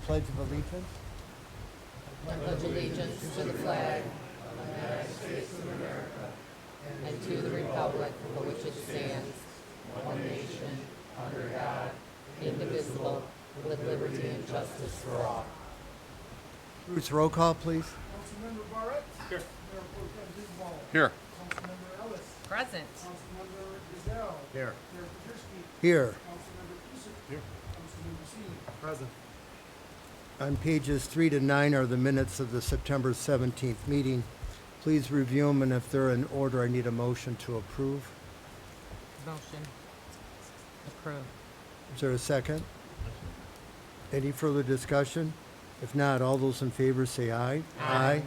Pledge of Allegiance. I pledge allegiance to the flag and to the republic for which it stands, one nation, under God, indivisible, with liberty and justice for all. Bruce, roll call, please. Councilmember Barrett. Here. Mayor Pro Tem Dinsdale. Here. Councilmember Ellis. Present. Councilmember Gazelle. Here. Mayor Patriski. Here. Councilmember Kusick. Here. Councilmember Seeley. Present. On pages 3 to 9 are the minutes of the September 17th meeting. Please review them, and if they're in order, I need a motion to approve. Motion. Approved. Is there a second? Any further discussion? If not, all those in favor say aye. Aye.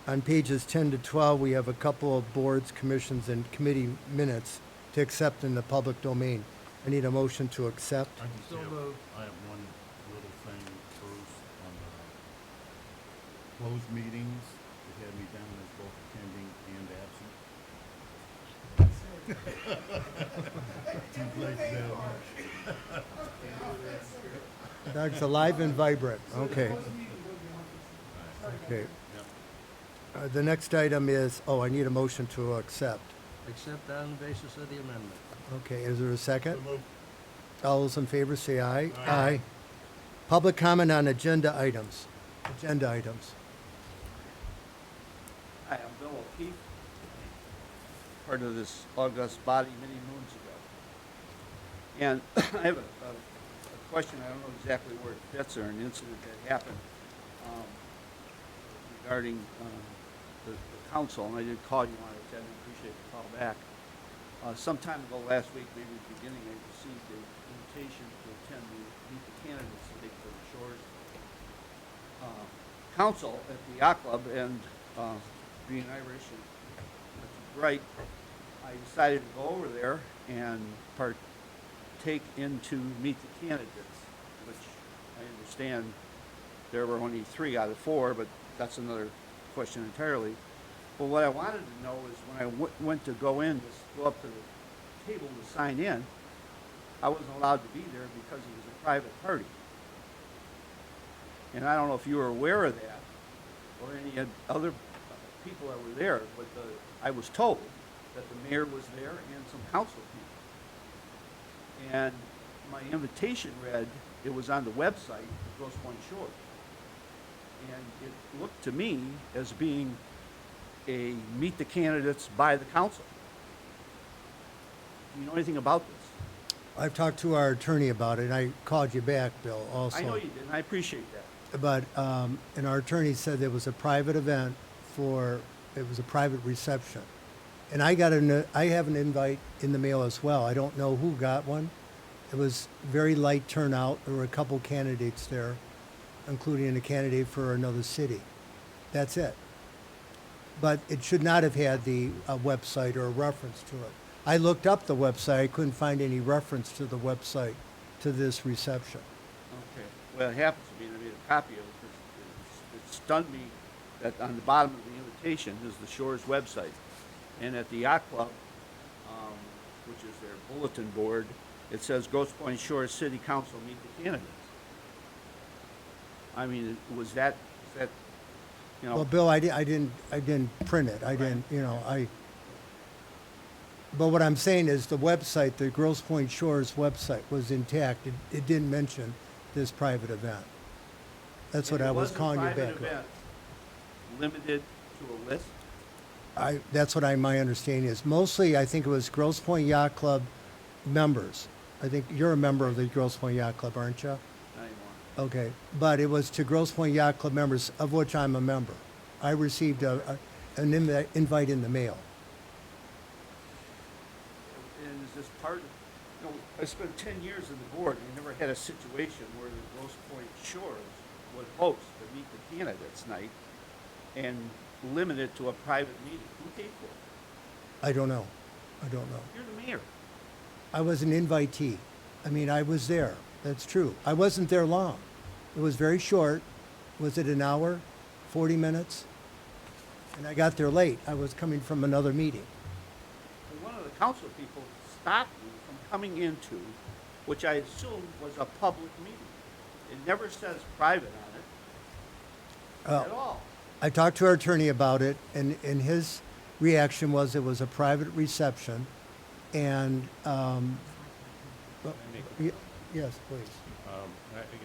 On pages 10 to 12, we have a couple of boards, commissions, and committee minutes to accept in the public domain. I need a motion to accept. I have one little thing, Bruce, on closed meetings. It had me down as both attending and absent. Too late now. That's alive and vibrant. Okay. Okay. The next item is, I need a motion to accept. Accept on the basis of the amendment. Okay, is there a second? So moved. All those in favor say aye. Aye. Public comment on agenda items. Agenda items. Hi, I'm Bill O'Keefe, part of this august body many moons ago. And I have a question. I don't know exactly where it fits, or an incident that happened regarding the council, and I did call you on it, and I appreciate the call back. Some time ago last week, maybe at the beginning, I received an invitation to attend the Meet the Candidates at Lakeford Shores Council at the Yacht Club, and being Irish and bright, I decided to go over there and partake into Meet the Candidates, which I understand there were only 3 out of 4, but that's another question entirely. But what I wanted to know is when I went to go in, to go up to the table to sign in, I wasn't allowed to be there because it was a private party. And I don't know if you were aware of that or any other people that were there, but I was told that the mayor was there and some council people. And my invitation read, it was on the website of Grosse Pointe Shores. And it looked to me as being a meet the candidates by the council. Do you know anything about this? I've talked to our attorney about it, and I called you back, Bill, also. I know you did, and I appreciate that. But, and our attorney said it was a private event it was a private reception. And I have an invite in the mail as well. I don't know who got one. It was very light turnout. There were a couple candidates there, including a candidate for another city. That's it. But it should not have had the website or a reference to it. I looked up the website. I couldn't find any reference to the website to this reception. Okay. Well, it happens to be, and I made a copy of it because it stunned me that on the bottom of the invitation is the Shores website. And at the Yacht Club, which is their bulletin board, it says Grosse Pointe Shores City Council meet the candidates. I mean, is that, you know? Well, Bill, I didn't print it. I didn't, But what I'm saying is the website, the Grosse Pointe Shores website was intact. It didn't mention this private event. That's what I was calling you back It was a on. private event, limited to a list? That's what my understanding is. Mostly, I think it was Grosse Pointe Yacht Club members. I think you're a member of the Grosse Pointe Yacht Club, aren't you? Not anymore. Okay, but it was to Grosse Pointe Yacht Club members, of which I'm a member. I received an invite in the mail. And is this part of, I spent 10 years in the board, and we never had a situation where the Grosse Pointe Shores would host the Meet the Candidates night and limit it to a private meeting. Who paid for it? I don't know. You're the mayor. I was an invitee. I mean, I was there. That's true. I wasn't there long. It was very short. Was it an hour? 40 minutes? And I got there late. I was coming from another meeting. And one of the council people stopped me from coming into, which I assumed was a public meeting. It never says private on it at Oh, all. I talked to our attorney about it, and his reaction was it was a private reception, and, well, yes, please. I think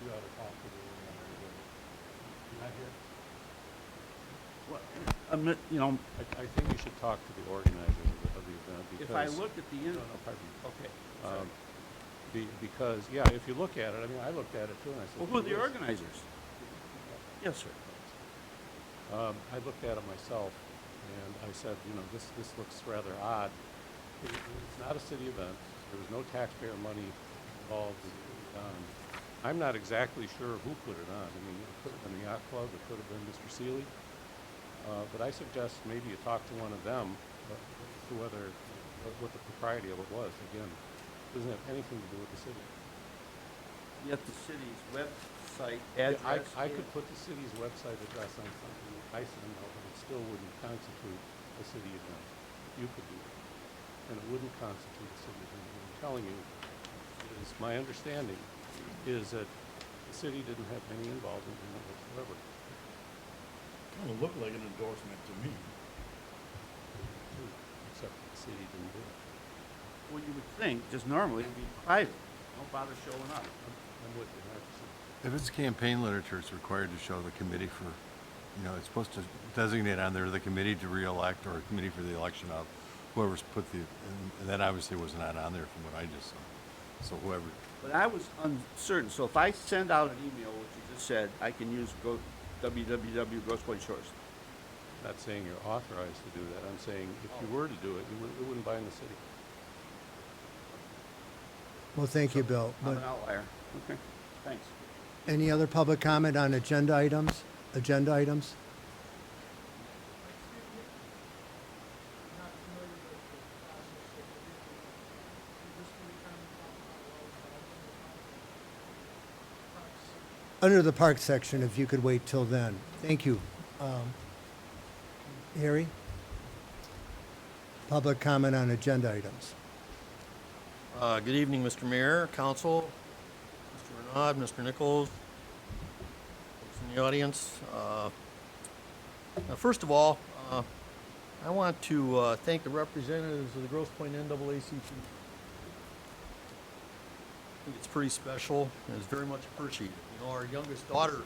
you ought to talk to the organizer. Not here? Well, you know, I think you should talk to the organizers of the event because. if I look at the, No, no, pardon me. okay. Um, Because, yeah, if you look at it, I mean, I looked at it too, and I said. Well, who are the "Gee whiz." organizers? Yes, sir. I looked at it myself, and I said, this looks rather odd. It's not a city event. There was no taxpayer money involved. I'm not exactly sure who put it on. I mean, it could have been the yacht club, it could have been Mr. Seeley. But I suggest maybe you talk to one of them, to whether, what the propriety of it was. Again, it doesn't have anything to do with the city. Yet the city's website Yeah, address. I could put the city's website address on something I send out, but it still wouldn't constitute a city event. You could do it, and it wouldn't constitute a city event. What I'm telling you is, my understanding is that the city didn't have any involvement in it whatsoever. Kind of looked like an endorsement to me. Except that the city didn't do it. Well, you would think, just normally, it'd be private. Don't bother showing up. I'm with you 100%. If it's campaign literature, it's required to show the committee for, it's supposed to designate on there the committee to reelect or a committee for the election of whoever's put and that obviously was not on there from what I just saw. So whoever, But I was uncertain, so if I send out an email, which you just said, I can use www.Grosse Pointe Shores. I'm not saying you're authorized to do that. I'm saying if you were to do it, it wouldn't bind the city. Well, thank you, Bill. I'm But an outlier. Okay, thanks. any other public comment on agenda items? Agenda items? Not familiar with the process that we did. Just can we comment on Under the park section, if you could wait till then. Thank you. Harry? Public comment on agenda items. Good evening, Mr. Mayor, Council, Mr. Renaud, Mr. Nichols, folks in the audience. Now, first of all, I want to thank the representatives of the Grosse Pointe NAACP. I think it's pretty special and it's very much appreciated. Our youngest daughter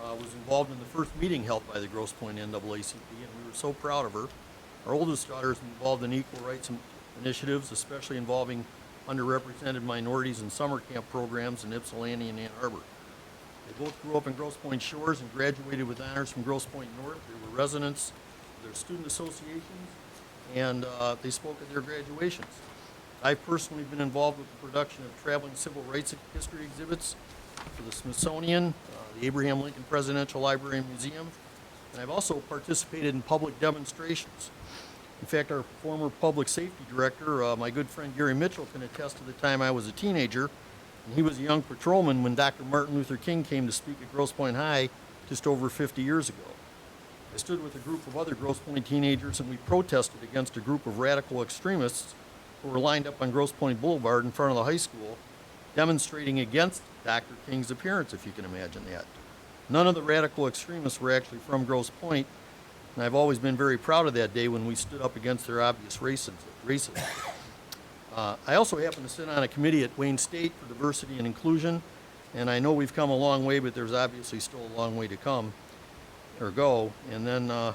was involved in the first meeting held by the Grosse Pointe NAACP, and we were so proud of her. Our oldest daughter is involved in equal rights initiatives, especially involving underrepresented minorities in summer camp programs in Ypsilanti and Ann Arbor. They both grew up in Grosse Pointe Shores and graduated with honors from Grosse Pointe North. They were residents of their student associations, and they spoke at their graduations. I've personally been involved with the production of traveling civil rights history exhibits for the Smithsonian, the Abraham Lincoln Presidential Library and Museum, and I've also participated in public demonstrations. In fact, our former public safety director, my good friend Gary Mitchell, can attest to the time I was a teenager, and he was a young patrolman when Dr. Martin Luther King came to speak at Grosse Pointe High just over 50 years ago. I stood with a group of other Grosse Pointe teenagers, and we protested against a group of radical extremists who were lined up on Grosse Pointe Boulevard in front of the high school, demonstrating against Dr. King's appearance, if you can imagine that. None of the radical extremists were actually from Grosse Pointe, and I've always been very proud of that day when we stood up against their obvious racism. I also happen to sit on a committee at Wayne State for diversity and inclusion, and I know we've come a long way, but there's obviously still a long way to come or go. And then I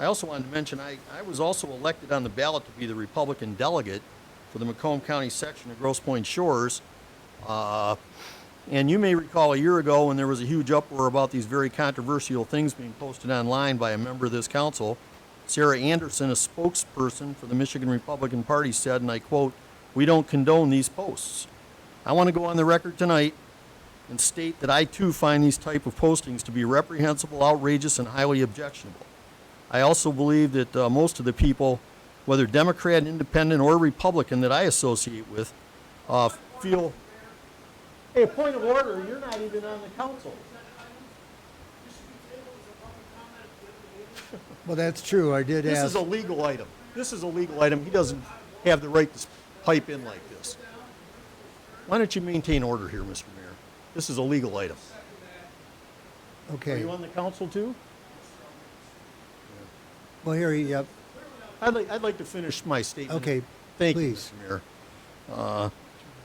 also wanted to mention I was also elected on the ballot to be the Republican delegate for the Macomb County section of Grosse Pointe Shores. And you may recall a year ago when there was a huge uproar about these very controversial things being posted online by a member of this council, Sarah Anderson, a spokesperson for the Michigan Republican Party, said, and I quote, "We don't condone these posts." I want to go on the record tonight and state that I too find these type of postings to be reprehensible, outrageous, and highly objectionable. I also believe that most of the people, whether Democrat, Independent, or Republican that I associate with, feel... Hey, a point of order, you're not even on the council. Well, that's true. I did This ask. is a legal item. This is a legal item. He doesn't have the right to pipe in like this. Why don't you maintain order here, Mr. Mayor? This is a legal item. Are Okay. you on the council too? Well, here, yep, I'd like to finish my statement. okay, Thank please. you, Mr. Mayor.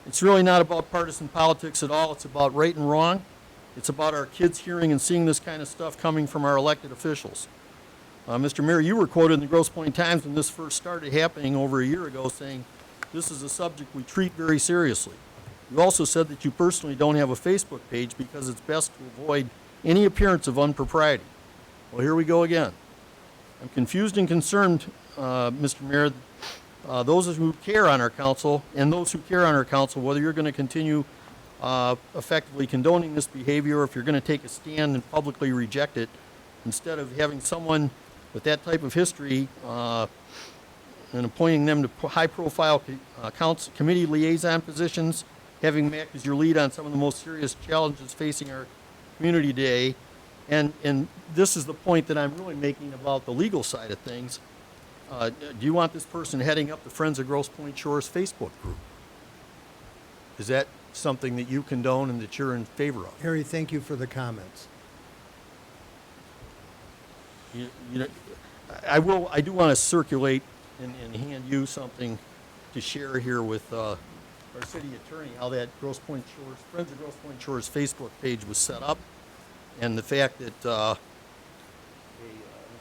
It's really not about partisan politics at all. It's about right and wrong. It's about our kids hearing and seeing this kind of stuff coming from our elected officials. Mr. Mayor, you were quoted in the Grosse Pointe Times when this first started happening over a year ago saying, this is a subject we treat very seriously. You also said that you personally don't have a Facebook page because it's best to avoid any appearance of impropriety. Well, here we go again. I'm confused and concerned, Mr. Mayor, those who care on our council and those who care on our council, whether you're going to continue effectively condoning this behavior or if you're going to take a stand and publicly reject it instead of having someone with that type of history and appointing them to high-profile council committee liaison positions, having Mac as your lead on some of the most serious challenges facing our community today. And this is the point that I'm really making about the legal side of things. Do you want this person heading up the Friends of Grosse Pointe Shores Facebook group? Is that something that you condone and that you're in favor of? Harry, thank you for the comments. You know, I do want to circulate and hand you something to share here with our city attorney, how that Grosse Pointe Shores, Friends of Grosse Pointe Shores Facebook page was set up, and the fact that an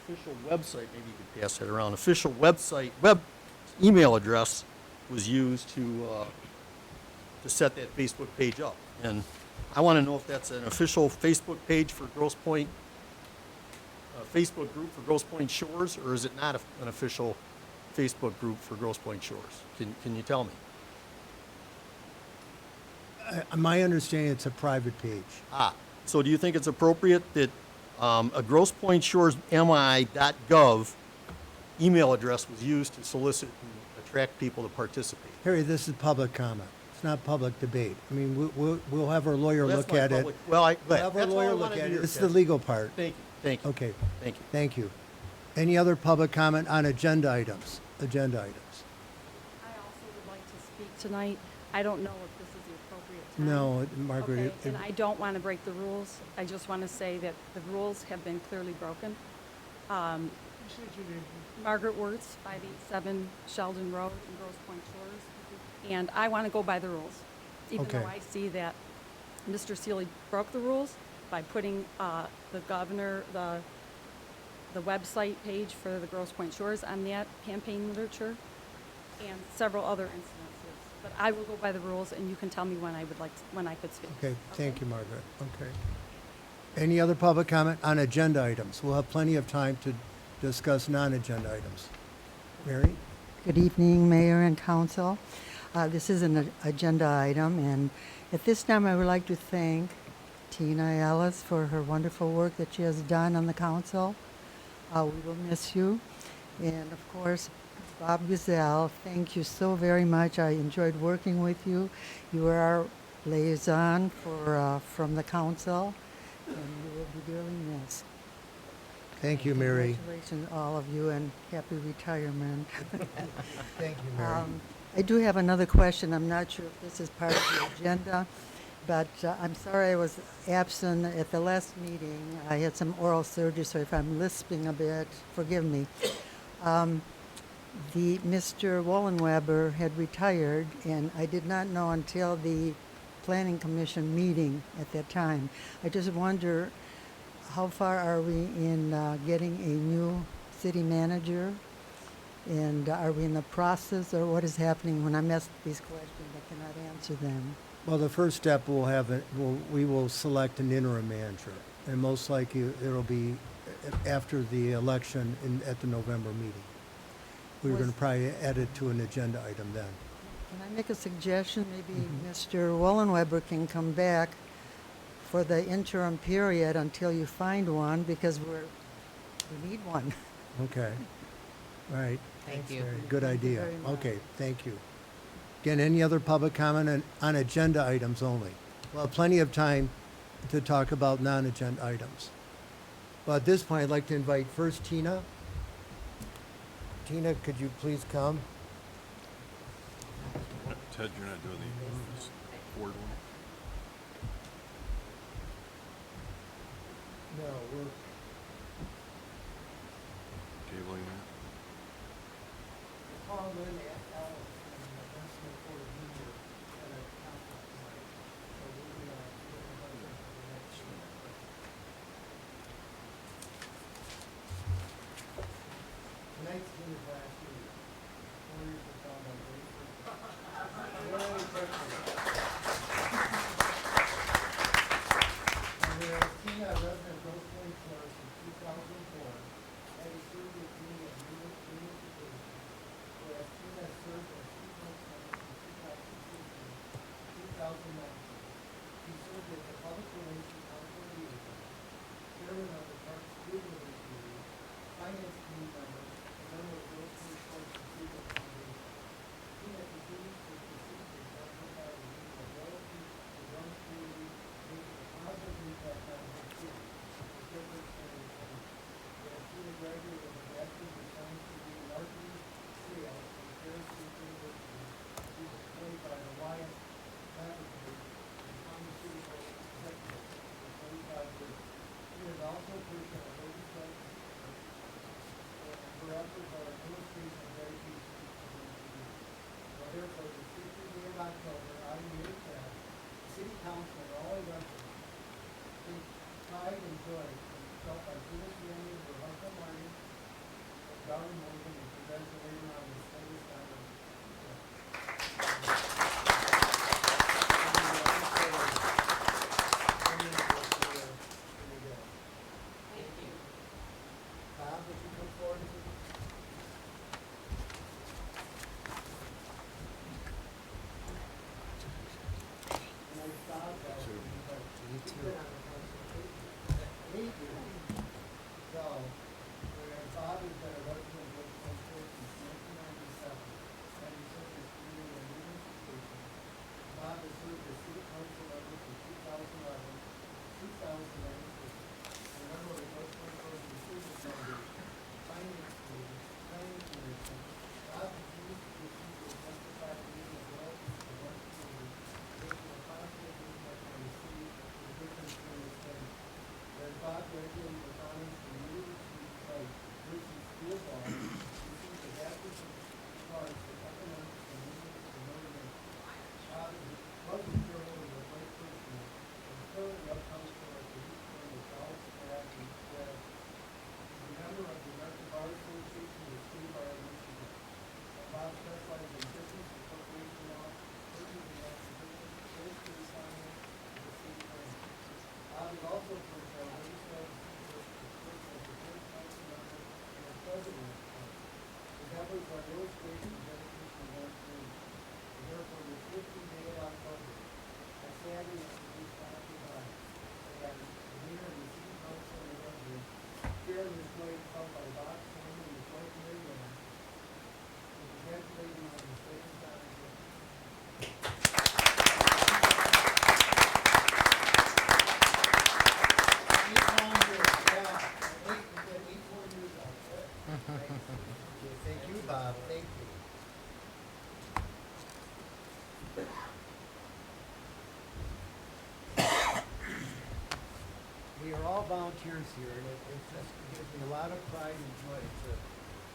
official website, maybe you could pass that around, official website, email address was used to set that Facebook page up. And I want to know if that's an official Facebook page for Grosse Pointe, Facebook group for Grosse Pointe Shores, or is it not an official Facebook group for Grosse Pointe Shores? Can you tell me? My understanding, it's a private page. So do you think it's appropriate that a Grosse Pointe Shores mi.gov email address was used to solicit and attract people to participate? Harry, this is public comment. It's not public debate. I mean, we'll have our lawyer That's look my at it. public- Well, We'll have our that's all I lawyer look wanted to at hear, it. This is Ted. the legal part. Thank you, thank you. Okay, Thank you. thank you. Any other public comment on agenda items? Agenda items? I also would like to speak tonight. I don't know if this is the appropriate time. No, Margaret. Okay, and I don't want to break the rules. I just want to say that the rules have been clearly broken. State your name, please. Margaret Wirtz, 587 Sheldon Road in Grosse Pointe Shores. And I want to go by the rules, even though Okay. I see that Mr. Seeley broke the rules by putting the governor, the website page for the Grosse Pointe Shores on that campaign literature and several other incidences. But I will go by the rules, and you can tell me when I could speak. Okay, thank you, Margaret. Okay. Any other public comment on agenda items? We'll have plenty of time to discuss non-agenda items. Mary? Good evening, Mayor and Council. This is an agenda item, and at this time, I would like to thank Tina Ellis for her wonderful work that she has done on the council. We will miss you. And of course, Bob Gazelle, thank you so very much. I enjoyed working with you. You were our liaison from the council, and you will be dearly missed. Thank you, Mary. Congratulations, all of you, and happy retirement. Thank you, Mary. I do have another question. I'm not sure if this is part of the agenda, but I'm sorry I was absent at the last meeting. I had some oral surgery, so if I'm lisping a bit, forgive me. The Mr. Wallenweber had retired, and I did not know until the Planning Commission meeting at that time. I just wonder, how far are we in getting a new city manager? And are we in the process, or what is happening? When I'm asked these questions, I cannot answer them. Well, the first step we will select an interim manager, and most likely it'll be after the election at the November meeting. We were going to probably add it to an agenda item then. Can I make a suggestion? Maybe Mr. Wallenweber can come back for the interim period until you find one, because we need one. Okay. All right. Thank Thanks, you. Mary. Good Thank you idea. very much. Okay, thank you. Again, any other public comment on agenda items only? We'll have plenty of time to talk about non-agenda items. Well, at this point, I'd like to invite first Tina. Tina, could you please come? Ted, you're not doing the Ford one? No, we're, Tabling that? Paul Lynn Ellis and Vincent Porter Jr. had a conflict tonight, so we're gonna invite them to the next meeting. Tonight's game is last year. Warriors are down by Rayford. Really quickly. And we are seeing a resident Grosse Pointe Shores in 2004, had a surgery at Union Education, whereas Tina served as chief counselor from 2016 to 2019. She served as the public relations council liaison, chairman of the Parks School Building Committee, finance committee member, and member of Grosse Pointe Shores Cathedral Foundation. Tina continues to persist in exemplify the need of loyalty to one community, making a positive impact on her city, the difference in her city. Whereas Tina graduated with a bachelor's of science degree in marketing, sales, from Ferris State University. She was employed by the Alliance Laboratory and pharmaceutical executive for 25 years. She has also pushed on legislative and her efforts are illustration of dedication to the community. Now therefore, the 60th day of October, I, Mayor Chad, the City Council, and all elected, take pride and joy in felt by Phyllis Manning, her husband Marty, and Darren Morgan, and congratulate her on this latest honor. Thank you. Bob, would you come forward? Nice job, guys. You've been on the council for 8 years. So, whereas Bob has been a resident of Grosse Pointe Shores since 1997, and he served as community and legal education. Bob has served as city council member from 2011 to 2019. A member of the Grosse Pointe Shores Decision Foundation, Finance Committee, Planning Commission. Bob continues to pursue to exemplify the need of loyalty to one community, making a positive impact on the city, the difference in the city. Whereas Bob graduated with honors from the University of Detroit, University School of Law, received a bachelor's of arts in economics and business from Notre Dame. Bob was a shareholder of White Personal and currently a counselor at the youth firm of Dallas Pratt and Pratt. He's a member of the American Bar Association and the State Bar of Michigan. And Bob specializes in business and corporation law, mergers and acquisitions, real estate finance, and estate planning. Bob is also served on legislative assistant as the third council member and as president of the council. His efforts are illustration of dedication to one community. And therefore, this 15th day of October, I sadly introduce Bob Devine as the mayor of the city council and the residents, sharing this way held by Bob Simon and his wife Mary Ann, and congratulating him on his latest honor. Thank you, Bob. Thank you. We are all volunteers here, and it just gives me a lot of pride and joy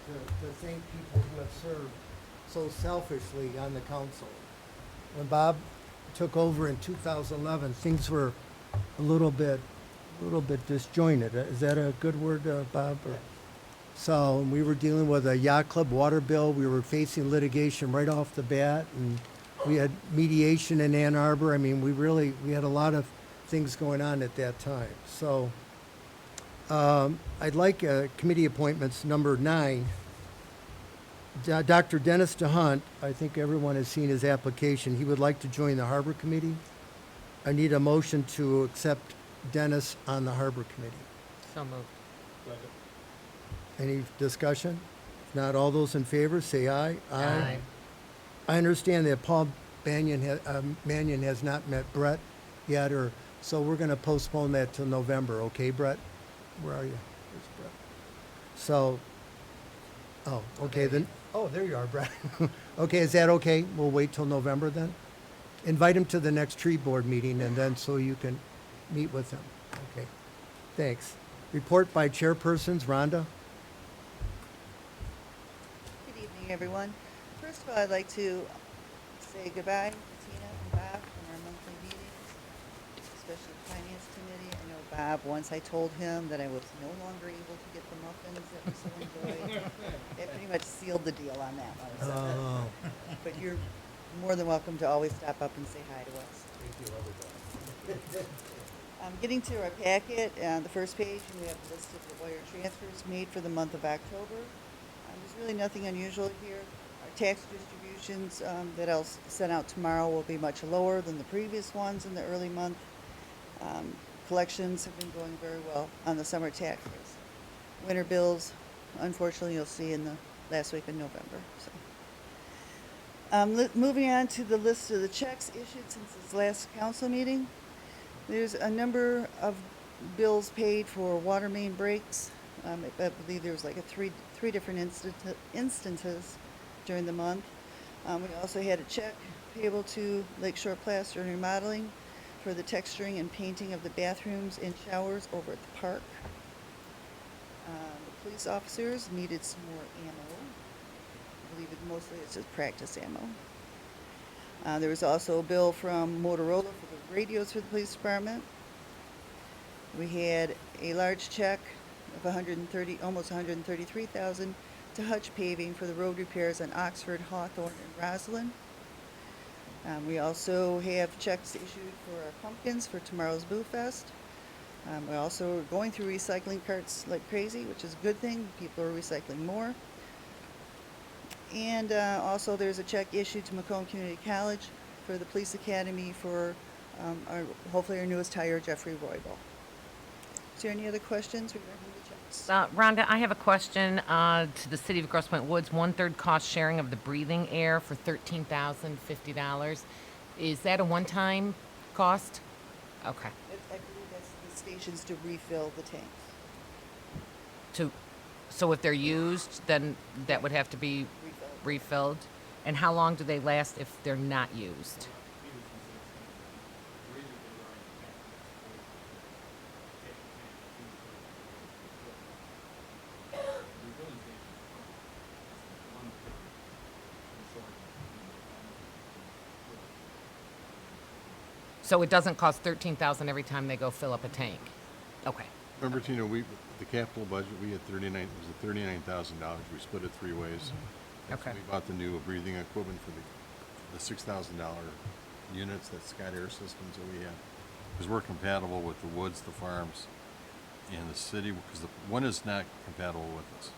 to thank people who have served so selfishly on the council. When Bob took over in 2011, things were a little bit disjointed. Is that a good word, Bob? So we were dealing with a yacht club water bill. We were facing litigation right off the bat, and we had mediation in Ann Arbor. I mean, we had a lot of things going on at that time. So I'd like committee appointments number 9. Dr. Dennis DeHunt, I think everyone has seen his application. He would like to join the Harbor Committee. I need a motion to accept Dennis on the Harbor Committee. So moved. Any discussion? If not, all those in favor, say aye. Aye. I understand that Paul Mannion has not met Brett yet, so we're going to postpone that till November, okay, Brett? Where are you? Where's Brett? So, okay, then, there you are, Brett. Okay, is that okay? We'll wait till November then? Invite him to the next tree board meeting, and then so you can meet with him. Okay. Thanks. Report by chairpersons, Rhonda? Good evening, everyone. First of all, I'd like to say goodbye to Tina and Bob from our monthly meetings, especially the Finance Committee. I know Bob, once I told him that I was no longer able to get the muffins that we so enjoyed. That pretty much sealed the deal on that one. So. Oh, But you're more than welcome to always stop up and say hi to us. Getting to our packet, the first page, we have a list of the wire transfers made for the month of October. There's really nothing unusual here. Our tax distributions that I'll send out tomorrow will be much lower than the previous ones in the early month. Collections have been going very well on the summer taxes. Winter bills, unfortunately, you'll see in the last week of November. So. Moving on to the list of the checks issued since this last council meeting. There's a number of bills paid for water main breaks. I believe there was like three different instances during the month. We also had a check payable to Lakeshore Plaster and Remodeling for the texturing and painting of the bathrooms and showers over at the park. The police officers needed some more ammo. I believe mostly it's just practice ammo. There was also a bill from Motorola for the radios for the police department. We had a large check of almost $133,000 to Hutch Paving for the road repairs on Oxford, Hawthorne, and Roslyn. We also have checks issued for our pumpkins for tomorrow's Boo Fest. We're also going through recycling carts like crazy, which is a good thing. People are recycling more. And also there's a check issued to Macomb Community College for the Police Academy for hopefully our newest hire, Jeffrey Roybal. Is there any other questions regarding the checks? Rhonda, I have a question to the City of Grosse Pointe Woods. 1/3 cost sharing of the breathing air for $13,050. Is that a one-time cost? Okay. I believe that's the stations to refill the tanks. So if they're used, then that would have to be refilled? And how long do they last if they're not used? So it doesn't cost $13,000 every time they go fill up a tank? Okay. Remember, Tina, the capital budget, we had $39,000. We split it 3 ways. That's Okay. when we bought the new breathing equipment for the $6,000 units, that Scott Air Systems that we had. Because we're compatible with the woods, the farms, and the city, because the one is not compatible with us.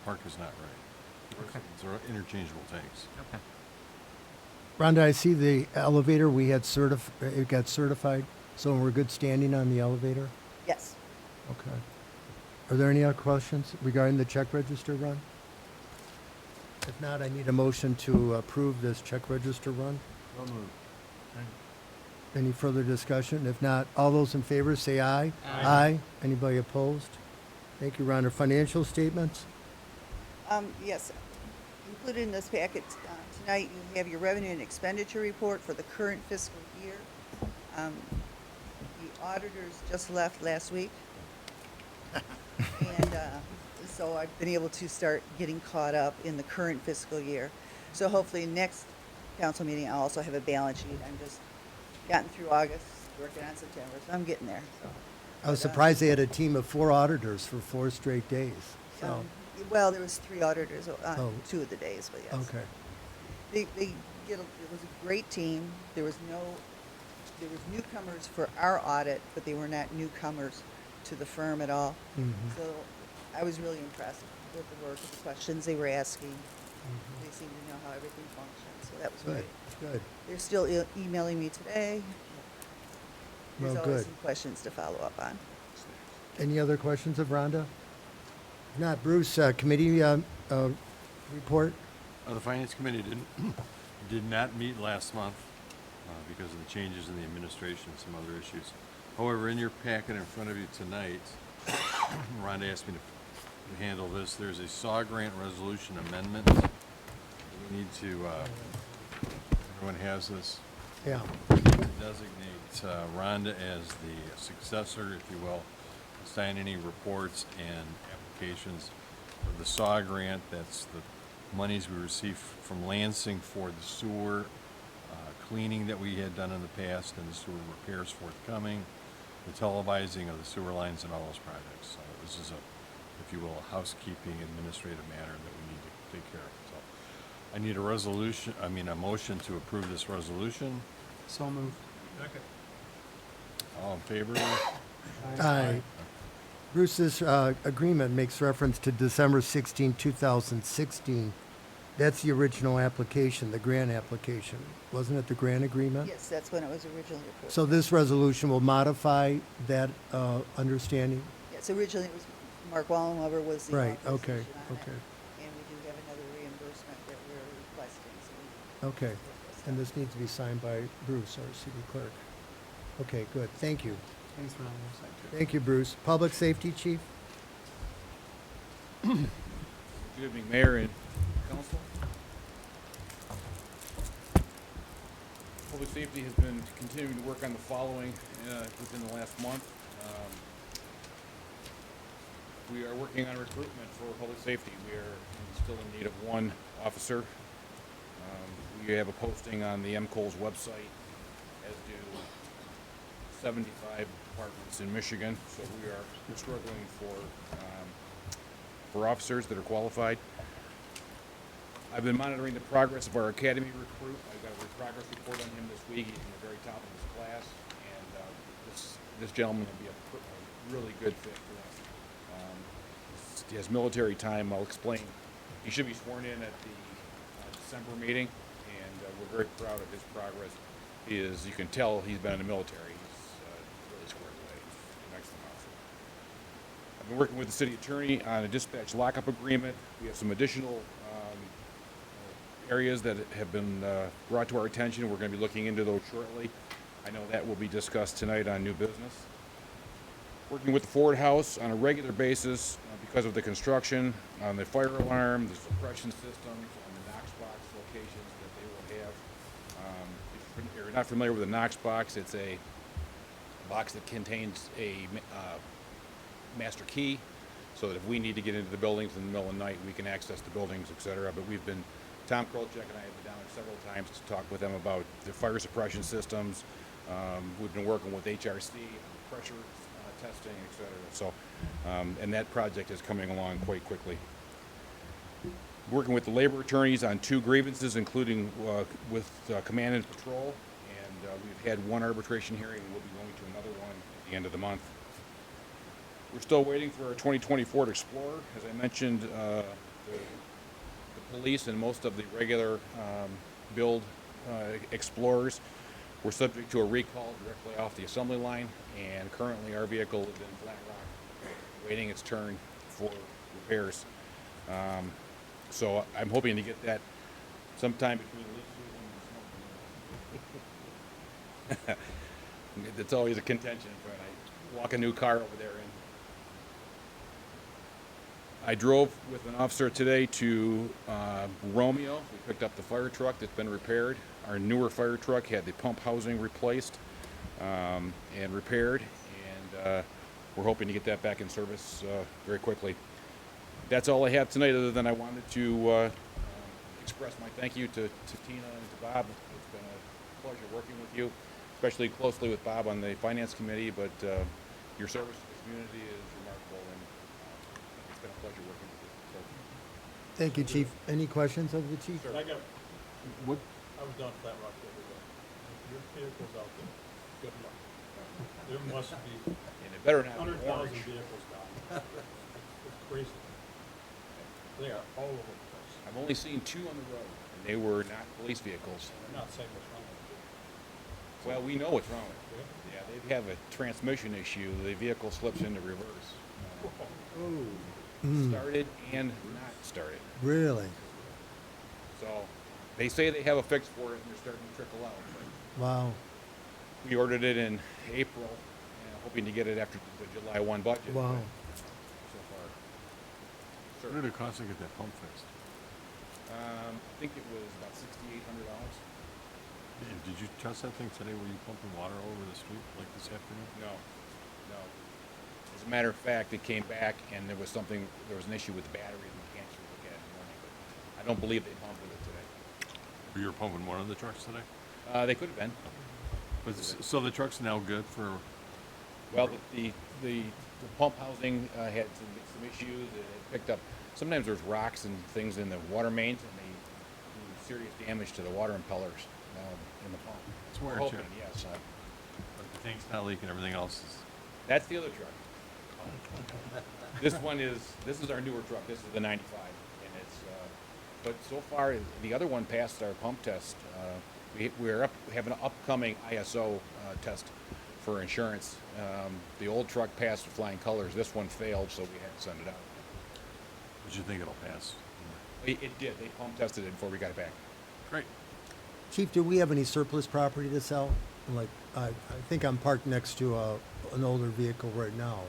Park is not right. Okay. They're interchangeable tanks. Okay. Rhonda, I see the elevator, it got certified, so we're good standing on the elevator? Yes. Okay. Are there any other questions regarding the check register run? If not, I need a motion to approve this check register run. Any further discussion? If not, all those in favor say aye. Aye. Anybody opposed? Thank you, Rhonda. Financial statements? Yes. Included in this packet tonight, you have your revenue and expenditure report for the current fiscal year. The auditors just left last week. And so I've been able to start getting caught up in the current fiscal year. So hopefully next council meeting, I'll also have a balance sheet. I'm just gotten through August, working on September, so I'm getting there. So. I was surprised they had a team of 4 auditors for 4 straight days, so, Well, there was 3 auditors on Oh. 2 of the days, but yes. okay. It was a great team. There was newcomers for our audit, but they were not newcomers to the firm at all. Mhm. So I was really impressed with the work, with the questions they were asking. They seemed to know how everything functions, so that was Good, great. good. They're still emailing me today. There's Well, always good. some questions to follow up on. Any other questions of Rhonda? If not, Bruce, committee report? The Finance Committee did not meet last month because of the changes in the administration and some other issues. However, in your packet in front of you tonight, Rhonda asked me to handle this. There's a SAW grant resolution amendment. We need to, everyone has this, Yeah. designate Rhonda as the successor, if you will, assign any reports and applications for the SAW grant. That's the monies we received from Lansing for the sewer cleaning that we had done in the past and the sewer repairs forthcoming, the televising of the sewer lines and all those projects. So this is a, if you will, a housekeeping administrative matter that we need to take care of. So I need a resolution, a motion to approve this resolution. So moved. Second. All in favor? Aye. Bruce, this agreement makes reference to December 16, 2016. That's the original application, the grant application. Wasn't it the grant agreement? Yes, that's when it was originally approved. So this resolution will modify that understanding? Yes, originally it was, Mark Wallenweber was the Right, okay, authorization on it. okay, And we do have another reimbursement that we're requesting, so we. okay. And this needs to be signed by Bruce, our city clerk. Okay, good, thank you. Thanks for having us. Thank you, Bruce. Public Safety Chief? Good evening, Mayor and Council. Public Safety has been continuing to work on the following within the last month. We are working on recruitment for public safety. We are still in need of one officer. We have a posting on the MCOL's website, as do 75 departments in Michigan, so we're struggling for officers that are qualified. I've been monitoring the progress of our academy recruit. I've got a progress report on him this week. He's in the very top of his class, and this gentleman will be a really good fit for us. He has military time. I'll explain. He should be sworn in at the December meeting, and we're very proud of his progress. As you can tell, he's been in the military. He's really squared away. He's an excellent officer. I've been working with the city attorney on a dispatch lockup agreement. We have some additional areas that have been brought to our attention. We're going to be looking into those shortly. I know that will be discussed tonight on new business. Working with the Ford House on a regular basis because of the construction, on the fire alarm, the suppression systems, on the Knox box locations that they will have. If you're not familiar with the Knox box, it's a box that contains a master key, so that if we need to get into the buildings in the middle of the night, we can access the buildings, etc. But Tom Krolchek and I have been down there several times to talk with them about the fire suppression systems. We've been working with HRC on pressure testing, etc. So, and that project is coming along quite quickly. Working with the labor attorneys on 2 grievances, including with Command and Patrol, and we've had 1 arbitration hearing, and we'll be going to another one at the end of the month. We're still waiting for our 2020 Ford Explorer. As I mentioned, the police and most of the regular build Explorers were subject to a recall directly off the assembly line, and currently our vehicle is in Flat Rock waiting its turn for repairs. So I'm hoping to get that sometime between leaf season and snow. That's always a contention when I walk a new car over there. I drove with an officer today to Romeo. We picked up the fire truck that's been repaired. Our newer fire truck had the pump housing replaced and repaired, and we're hoping to get that back in service very quickly. That's all I have tonight, other than I wanted to express my thank you to Tina and to Bob. It's been a pleasure working with you, especially closely with Bob on the Finance Committee, but your service to the community is remarkable, and it's been a pleasure working with you. So, Thank you, Chief. Any questions of the chief? I got, What, I was down Flat Rock the other day. Your vehicle's out there. Good luck. There must be and it better not be 100,000 orange. vehicles down. It's crazy. They are all over the place. I've only seen 2 on the road, and they were not police vehicles. I'm not saying what's wrong with it. Well, we know what's wrong with it. Yeah, they have a transmission issue. The vehicle slips into reverse. Started and not started. Really? So they say they have a fix for it, and they're starting to trickle out. But Wow. we ordered it in April, hoping to get it after the July 1 budget. Wow. but So far. what did it cost to get that pump fixed? I think it was about $6,800. Did you test that thing today? Were you pumping water all over the street like this afternoon? No. As a matter of fact, it came back and there was an issue with the battery, and the mechanics were looking at it in the morning, but I don't believe they pumped with it today. You were pumping one of the trucks today? They could have been. But so the truck's now good for, Well, the pump housing had some issues. It picked up, sometimes there's rocks and things in the water mains, and they do serious damage to the water impellers in the pump. It's We're wear and hoping, tear. yes. but the tank's not leaking, everything else is, That's the other truck. This is our newer truck. This is the 95, and it's. But so far, the other one passed our pump test. We have an upcoming ISO test for insurance. The old truck passed with flying colors. This one failed, so we had to send it out. but you think it'll pass? It did. They pump tested it before we got it back. Great. Chief, do we have any surplus property to sell? Like, I think I'm parked next to an older vehicle right now.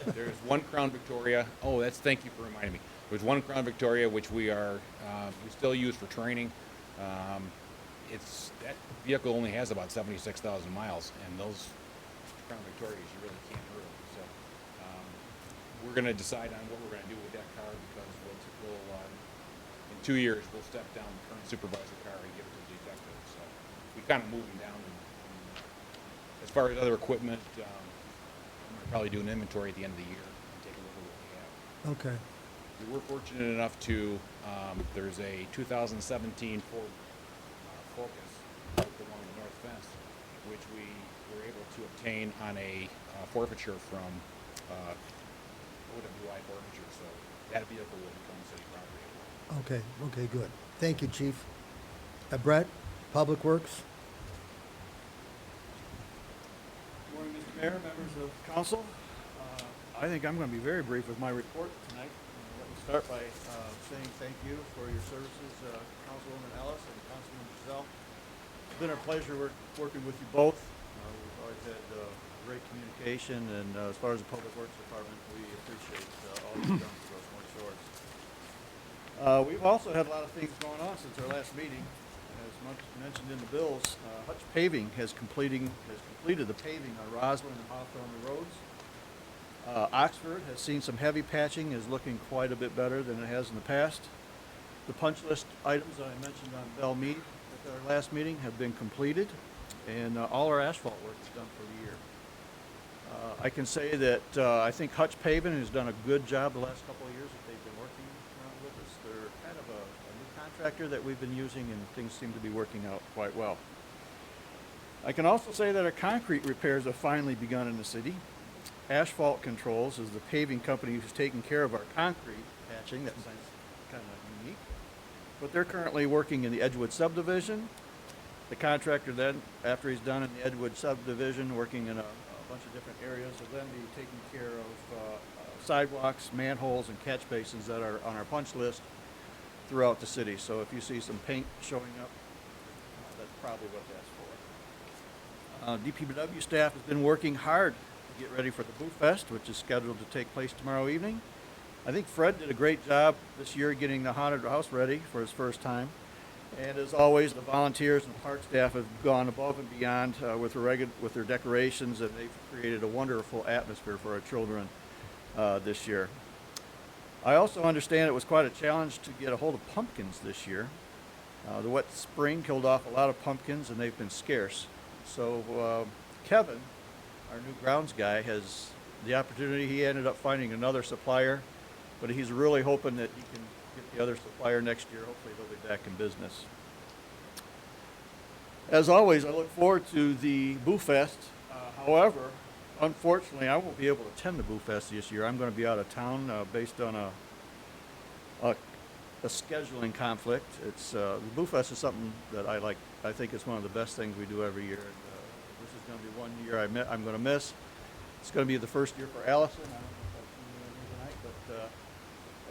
There's one Crown Victoria. Oh, thank you for reminding me. There's one Crown Victoria which we still use for training. That vehicle only has about 76,000 miles, and those Crown Victorias you really can't hurt them. So we're going to decide on what we're going to do with that car, because in 2 years we'll step down the current supervisor car and give it to the detective. So we kind of move them down. As far as other equipment, I'm going to probably do an inventory at the end of the year and take a look at what we have. Okay. We were fortunate enough to, there's a 2017 Ford Focus, like the one on the north fence, which we were able to obtain on a forfeiture from OWI Forfeiture, so that vehicle will become city property as well. Okay, good. Thank you, Chief. Brett, Public Works? Good morning, Mr. Mayor, members of council. I think I'm going to be very brief with my report tonight. Let me start by saying thank you for your services, Councilwoman Ellis and Councilman Giselle. It's been a pleasure working with you both. We've always had great communication, and as far as the Public Works Department, we appreciate all you've done for Grosse Pointe Shores. We've also had a lot of things going on since our last meeting. As much mentioned in the bills, Hutch Paving has completed the paving on Roslyn and Hawthorne roads. Oxford has seen some heavy patching, is looking quite a bit better than it has in the past. The punch list items that I mentioned on Bell Mead at our last meeting have been completed, and all our asphalt work is done for the year. I can say that I think Hutch Paving has done a good job the last couple of years that they've been working with us. They're kind of a new contractor that we've been using, and things seem to be working out quite well. I can also say that our concrete repairs have finally begun in the city. Asphalt Controls is the paving company who's taking care of our concrete patching. That sounds kind of unique. But they're currently working in the Edgewood subdivision. The contractor then, after he's done in the Edgewood subdivision, working in a bunch of different areas, will then be taking care of sidewalks, manholes, and catch basins that are on our punch list throughout the city. So if you see some paint showing up, that's probably what that's for. DPW staff has been working hard to get ready for the Boo Fest, which is scheduled to take place tomorrow evening. I think Fred did a great job this year getting the haunted house ready for his first time. And as always, the volunteers and park staff have gone above and beyond with their decorations, and they've created a wonderful atmosphere for our children this year. I also understand it was quite a challenge to get a hold of pumpkins this year. The wet spring killed off a lot of pumpkins, and they've been scarce. So Kevin, our new grounds guy, has the opportunity. He ended up finding another supplier, but he's really hoping that he can get the other supplier next year. Hopefully they'll be back in business. As always, I look forward to the Boo Fest. However, unfortunately, I won't be able to attend the Boo Fest this year. I'm going to be out of town based on a scheduling conflict. It's the Boo Fest is something that I like. I think it's one of the best things we do every year. And, this is going to be one year I'm going to miss. It's going to be the first year for Allison. I don't know if I've seen you here tonight, but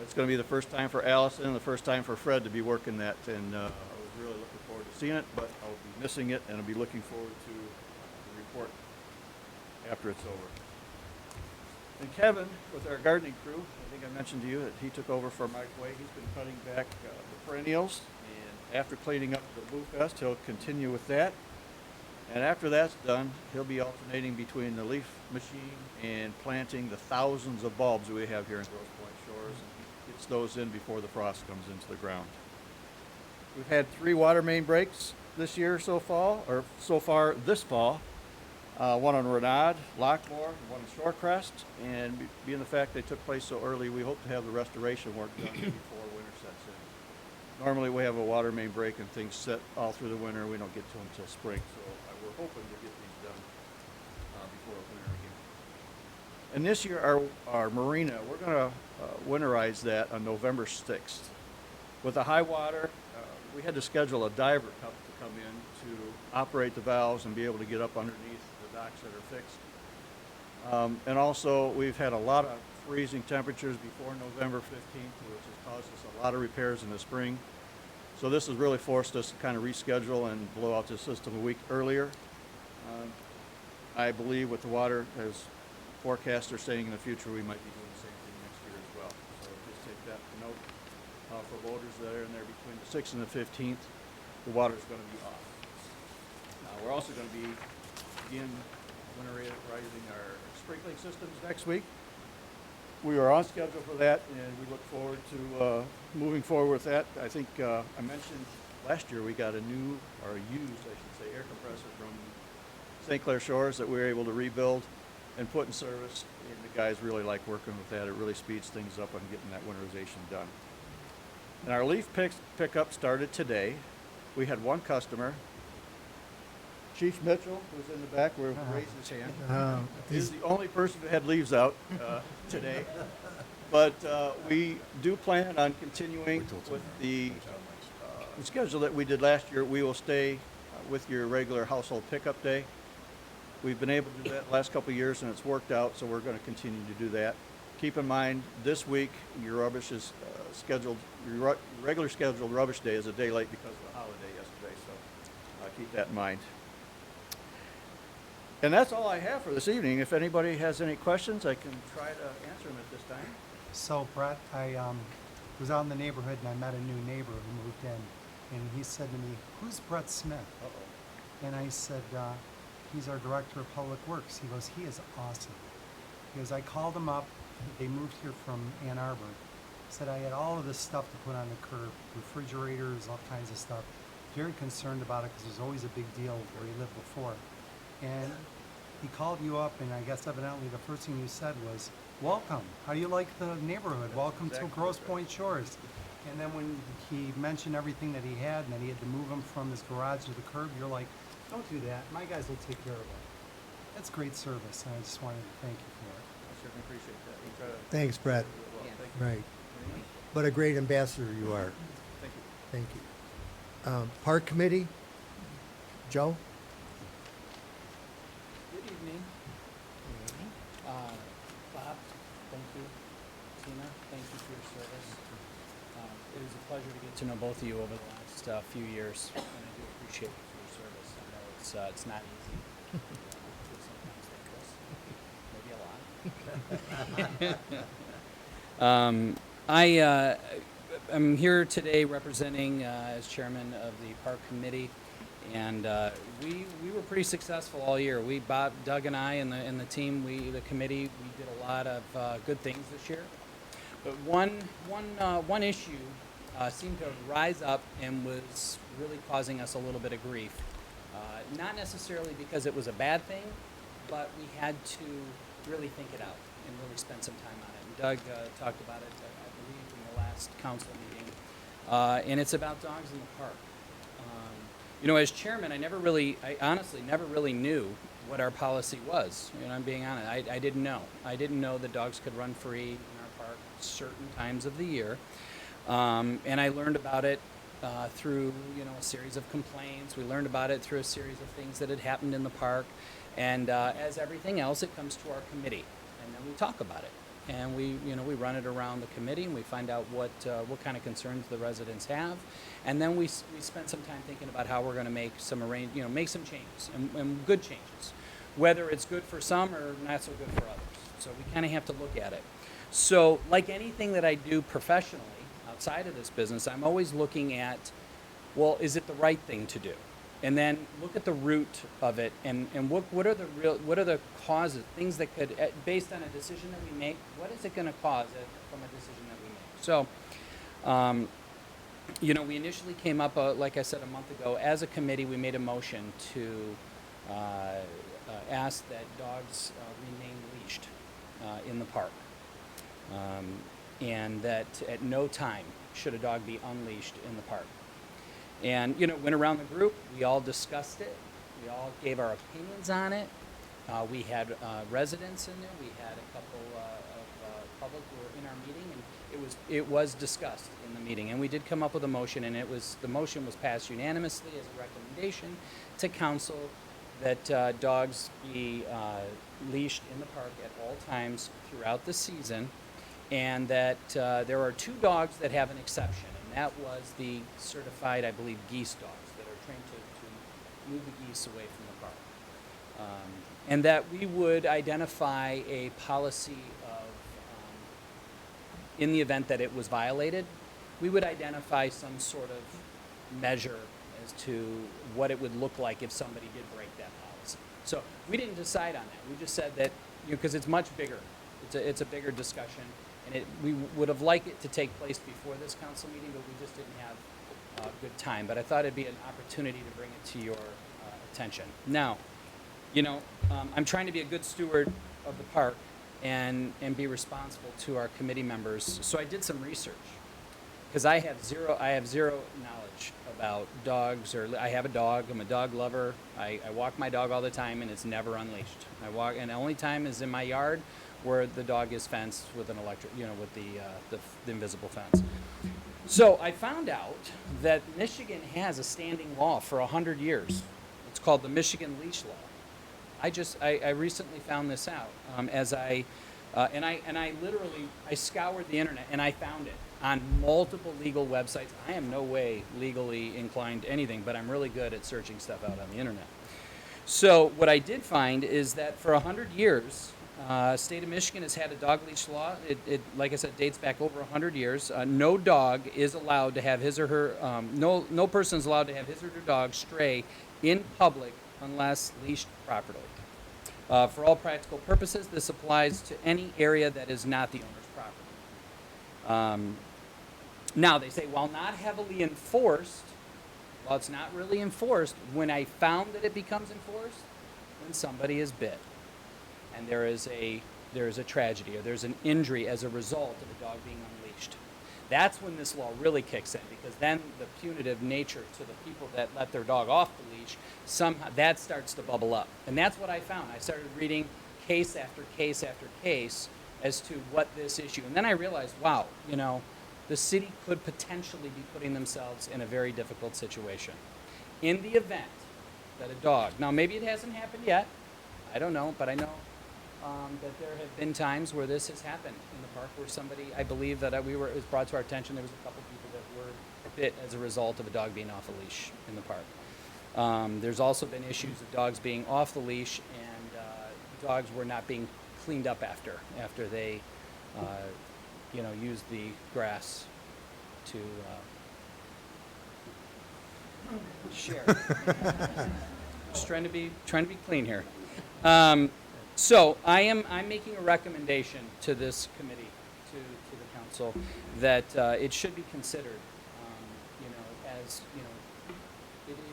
it's going to be the first time for Allison and the first time for Fred to be working that. And I was really looking forward to seeing it, but I'll be missing it, and I'll be looking forward to the report after it's over. And Kevin, with our gardening crew, I think I mentioned to you that he took over for Mike Way. He's been cutting back the perennials, and after cleaning up the Boo Fest, he'll continue with that. And after that's done, he'll be alternating between the leaf machine and planting the thousands of bulbs we have here in Grosse Pointe Shores, and gets those in before the frost comes into the ground. We've had 3 water main breaks this year so far this fall. One on Renaud, Lockmore, and one in Shorecrest. And being the fact they took place so early, we hope to have the restoration work done before winter sets in. Normally we have a water main break and things set all through the winter. We don't get to them until spring, so we're hoping to get these done before winter again. And this year, our marina, we're going to winterize that on November 6th. With the high water, we had to schedule a diver to come in to operate the valves and be able to get up underneath the docks that are fixed. And also, we've had a lot of freezing temperatures before November 15th, which has caused us a lot of repairs in the spring. So this has really forced us to kind of reschedule and blow out the system a week earlier. I believe with the water, as forecasts are saying in the future, we might be doing the same thing next year as well. So just take that note for voters that are in there between the 6th and the 15th. The water's going to be off. We're also going to begin winterizing our sprinkling systems next week. We are on schedule for that, and we look forward to moving forward with that. I think I mentioned last year we got a new, or a used, I should say, air compressor from St. Clair Shores that we were able to rebuild and put in service, and the guys really like working with that. It really speeds things up on getting that winterization done. And our leaf pickup started today. We had one customer, Chief Mitchell, who's in the back, where he raised his hand. He's the only person who had leaves out today. But we do plan on continuing with the schedule that we did last year. We will stay with your regular household pickup day. We've been able to do that the last couple of years, and it's worked out, so we're going to continue to do that. Keep in mind, this week, your rubbish is scheduled, your regular scheduled rubbish day is a day late because of the holiday yesterday, so keep that in mind. And that's all I have for this evening. If anybody has any questions, I can try to answer them at this time. So Brett, I was out in the neighborhood and I met a new neighbor who moved in, and he said to me, "Who's Brett Smith?" And I said, "He's our director of public works." He goes, "He is awesome." He goes, "I called him up. They moved here from Ann Arbor." Said I had all of this stuff to put on the curb, refrigerators, all kinds of stuff. Very concerned about it because there's always a big deal where he lived before. And he called you up, and I guess evidently the first thing you said was, "Welcome. How do you like the neighborhood? Welcome to Grosse Pointe Shores." And then when he mentioned everything that he had, and that he had to move him from his garage to the curb, you're like, "Don't do that. My guys will take care of it." That's great service, and I just wanted to thank you for it. I certainly appreciate that. We try to Thanks, Brett. do it well. Yeah. Thank you. Right. What a great ambassador you are. Thank you. Thank you. Park Committee, Joe? Good evening. Bob, thank you. Tina, thank you for your service. It is a pleasure to get to know both of you over the last few years, and I do appreciate you for your service. I know it's not easy. Sometimes think maybe a lot. I'm here today representing as chairman of the park committee, and we were pretty successful all year. Bob, Doug, and I, and the team, the committee, we did a lot of good things this year. But one issue seemed to rise up and was really causing us a little bit of grief. Not necessarily because it was a bad thing, but we had to really think it out and really spend some time on it. And Doug talked about it, I believe, in the last council meeting. And it's about dogs in the park. As chairman, I honestly never really knew what our policy was. I'm being honest. I didn't know. I didn't know that dogs could run free in our park certain times of the year. And I learned about it through, a series of complaints. We learned about it through a series of things that had happened in the park. And as everything else, it comes to our committee, and then we talk about it. And we run it around the committee, and we find out what kind of concerns the residents have, and then we spend some time thinking about how we're going to make some changes, and good changes, whether it's good for some or not so good for others. So we kind of have to look at it. So, like anything that I do professionally outside of this business, I'm always looking at, well, is it the right thing to do? and then look at the root of it, and what are the causes, things that could, based on a decision that we make, what is it going to cause from a decision that we make? So, you know, we initially came up, like I said a month ago, as a committee, we made a motion to ask that dogs remain leashed in the park, and that at no time should a dog be unleashed in the park. And, you know, went around the group, we all discussed it, we all gave our opinions on it. We had residents in there, we had a couple of public who were in our meeting, and it was discussed in the meeting. And we did come up with a motion, and the motion was passed unanimously as a recommendation to council that dogs be leashed in the park at all times throughout the season, and that there are 2 dogs that have an exception. That was the certified, I believe, geese dogs that are trained to move the geese away from the park. And that we would identify a policy of, in the event that it was violated, we would identify some sort of measure as to what it would look like if somebody did break that policy. So we didn't decide on that. We just said that, you know, because it's much bigger. It's a bigger discussion. And we would have liked it to take place before this council meeting, but we just didn't have good time. But I thought it'd be an opportunity to bring it to your attention. Now, you know, I'm trying to be a good steward of the park and be responsible to our committee members. So I did some research, because I have zero knowledge about dogs, or I have a dog. I'm a dog lover. I walk my dog all the time, and it's never unleashed. And the only time is in my yard, where the dog is fenced with an electric, you know, with the invisible fence. So I found out that Michigan has a standing law for 100 years. It's called the Michigan Leash Law. I recently found this out as I literally scoured the internet, and I found it on multiple legal websites. I am no way legally inclined to anything, but I'm really good at searching stuff out on the internet. So what I did find is that for 100 years, state of Michigan has had a dog leash law. It, like I said, dates back over 100 years. No dog is allowed to have his or her, no person is allowed to have his or her dog stray in public unless leashed properly. For all practical purposes, this applies to any area that is not the owner's property. Now, they say, while not heavily enforced, well, it's not really enforced. When I found that it becomes enforced, when somebody is bit, and there is a tragedy, or there's an injury as a result of a dog being unleashed. That's when this law really kicks in, because then the punitive nature to the people that let their dog off the leash, somehow that starts to bubble up. And that's what I found. I started reading case after case after case as to what this issue. And then I realized, wow, you know, the city could potentially be putting themselves in a very difficult situation. In the event that a dog, now maybe it hasn't happened yet, I don't know, but I know that there have been times where this has happened in the park, where somebody, I believe that it was brought to our attention, there was a couple people that were bit as a result of a dog being off a leash in the park. There's also been issues of dogs being off the leash, and dogs were not being cleaned up after they, you know, used the grass to share. Just trying to be clean here. So I'm making a recommendation to this committee, to the council, that it should be considered, you know, as, you know,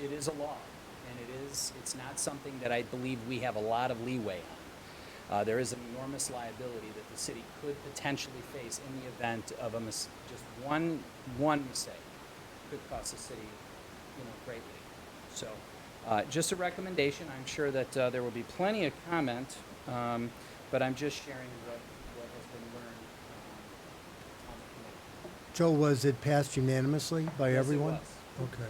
it is a law, and it's not something that I believe we have a lot of leeway on. There is an enormous liability that the city could potentially face in the event of just one mistake could cost the city, you know, greatly. So just a recommendation. I'm sure that there will be plenty of comment, but I'm just sharing what has been learned on the committee. Joe, was it passed unanimously by Yes, it everyone? was. Okay.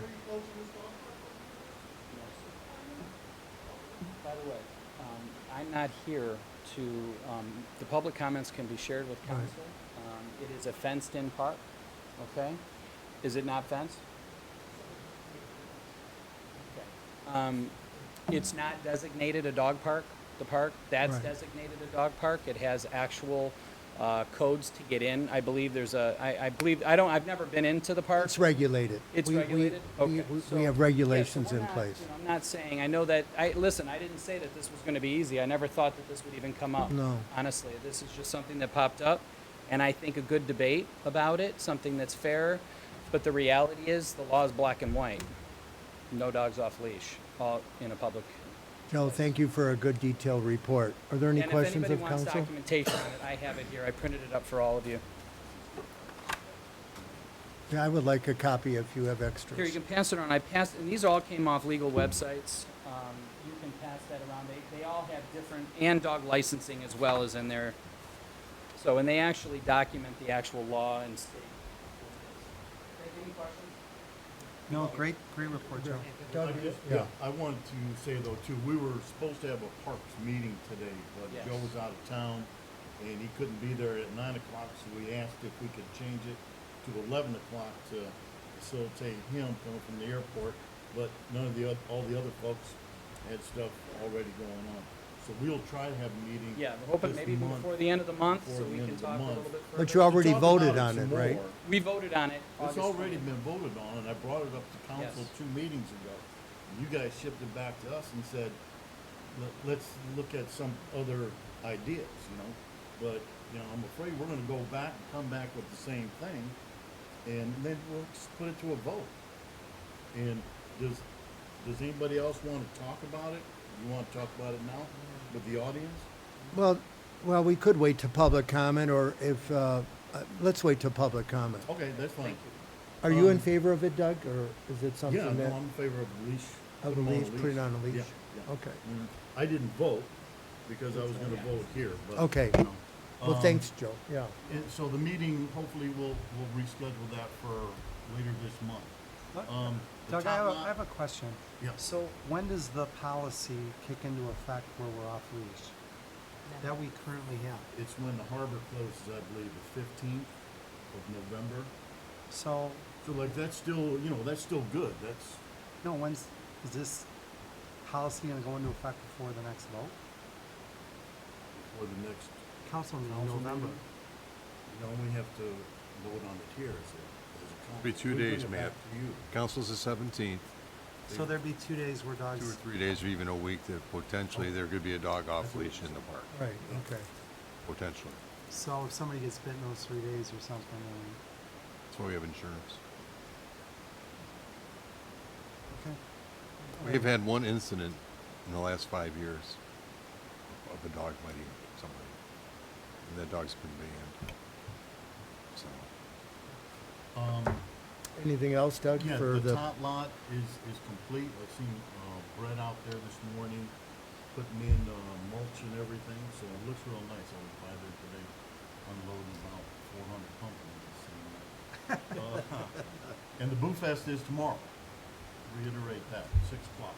By the way, I'm not here to, the public comments can be shared with council. It is a fenced-in park, okay? Is it not fenced? Okay. It's not designated a dog park, the park. That's Right. designated a dog park. It has actual codes to get in. I believe there's I've never been into the park. It's regulated. It's We- we- regulated? we- Okay. we So- have yeah, regulations so we're in not, place. I'm not saying, I know that, listen, I didn't say that this was gonna be easy. I never thought that this would even come up. No. Honestly, this is just something that popped up, and I think a good debate about it, something that's fair. But the reality is, the law is black and white. No dogs off leash, all in a public. Joe, thank you for a good detailed report. Are there any And questions if of anybody wants council? documentation on it, I have it here. I printed it up for all of you. Yeah, I would like a copy if you have extras. Here, you can pass it on. I passed, and these all came off legal websites. You can pass that around. They all have different, and dog licensing as well as in there. So, and they actually document the actual law and state. Any questions? No, great report, Joe. Doug, Yeah, I wanted to say though too, we were supposed to have a parks meeting today, but Yes. Joe was out of town and he couldn't be there at 9 o'clock, so we asked if we could change it to 11 o'clock to facilitate him coming from the airport, but none of all the other folks had stuff already going on. So we'll try to have a meeting. Yeah, we're hoping this maybe month. before the end of the month, Before so the we end can of the talk a month. little bit further. But you already Talk about voted it on some it, right? more. We voted on it It's August already 20th. been voted on, and I brought it up to council Yes. 2 meetings ago. You guys shipped it back to us and said, let's look at some other ideas, you know? But, you know, I'm afraid we're gonna go back and come back with the same thing, and then we'll just put it to a vote. And does anybody else wanna talk about it? You wanna talk about it now with the audience? Well, we could wait to public comment, or if, let's wait to public comment. Okay, that's fine. Are you in Um, favor of it, Doug, or is it something Yeah, no, that? I'm in favor of the leash. Of put 'em the on leash, put it on a leash? Yeah, yeah. Okay. I didn't vote because I was gonna vote here, but. Okay. you know. Well, thanks, Joe, yeah. And so the meeting, hopefully we'll reschedule that for later this month. The Doug, top I lot- have a question. Yeah. So when does the policy kick into effect where we're off leash? That we currently have? It's when the harbor closes, I believe, the 15th of November. So, So like, that's still, you know, that's still good. That's, no, is this policy gonna go into effect before the next vote? for the next Council meeting in council November. meeting. You know, we have to vote on it here as a council. Be 2 We bring days, it Matt. back to you. Council's the 17th, So there'd be 2 days where dogs. 2 or 3 days or even a week that potentially there could be a dog off leash in the park, Right, okay. potentially. So if somebody gets bitten those 3 days or something, then, That's why we have insurance. okay. We've had one incident in the last 5 years of a dog biting somebody. And that dog's been banned. So, Anything else, Doug, Yeah, for the the? top lot is complete. I've seen, Brett out there this morning putting in, mulch and everything, so it looks real nice. I was by there today unloading about 400 pumpkins. And the Boo Fest is tomorrow. Reiterate that, 6 o'clock.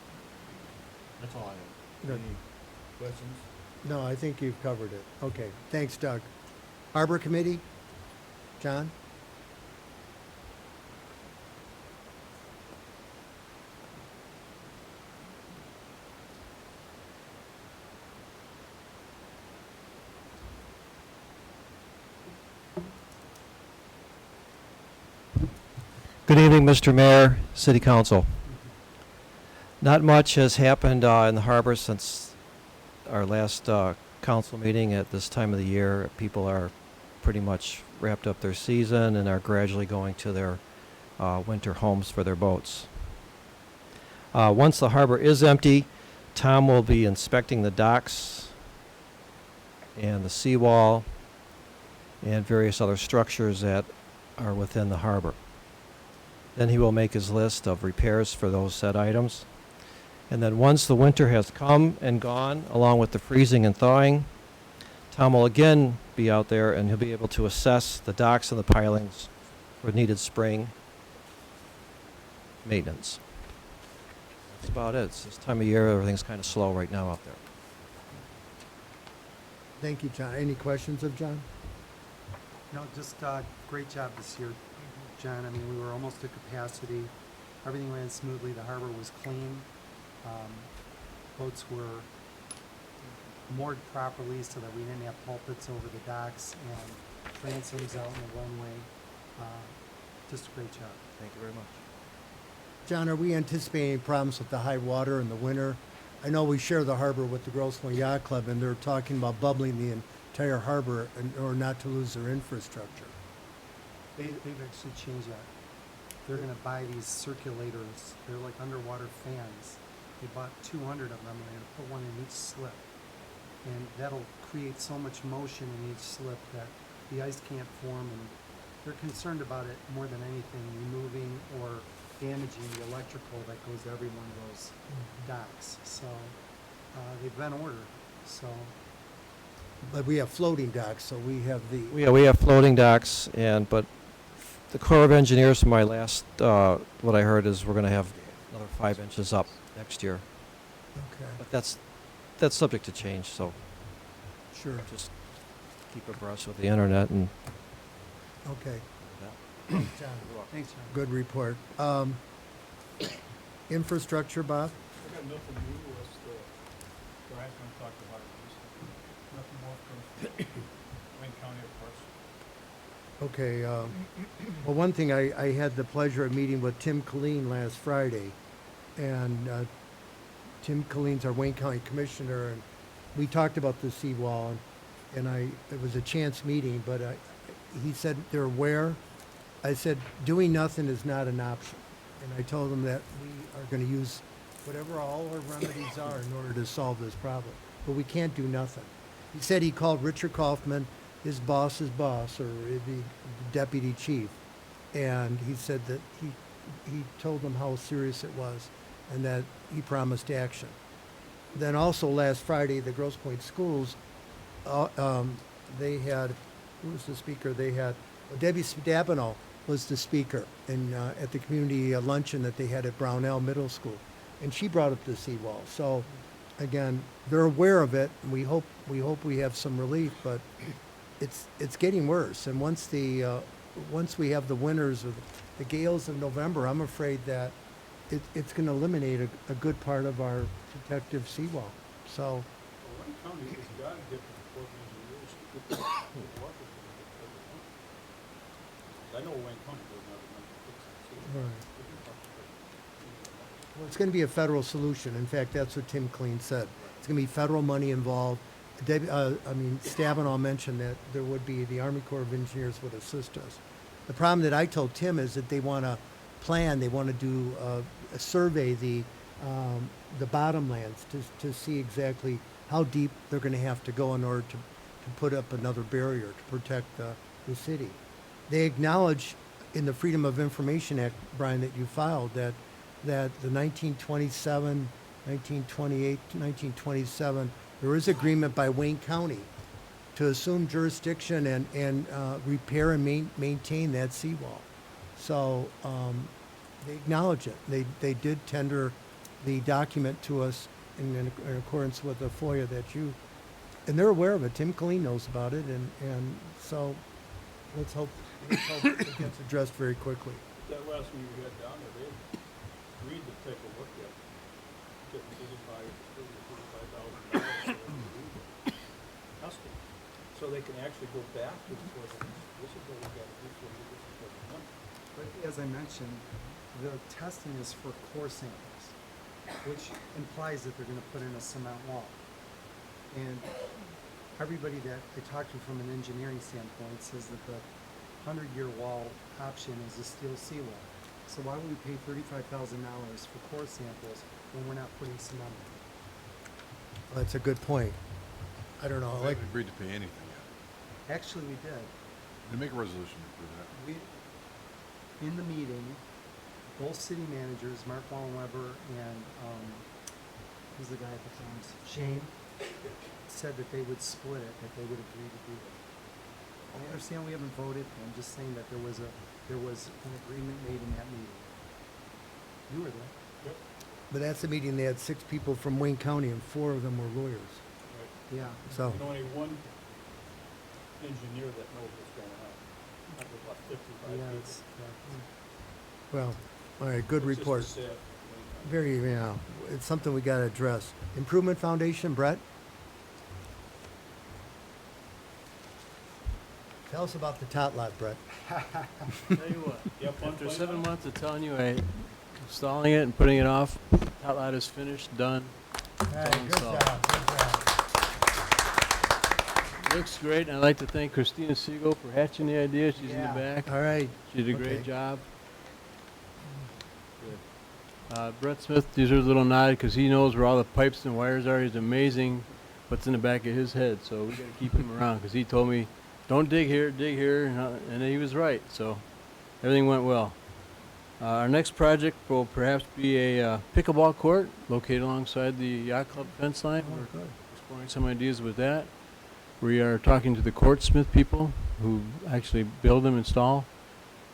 That's all I have. Good. Any questions? No, I think you've covered it. Okay, thanks, Doug. Harbor Committee? John? Good evening, Mr. Mayor, City Council. Not much has happened in the harbor since our last council meeting at this time of the year. People are pretty much wrapped up their season and are gradually going to their winter homes for their boats. Once the harbor is empty, Tom will be inspecting the docks and the seawall and various other structures that are within the harbor. Then he will make his list of repairs for those said items. And then once the winter has come and gone, along with the freezing and thawing, Tom will again be out there and he'll be able to assess the docks and the pilings for needed spring maintenance. That's about it. It's this time of year, everything's kind of slow right now out there. Thank you, John. Any questions of John? No, just, great job this year, John. I mean, we were almost at capacity. Everything ran smoothly. The harbor was clean. Boats were moored properly so that we didn't have pulpits over the docks and transoms out in the runway. Just a great job. Thank you very much. John, are we anticipating problems with the high water in the winter? I know we share the harbor with the Grosse Pointe Yacht Club, and they're talking about bubbling the entire harbor in order not to lose their infrastructure. They've actually changed that. They're gonna buy these circulators. They're like underwater fans. They bought 200 of them and they're gonna put one in each slip. And that'll create so much motion in each slip that the ice can't form, and they're concerned about it more than anything, removing or damaging the electrical that goes to every one of those docks. So, they've been ordered, so. But we have floating docks, so we have the. We have floating docks, but the Corps of Engineers, from my last, what I heard is we're going to have another 5 inches up next year. Okay, But that's subject to change, so sure. just keep abreast with the internet and. Okay. Yeah. John, Thanks, John. good report. Infrastructure, Bob? I got nothing new unless Brian's gonna talk about it. Nothing more from Wayne County, of course. Okay, well, one thing, I had the pleasure of meeting with Tim Colleen last Friday, and Tim Colleen's our Wayne County Commissioner, and we talked about the seawall, and it was a chance meeting, but he said they're aware. I said, doing nothing is not an option, and I told him that we are gonna use whatever all our remedies are in order to solve this problem, but we can't do nothing. He said he called Richard Kaufman, his boss's boss, or the deputy chief, and he said that he told them how serious it was and that he promised action. Then also last Friday, the Grosse Pointe Schools, they had, who was the speaker? They had, Debbie Stabenow was the speaker at the community luncheon that they had at Brownell Middle School, and she brought up the seawall. So again, they're aware of it, and we hope we have some relief, but it's getting worse. And once we have the winters or the gales of November, I'm afraid that it's going to eliminate a good part of our protective seawall. So, Well, Wayne County has gotta get to the Corps of Engineers to get the water to the I know Wayne County doesn't have the money to fix it, so. Right. Well, it's going to be a federal solution. In fact, that's what Tim Clean said. It's going to be federal money involved. Stabenow mentioned that there would be, the Army Corps of Engineers would assist us. The problem that I told Tim is that they want to plan, they want to do a survey the bottomlands to see exactly how deep they're going to have to go in order to put up another barrier to protect the city. They acknowledge in the Freedom of Information Act, Brian, that you filed, that the 1927, 1928, 1927, there is agreement by Wayne County to assume jurisdiction and repair and maintain that seawall. So they acknowledge it. They did tender the document to us in accordance with the FOIA and they're aware of it. Tim Colleen knows about it, and so let's hope it gets addressed very quickly. That last one you got down there, they agreed to take a look at getting city by $30,000 or $45,000 testing, so they can actually go back to the Corps of Engineers. This is what we got to do for you. This is what we want. But as I mentioned, the testing is for core samples, which implies that they're gonna put in a cement wall. And everybody that I talked to from an engineering standpoint says that the 100-year wall option is a steel seawall. So why would we pay $35,000 for core samples when we're not putting cement in? Well, that's a good point. I don't know. They haven't agreed to pay anything yet. Actually, we did. They make a resolution to prove that. In the meeting, both city managers, Mark Wallenweber and, who's the guy at the Times? Shane, said that they would split it, that they would agree to do it. I understand we haven't voted, I'm just saying that there was an agreement made in that meeting. You were there. Yep. But that's a meeting, they had 6 people from Wayne County and 4 of them were lawyers. Right. Yeah. So, And only one engineer that knows what's going on. Out of about 55 Yeah, people. it's, well, all right, good It's just report. sad. Very, it's something we got to address. Improvement Foundation, Brett? Tell us about the tot lot, Brett. Tell you what, after 7 months of telling you, installing it and putting it off, tot lot is finished, done. All right, good installed. job, good job. Looks great, and I'd like to thank Christina Siegel for hatching the idea. She's in the back. All right. She did a Okay. great job. Brett Smith deserves a little nod because he knows where all the pipes and wires are. He's amazing what's in the back of his head, so we got to keep him around because he told me, don't dig here, and he was right, so everything went well. Our next project will perhaps be a pickleball court located alongside the yacht club fence line. We're exploring some ideas with that. We are talking to the Court Smith people who actually build them, install.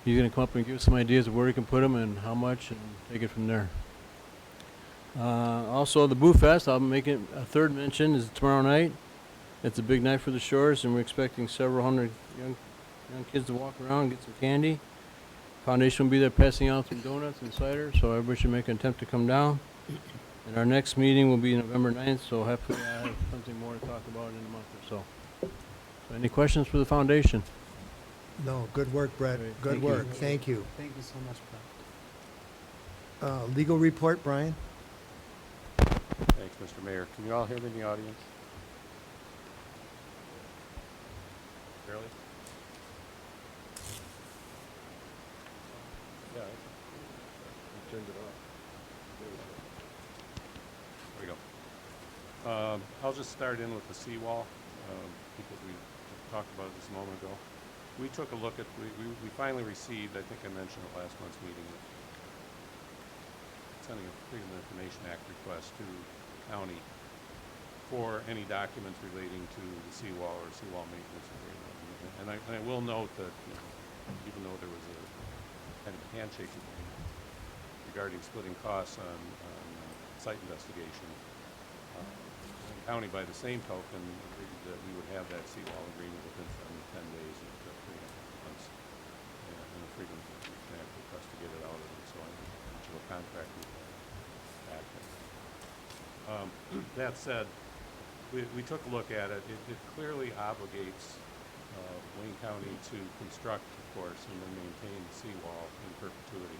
He's going to come up and give us some ideas of where he can put them and how much, and take it from there. Also, the Boo Fest, I'll make it a third mention, is tomorrow night. It's a big night for the Shores, and we're expecting several hundred young kids to walk around and get some candy. Foundation will be there passing out some donuts and cider, so everybody should make an attempt to come down. And our next meeting will be November 9th, so hopefully I have something more to talk about in a month or so. So any questions for the foundation? No, good work, Brett. Great. Good Thank you. work. Thank you. Thank you so much, Brett. Legal report, Brian? Thanks, Mr. Mayor. Can you all hear me in the audience? Barely? Yeah. I turned it off. There we go. I'll just start in with the seawall, because we talked about it just a moment ago. We took a look at, we finally received, I think I mentioned at last month's meeting, sending a Freedom of Information Act request to the county for any documents relating to the seawall or seawall maintenance agreement. And I will note that, even though there was a kind of handshake agreement regarding splitting costs on site investigation, the county, by the same token, agreed that we would have that seawall agreement within 10 days of the 3 months, and the Freedom of Information Act request to get it out of them, so I'm much of a contract with that. That said, we took a look at it. It clearly obligates Wayne County to construct, of course, and then maintain the seawall in perpetuity.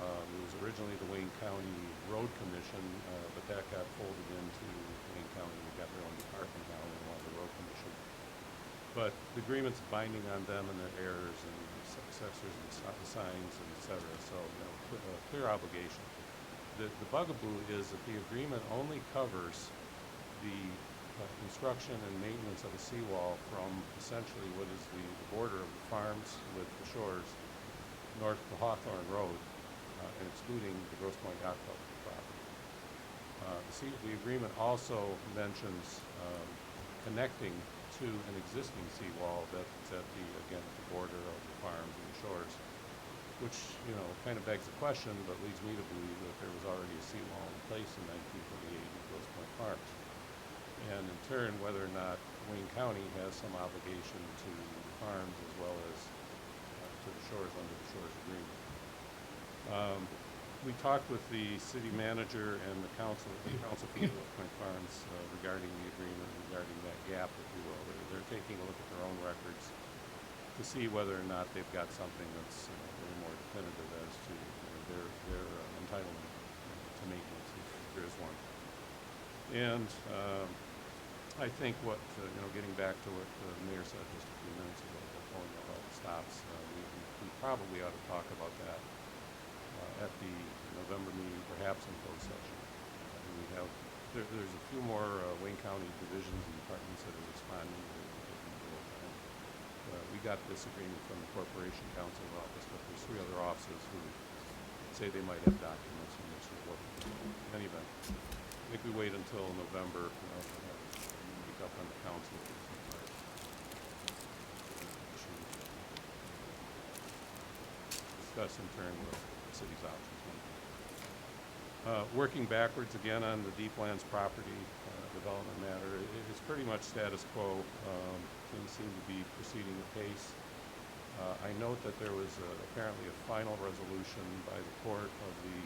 It was originally the Wayne County Road Commission, but that got folded into Wayne County. We've got their own department now, and one of the Road Commission. But the agreement's binding on them and their heirs and successors and signs and et cetera, so clear obligation. The bugaboo is that the agreement only covers the construction and maintenance of a seawall from essentially what is the border of the farms with the Shores north to Hawthorne Road, and excluding the Grosse Pointe Yacht Club property. The agreement also mentions connecting to an existing seawall that's at the border of the farms and the Shores, which, kind of begs the question, but leads me to believe that there was already a seawall in place in 1948 at Grosse Pointe Farms. And in turn, whether or not Wayne County has some obligation to the farms as well as to the Shores under the Shores agreement. We talked with the city manager and the council for Grosse Pointe Farms regarding the agreement, regarding that gap, if you will. They're taking a look at their own records to see whether or not they've got something that's a little more definitive as to their entitlement to maintenance, if there is one. And I think getting back to what the mayor said just a few minutes ago, about pulling out all the stops, we probably ought to talk about that at the November meeting, perhaps in closed session. There's a few more Wayne County divisions and departments that are responding. We got this agreement from the Corporation Counsel office, but there's 3 other offices who say they might have documents in which they're working. In any event, I think we wait until November, pick up on the council. Discuss in turn what the city's options might be. Working backwards again on the Deep Lands property development matter, it's pretty much status quo. Things seem to be proceeding apace. I note that there was apparently a final resolution by the court of the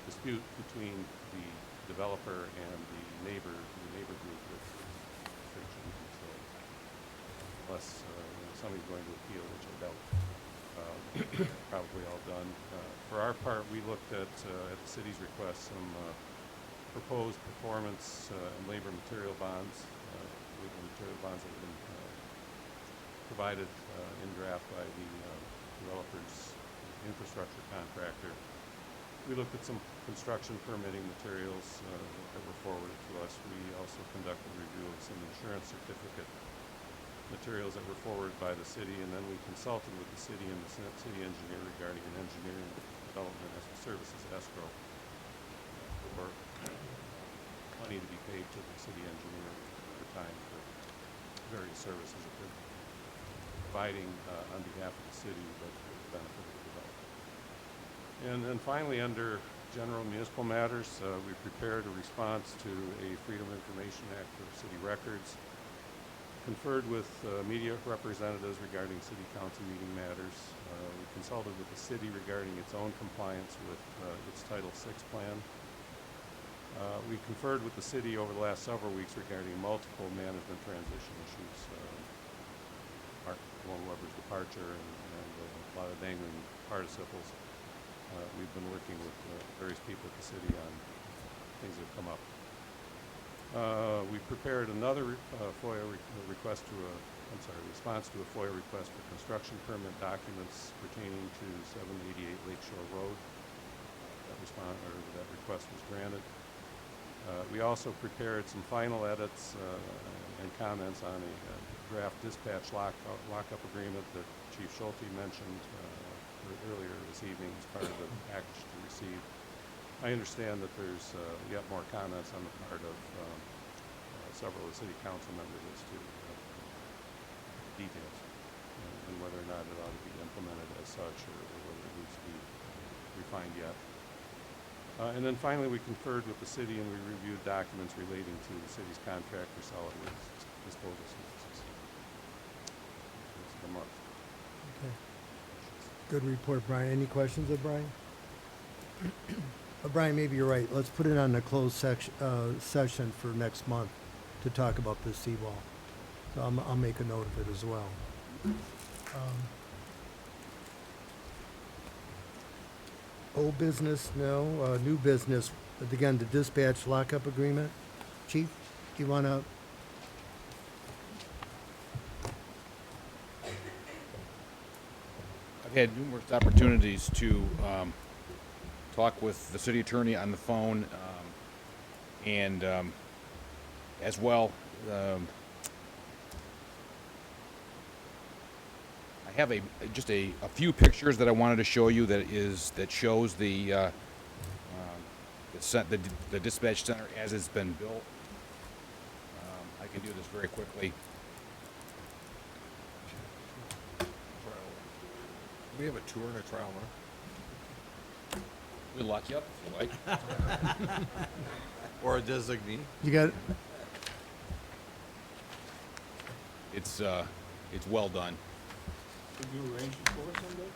dispute between the developer and the neighbor group with restrictions and so unless somebody's going to appeal, which I doubt. Probably all done. For our part, we looked at the city's request, some proposed performance and labor material bonds. Labor material bonds that have been provided in draft by the developer's infrastructure contractor. We looked at some construction permitting materials that were forwarded to us. We also conducted a review of some insurance certificate materials that were forwarded by the city, and then we consulted with the city and the city engineer regarding an engineering development services escrow for money to be paid to the city engineer over time for various services that they're providing on behalf of the city, but for the benefit of the developer. And then finally, under general municipal matters, we prepared a response to a Freedom of Information Act for city records, conferred with media representatives regarding city council meeting matters. We consulted with the city regarding its own compliance with its Title VI plan. We conferred with the city over the last several weeks regarding multiple management transition issues. Mark Weber's departure and a lot of dangling participles. We've been working with various people at the city on things that have come up. We prepared another FOIA response to a FOIA request for construction permit documents pertaining to 788 Lakeshore Road. That request was granted. We also prepared some final edits and comments on a draft dispatch lockup agreement that Chief Schulte mentioned earlier this evening as part of the package to receive. I understand that there's yet more comments on the part of several of the city council members as to details and whether or not it ought to be implemented as such or whether it needs to be refined yet. And then finally, we conferred with the city and we reviewed documents relating to the city's contract for solid waste disposal services. This is the month. Okay. Good report, Brian. Any questions of Brian? Brian, maybe you're right. Let's put it on the closed session for next month to talk about the seawall. So I'll make a note of it as well. Old business, no. New business, again, the dispatch lockup agreement. Chief, do you want to? I've had numerous opportunities to talk with the city attorney on the phone, and as well, I have just a few pictures that I wanted to show you that shows the dispatch center as it's been built. I can do this very quickly. We have a tour and a trial run. We'll lock you up if you like. Or a designee. You got. It's well done. Could you arrange it for us someday?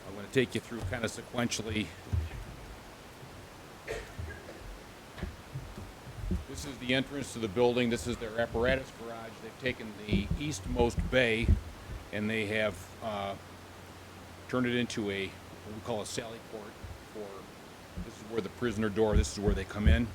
I'm going to take you through kind of sequentially. This is the entrance to the building. This is their apparatus garage. They've taken the eastmost bay and they have turned it into what we call a sally port. This is where the prisoner door, this is where they come in.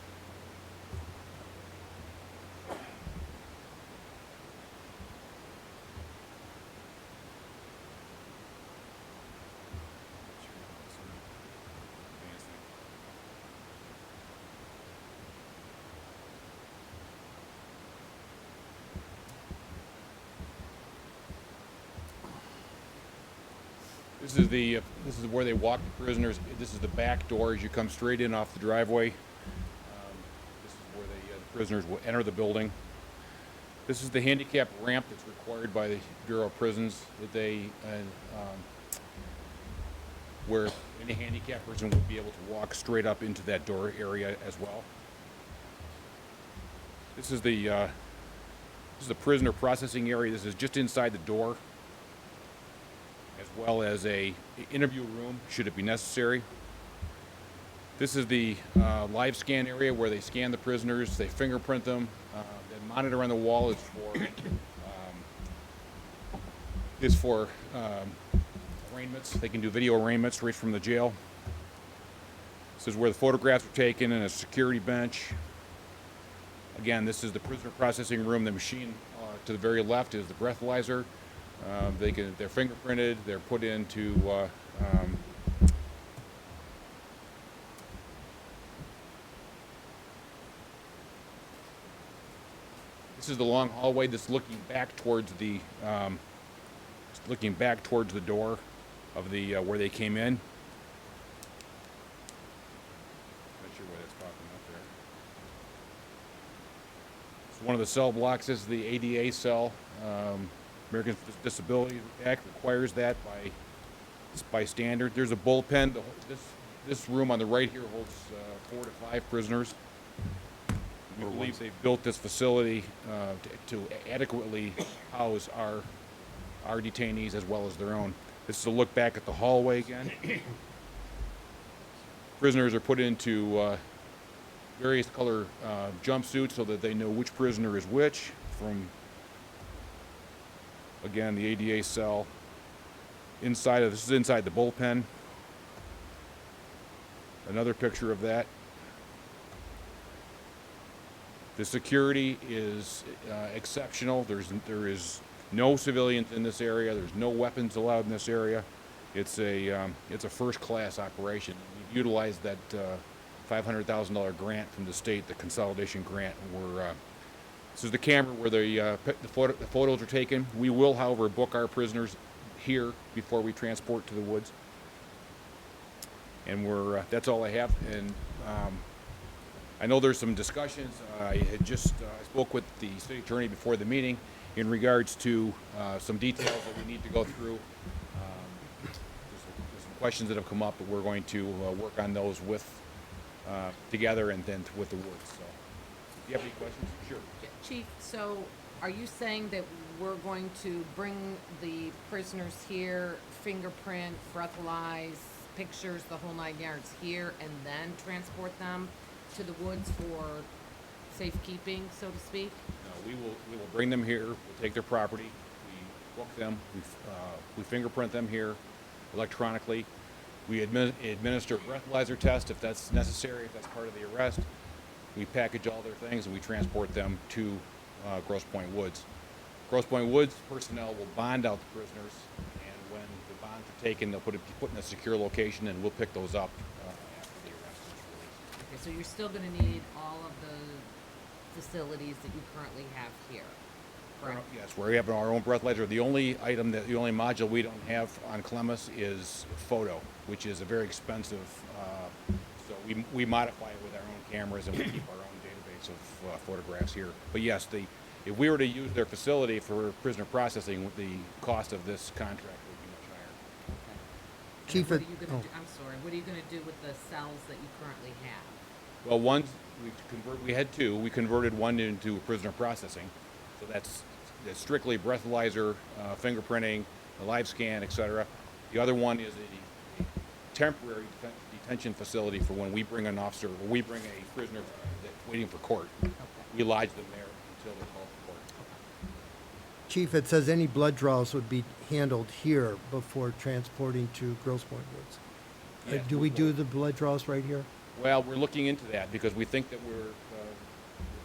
This is where they walk the prisoners. This is the back door as you come straight in off the driveway. This is where the prisoners will enter the building. This is the handicap ramp that's required by the Bureau of Prisons that where any handicapped person will be able to walk straight up into that door area as well. This is the prisoner processing area. This is just inside the door. as well as a interview room, should it be necessary. This is the live scan area where they scan the prisoners, they fingerprint them. The monitor on the wall is for arraignments. They can do video arraignments right from the jail. This is where the photographs are taken and a security bench. Again, this is the prisoner processing room. The machine to the very left is the breathalyzer. They're fingerprinted. They're put into this is the long hallway that's looking back towards the door of the where they came in. Not sure why that's popping up there. It's one of the cell blocks. This is the ADA cell. Americans with Disabilities Act requires that by standard. There's a bullpen. This room on the right here holds 4 to 5 prisoners. We believe they've built this facility to adequately house our detainees as well as their own. This is a look back at the hallway again. Prisoners are put into various color jumpsuits so that they know which prisoner is which. From, again, the ADA cell. This is inside the bullpen. Another picture of that. The security is exceptional. There is no civilians in this area. There's no weapons allowed in this area. It's a first-class operation. We've utilized that $500,000 grant from the state, the consolidation grant. This is the camera where the photos are taken. We will, however, book our prisoners here before we transport to the woods. And that's all I have. And I know there's some discussions. I had just spoke with the city attorney before the meeting in regards to some details that we need to go through. There's some questions that have come up, but we're going to work on those together and then with the woods. So, if you have any questions, sure. Chief, so are you saying that we're going to bring the prisoners here, fingerprint, breathalyze, pictures, the whole 9 yards here, and then transport them to the woods for safekeeping, so to speak? No, we will bring them here. We'll take their property. We book them. We fingerprint them here electronically. We administer a breathalyzer test if that's necessary, if that's part of the arrest. We package all their things and we transport them to Grosse Pointe Woods. Grosse Pointe Woods personnel will bond out the prisoners, and when the bonds are taken, they'll be put in a secure location, and we'll pick those up after the arrest is released. Okay, so you're still going to need all of the facilities that you currently have here, correct? Yes, we have our own breathalyzer. The only module we don't have on Clemmis is photo, which is a very expensive. So we modify it with our own cameras, and we keep our own database of photographs here. But yes, if we were to use their facility for prisoner processing, the cost of this contract would be much higher. Okay. Chief, What are you gonna do? I'm sorry. What are you going to do with the cells that you currently have? Well, we had 2. We converted one into prisoner processing, so that's strictly breathalyzer, fingerprinting, a live scan, etc. The other one is a temporary detention facility for when we bring an officer or we bring a prisoner that's waiting for court. Okay. We lodge them there until they're called to court. Chief, it says any blood draws would be handled here before transporting to Grosse Pointe Woods. Yes, Do we do the blood draws right here? Well, we're looking into that because we think that the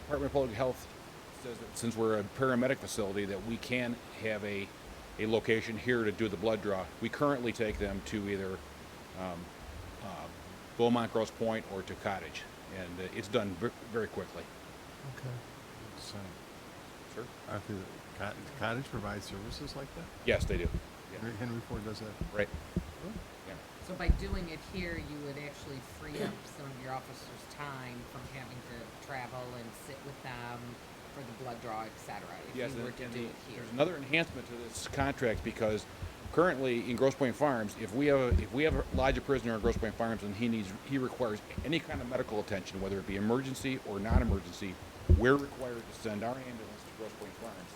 Department of Public Health says that since we're a paramedic facility that we can have a location here to do the blood draw. We currently take them to either Beaumont, Grosse Pointe, or to Cottage, and it's done very quickly. Okay. Sir? Cottage provides services like that? Yes, they do. Yeah. Henry Ford does that? Right. Yeah. So by doing it here, you would actually free up some of your officers' time from having to travel and sit with them for the blood draw, et cetera, if Yes, you were to do it here. there's another enhancement to this contract because currently in Grosse Pointe Farms, if we have lodge a prisoner in Grosse Pointe Farms and he requires any kind of medical attention, whether it be emergency or non-emergency, we're required to send our ambulance to Grosse Pointe Farms.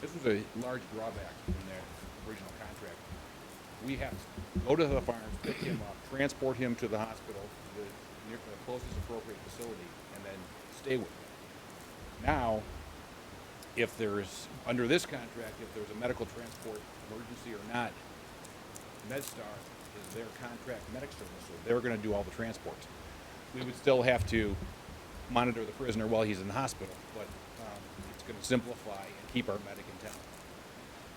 This was a large drawback in their original contract. We have to go to the farm, pick him up, transport him to the hospital, the closest appropriate facility, and then stay with him. Now, if there's, under this contract, if there's a medical transport emergency or not, MedStar is their contract medic service, so they're gonna do all the transports. We would still have to monitor the prisoner while he's in the hospital, but it's gonna simplify and keep our medic in town.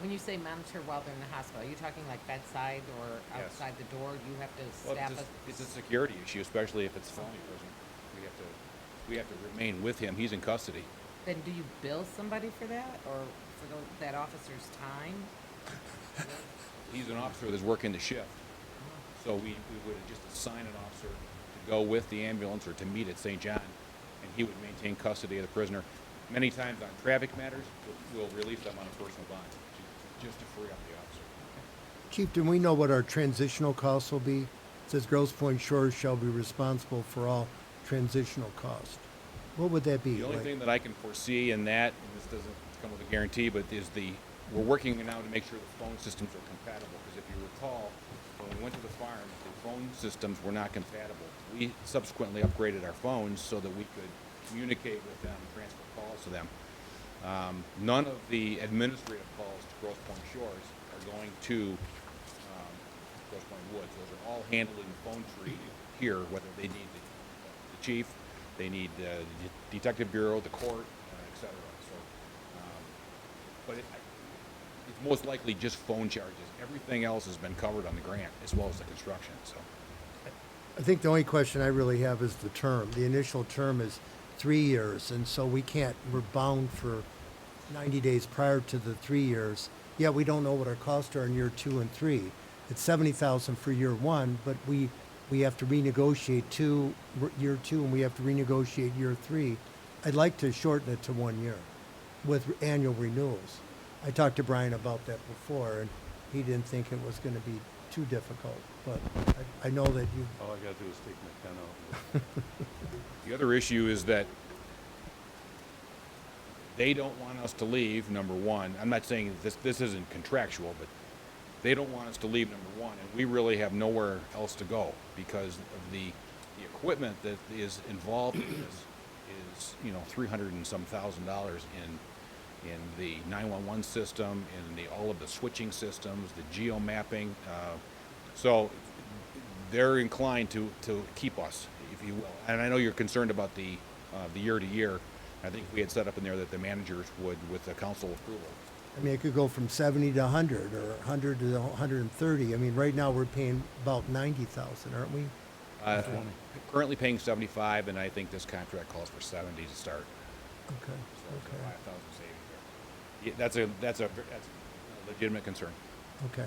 When you say monitor while they're in the hospital, are you talking like bedside or Yes. outside the door? You have to Well, staff it's a security issue, especially if it's felony prison. We have to remain with him. He's in custody. Then do you bill somebody for that, or for that officer's time? He's an officer that's working the shift. So we would just assign an officer to go with the ambulance or to meet at St. John, and he would maintain custody of the prisoner. Many times on traffic matters, we'll release them on a personal bond, just to free up the officer. Chief, do we know what our transitional costs will be? It says Grosse Pointe Shores shall be responsible for all transitional costs. What would that be? The only Like- thing that I can foresee in that, and this doesn't come with a guarantee, but is we're working now to make sure the phone systems are compatible, because if you recall, when we went to the farm, the phone systems were not compatible. We subsequently upgraded our phones so that we could communicate with them, transfer calls to them. None of the administrative calls to Grosse Pointe Shores are going to Grosse Pointe Woods. Those are all handled in the phone tree here, whether they need the chief, they need the detective bureau, the court, et cetera. So, but it's most likely just phone charges. Everything else has been covered on the grant, as well as the construction, so. I think the only question I really have is the term. The initial term is 3 years, and so we're bound for 90 days prior to the 3 years. Yeah, we don't know what our costs are in year 2 and 3. It's $70,000 for year 1, but we have to renegotiate year 2, and we have to renegotiate year 3. I'd like to shorten it to 1 year with annual renewals. I talked to Brian about that before, and he didn't think it was going to be too difficult, but I know that you. All I gotta do is take my pen out. The other issue is that they don't want us to leave, number one. I'm not saying this isn't contractual, but they don't want us to leave, number one, and we really have nowhere else to go because of the equipment that is involved in this is, $300 and some thousand in the 911 system, in all of the switching systems, the geo mapping. So they're inclined to keep us, if you will. And I know you're concerned about the year to year. I think we had set up in there that the managers would, with the council approval. I mean, it could go from 70 to 100 or 100 to 130. I mean, right now we're paying about 90,000, aren't we? Currently paying 75, and I think this contract calls for 70 to start. Okay. So it's a Okay. 5,000 savings there. That's a legitimate concern. Okay.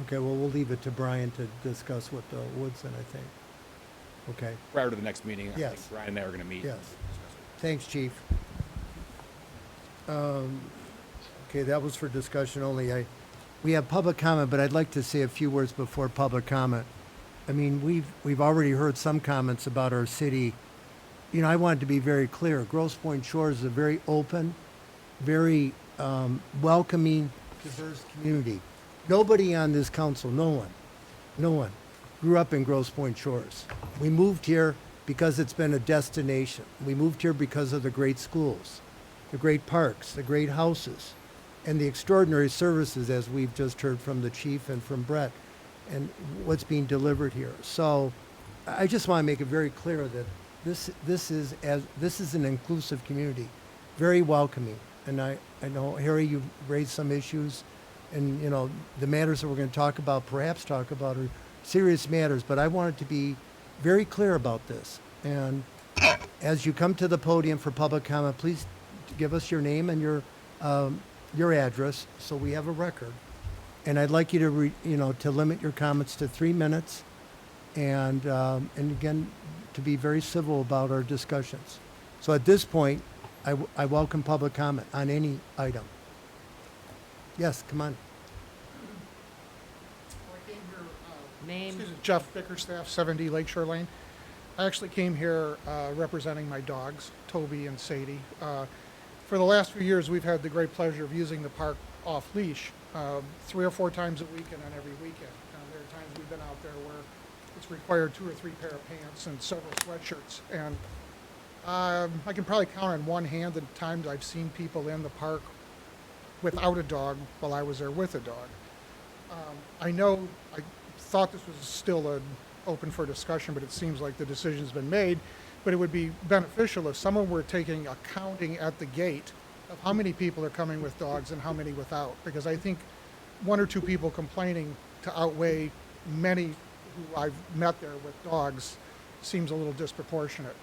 Okay. Well, we'll leave it to Brian to discuss with Woodson, I think. Okay. Prior to the next meeting, I Yes. think Brian and I are going to meet. Yes. Thanks, Chief. Okay, that was for discussion only. We have public comment, but I'd like to say a few words before public comment. I mean, we've already heard some comments about our city. I wanted to be very clear. Grosse Pointe Shores is a very open, very welcoming, diverse community. Nobody on this council, no one, grew up in Grosse Pointe Shores. We moved here because it's been a destination. We moved here because of the great schools, the great parks, the great houses, and the extraordinary services, as we've just heard from the chief and from Brett, and what's being delivered here. So I just want to make it very clear that this is an inclusive community, very welcoming. And I know, Harry, you raised some issues, and the matters that we're going to perhaps talk about are serious matters, but I wanted to be very clear about this. And as you come to the podium for public comment, please give us your name and your address so we have a record. And I'd like you to to limit your comments to 3 minutes, and again, to be very civil about our discussions. So at this point, I welcome public comment on any item. Yes, come on. Name. Jeff Bickerstaff, 70 Lakeshore Lane. I actually came here representing my dogs, Toby and Sadie. For the last few years, we've had the great pleasure of using the park off leash 3 or 4 times a week and on every weekend. been out there where it's required 2 or 3 pair of pants and several sweatshirts. And I can probably count on one hand the times I've seen people in the park without a dog while I was there with a dog. I know I thought this was still open for discussion, but it seems like the decision's been made. But it would be beneficial if someone were taking accounting at the gate of how many people are coming with dogs and how many without. Because I think 1 or 2 people complaining to outweigh many who I've met there with dogs seems a little disproportionate.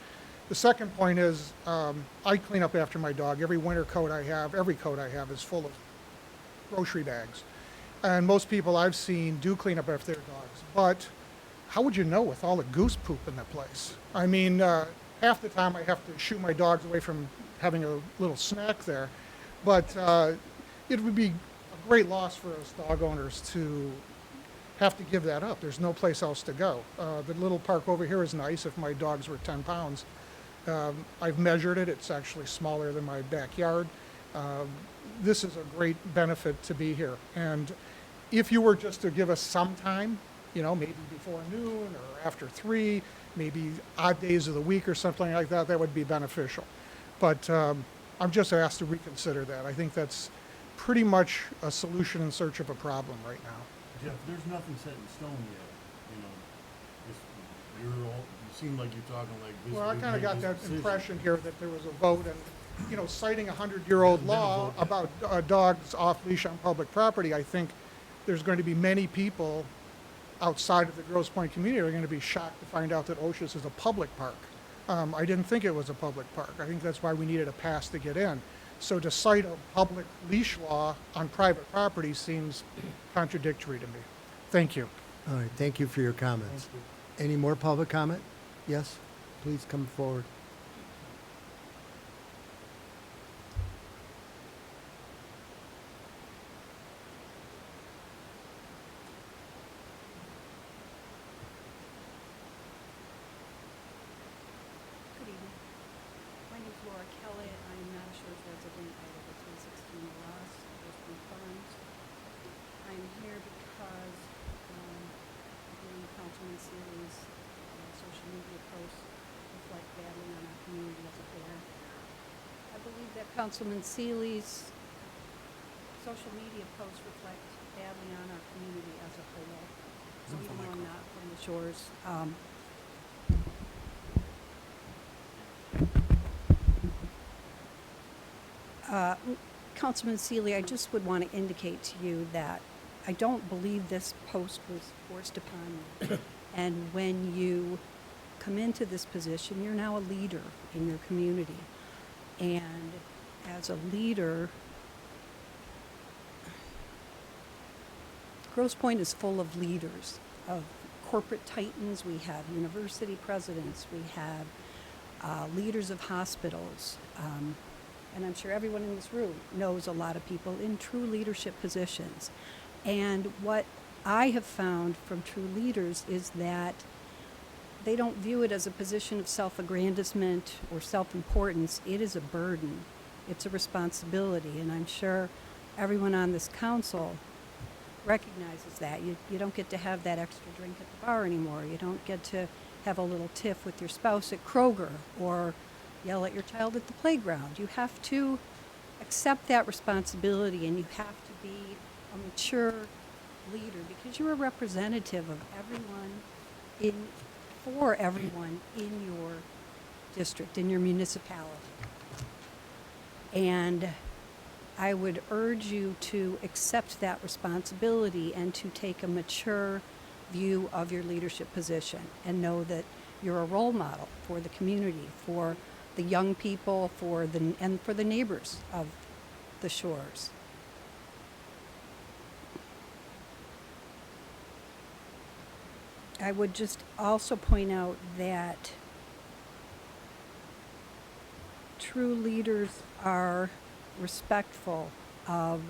The second point is I clean up after my dog. Every winter coat I have, every coat I have is full of grocery bags. And most people I've seen do clean up after their dogs. But how would you know with all the goose poop in the place? I mean, half the time I have to shoo my dogs away from having a little snack there. But it would be a great loss for us dog owners to have to give that up. There's no place else to go. The little park over here is nice if my dogs were 10 pounds. I've measured it. It's actually smaller than my backyard. This is a great benefit to be here. And if you were just to give us some time, you know, maybe before noon or after 3, maybe odd days of the week or something like that, that would be beneficial. But I'm just asked to reconsider that. I think that's pretty much a solution in search of a problem right now. Jeff, there's nothing set in stone yet, you know. You seem like you're talking like this. Well, I we've kind of made got this that decision. impression here that there was a vote and, you know, citing a 100-year-old law about dogs off leash on public property, I think there's going to be many people outside of the Grosse Pointe community are going to be shocked to find out that Oshus is a public park. I didn't think it was a public park. I think that's why we needed a pass to get in. So to cite a public leash law on private property seems contradictory to me. Thank you. All right, thank you for your comments. Any more public comment? Yes, please come forward. Good evening. My name is Laura Kelly. I'm not a Shores resident. I live at 316 Ross, Grosse Pointe Farms. I'm here because during Councilman Seeley's social media posts reflect badly on our community as a whole. I believe that Councilman Seeley's social media posts reflect badly on our community as a whole. So even though I'm not from the Shores, Councilman Seeley, I just would want to indicate to you that I don't believe this post was forced upon you. And when you come into this position, you're now a leader in your community. And as a leader, Grosse Pointe is full of leaders, of corporate titans. We have university presidents. We have leaders of hospitals. And I'm sure everyone in this room knows a lot of people in true leadership positions. And what I have found from true leaders is that they don't view it as a position of self-aggrandizement or self-importance. It is a burden. It's a responsibility. And I'm sure everyone on this council recognizes that. You don't get to have that extra drink at the bar anymore. You don't get to have a little tiff with your spouse at Kroger or yell at your child at the playground. You have to accept that responsibility, and you have to be a mature leader because you're a representative of everyone for everyone in your district, in your municipality. And I would urge you to accept that responsibility and to take a mature view of your leadership position and know that you're a role model for the community, for the young people, and for the neighbors of the Shores. I would just also point out that true leaders are respectful of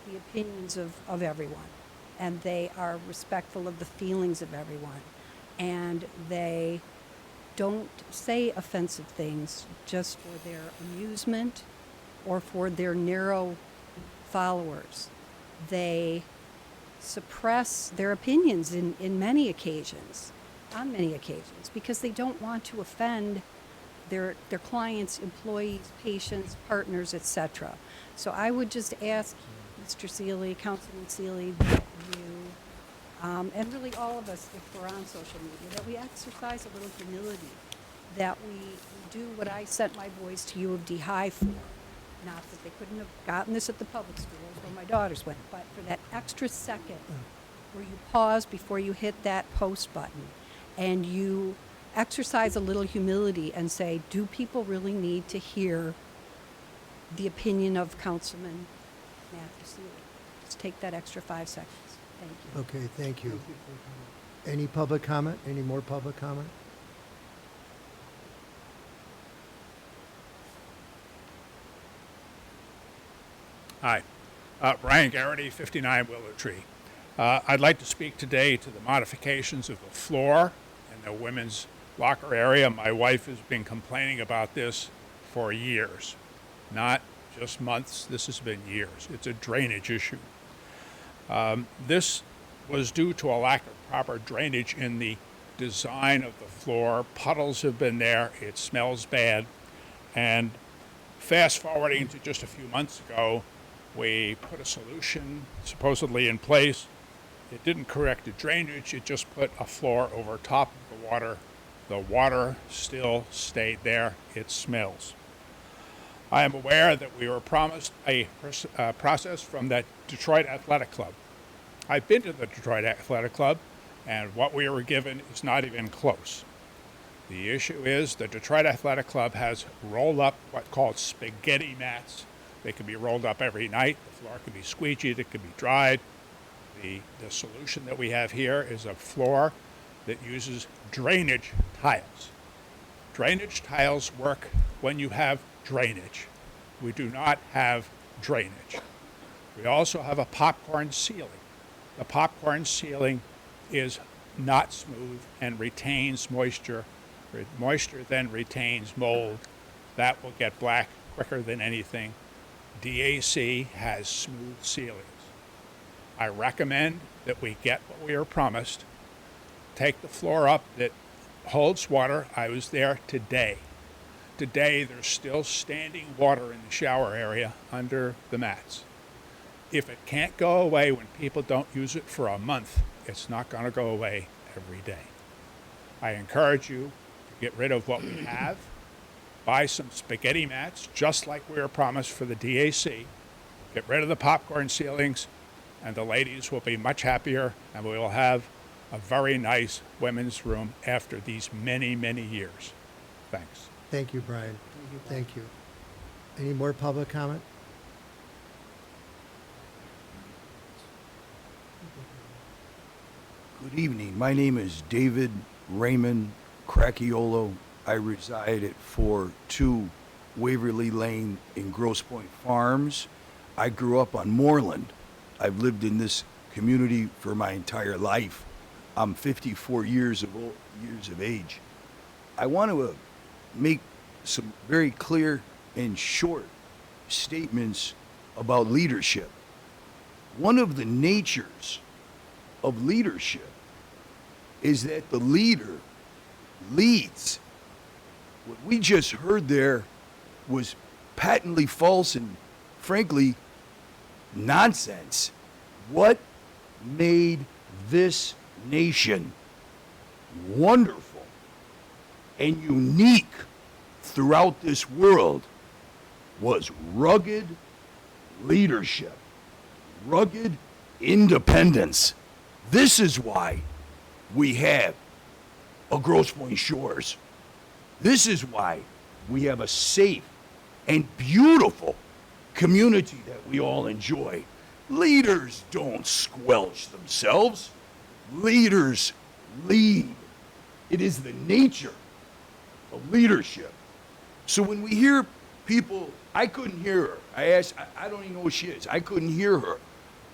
the opinions of everyone, and they are respectful of the feelings of everyone, and they don't say offensive things just for their amusement or for their narrow followers. They suppress their opinions in many occasions, on many occasions, because they don't want to offend their clients, employees, patients, partners, etc. So I would just ask Mr. Seeley, Councilman Seeley, that you, and really all of us, if we're on social media, that we exercise a little humility, that we do what I sent my boys to U of D High for. Not that they couldn't have gotten this at the public schools where my daughters went, but for that extra second where you pause before you hit that post button and you exercise a little humility and say, do people really need to hear the opinion of Councilman Matthew Seeley? Just take that extra 5 seconds. Thank you. Okay, thank you. Any public comment? Any more public comment? Hi, Brian Garrity, 59 Willow Tree. I'd like to speak today to the modifications of the floor in the women's locker area. My wife has been complaining about this for years, not just months. This has been years. It's a drainage issue. This was due to a lack of proper drainage in the design of the floor. Puddles have been there. It smells bad. And fast forwarding to just a few months ago, we put a solution supposedly in place. It didn't correct the drainage. It just put a floor over top of the water. The water still stayed there. It smells. I am aware that we were promised a process from the Detroit Athletic Club. I've been to the Detroit Athletic Club, and what we were given is not even close. The issue is the Detroit Athletic Club has rolled up what's called spaghetti mats. They can be rolled up every night. The floor can be squeegeed. It can be dried. The solution that we have here is a floor that uses drainage tiles. Drainage tiles work when you have drainage. We do not have drainage. We also have a popcorn ceiling. The popcorn ceiling is not smooth and retains moisture. Moisture then retains mold. That will get black quicker than anything. DAC has smooth ceilings. I recommend that we get what we are promised. Take the floor up that holds water. I was there today. Today there's still standing water in the shower area under the mats. If it can't go away when people don't use it for a month, it's not going to go away every day. I encourage you to get rid of what we have. Buy some spaghetti mats, just like we were promised for the DAC. Get rid of the popcorn ceilings, and the ladies will be much happier, and we will have a very nice women's room after these many, many years. Thanks. Thank you, Brian. Thank you. Any more public comment? Good evening. My name is David Raymond Cracchiolo. I reside at 4-2 Waverly Lane in Grosse Pointe Farms. I grew up on Moreland. I've lived in this community for my entire life. I'm 54 years of age. I want to make some very clear and short statements about leadership. One of the natures of leadership is that the leader leads. What we just heard there was patently false and frankly nonsense. What made this nation wonderful and unique throughout this world was rugged leadership, rugged independence. This is why we have a Grosse Pointe Shores. This is why we have a safe and beautiful community that we all enjoy. Leaders don't squelch themselves. Leaders lead. It is the nature of leadership. So when we hear people, I couldn't hear her. I don't even know who she is. I couldn't hear her.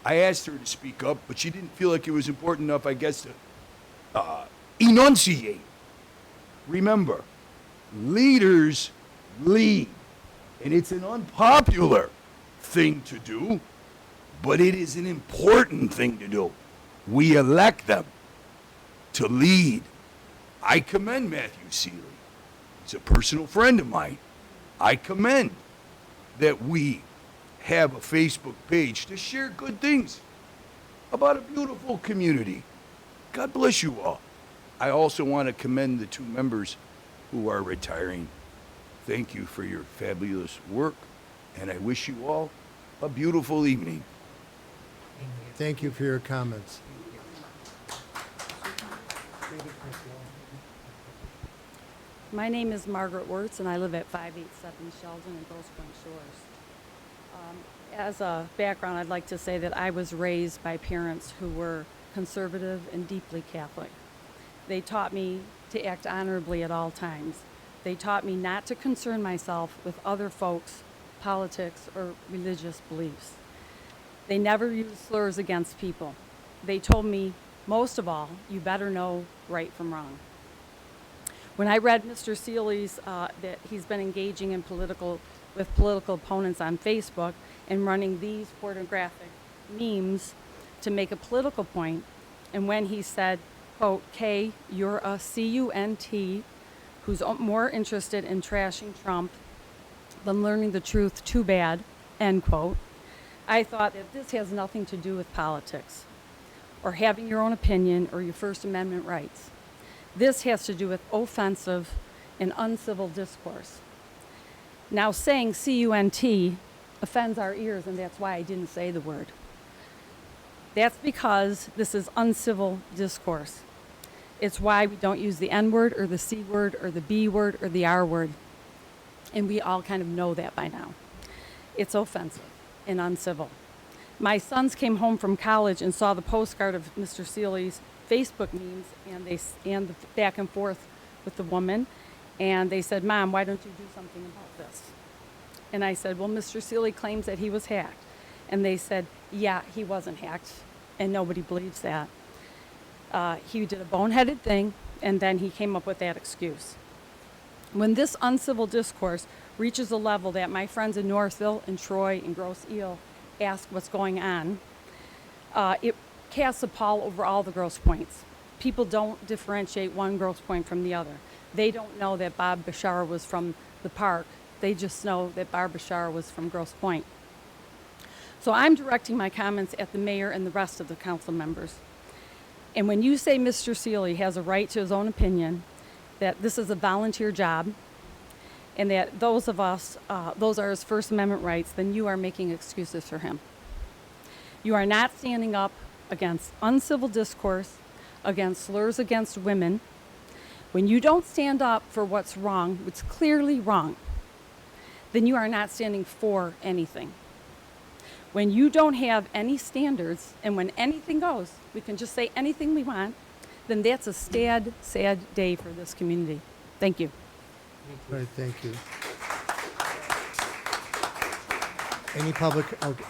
I asked her to speak up, but she didn't feel like it was important enough, I guess, to enunciate. Remember, leaders lead, and it's an unpopular thing to do, but it is an important thing to do. We elect them to lead. I commend Matthew Seeley. He's a personal friend of mine. I commend that we have a Facebook page to share good things about a beautiful community. God bless you all. I also want to commend the two members who are retiring. Thank you for your fabulous work, and I wish you all a beautiful evening. Thank you for your comments. My name is Margaret Wirtz, and I live at 587 Sheldon in Grosse Pointe Shores. As a background, I'd like to say that I was raised by parents who were conservative and deeply Catholic. They taught me to act honorably at all times. They taught me not to concern myself with other folks' politics or religious beliefs. They never used slurs against people. They told me, most of all, you better know right from wrong. When I read Mr. Seeley's, that he's been engaging in with political opponents on Facebook and running these pornographic memes to make a political point, and when he said, quote, Kay, you're a CUNT who's more interested in trashing Trump than learning the truth, too bad, end quote, I thought that this has nothing to do with politics or having your own opinion or your First Amendment rights. This has to do with offensive and uncivil discourse. Now, saying CUNT offends our ears, and that's why I didn't say the word. That's because this is uncivil discourse. It's why we don't use the N word or the C word or the B word or the R word. And we all kind of know that by now. It's offensive and uncivil. My sons came home from college and saw the postcard of Mr. Seeley's Facebook memes and the back and forth with the woman. And they said, Mom, why don't you do something about this? And I said, well, Mr. Seeley claims that he was hacked. And they said, yeah, he wasn't hacked, and nobody believes that. He did a boneheaded thing, and then he came up with that excuse. When this uncivil discourse reaches a level that my friends in Northville and Troy and Grosse Ile ask what's going on, it casts a pall over all the Grosse Pointes. People don't differentiate one Grosse Pointe from the other. They don't know that Bob Bashar was from the park. They just know that Barb Bashar was from Grosse Pointe. So I'm directing my comments at the mayor and the rest of the council members. And when you say Mr. Seeley has a right to his own opinion, that this is a volunteer job, and that those of us, those are his First Amendment rights, then you are making excuses for him. You are not standing up against uncivil discourse, against slurs against women. When you don't stand up for what's wrong, what's clearly wrong, then you are not standing for anything. When you don't have any standards, and when anything goes, we can just say anything we want, then that's a sad, sad day for this community. Thank you. All right, thank you. Any public, okay.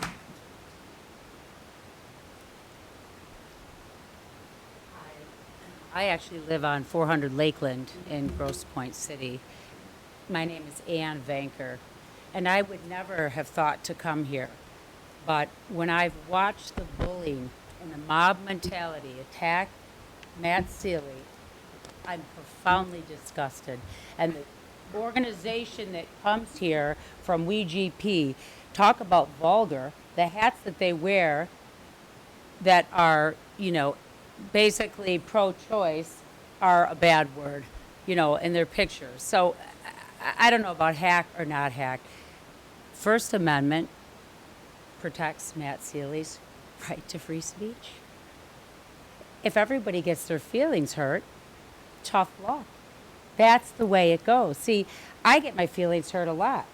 I actually live on 400 Lakeland in Grosse Pointe City. My name is Ann Vanker, and I would never have thought to come here. But when I've watched the bullying and the mob mentality attack Matt Seeley, I'm profoundly disgusted. And the organization that comes here from WeGP, talk about vulgar, the hats that they wear that are, you know, basically pro-choice are a bad word, you know, in their pictures. So I don't know about hack or not hack. First Amendment protects Matt Seeley's right to free speech. If everybody gets their feelings hurt, tough luck. That's the way it goes. See, I get my feelings hurt a lot.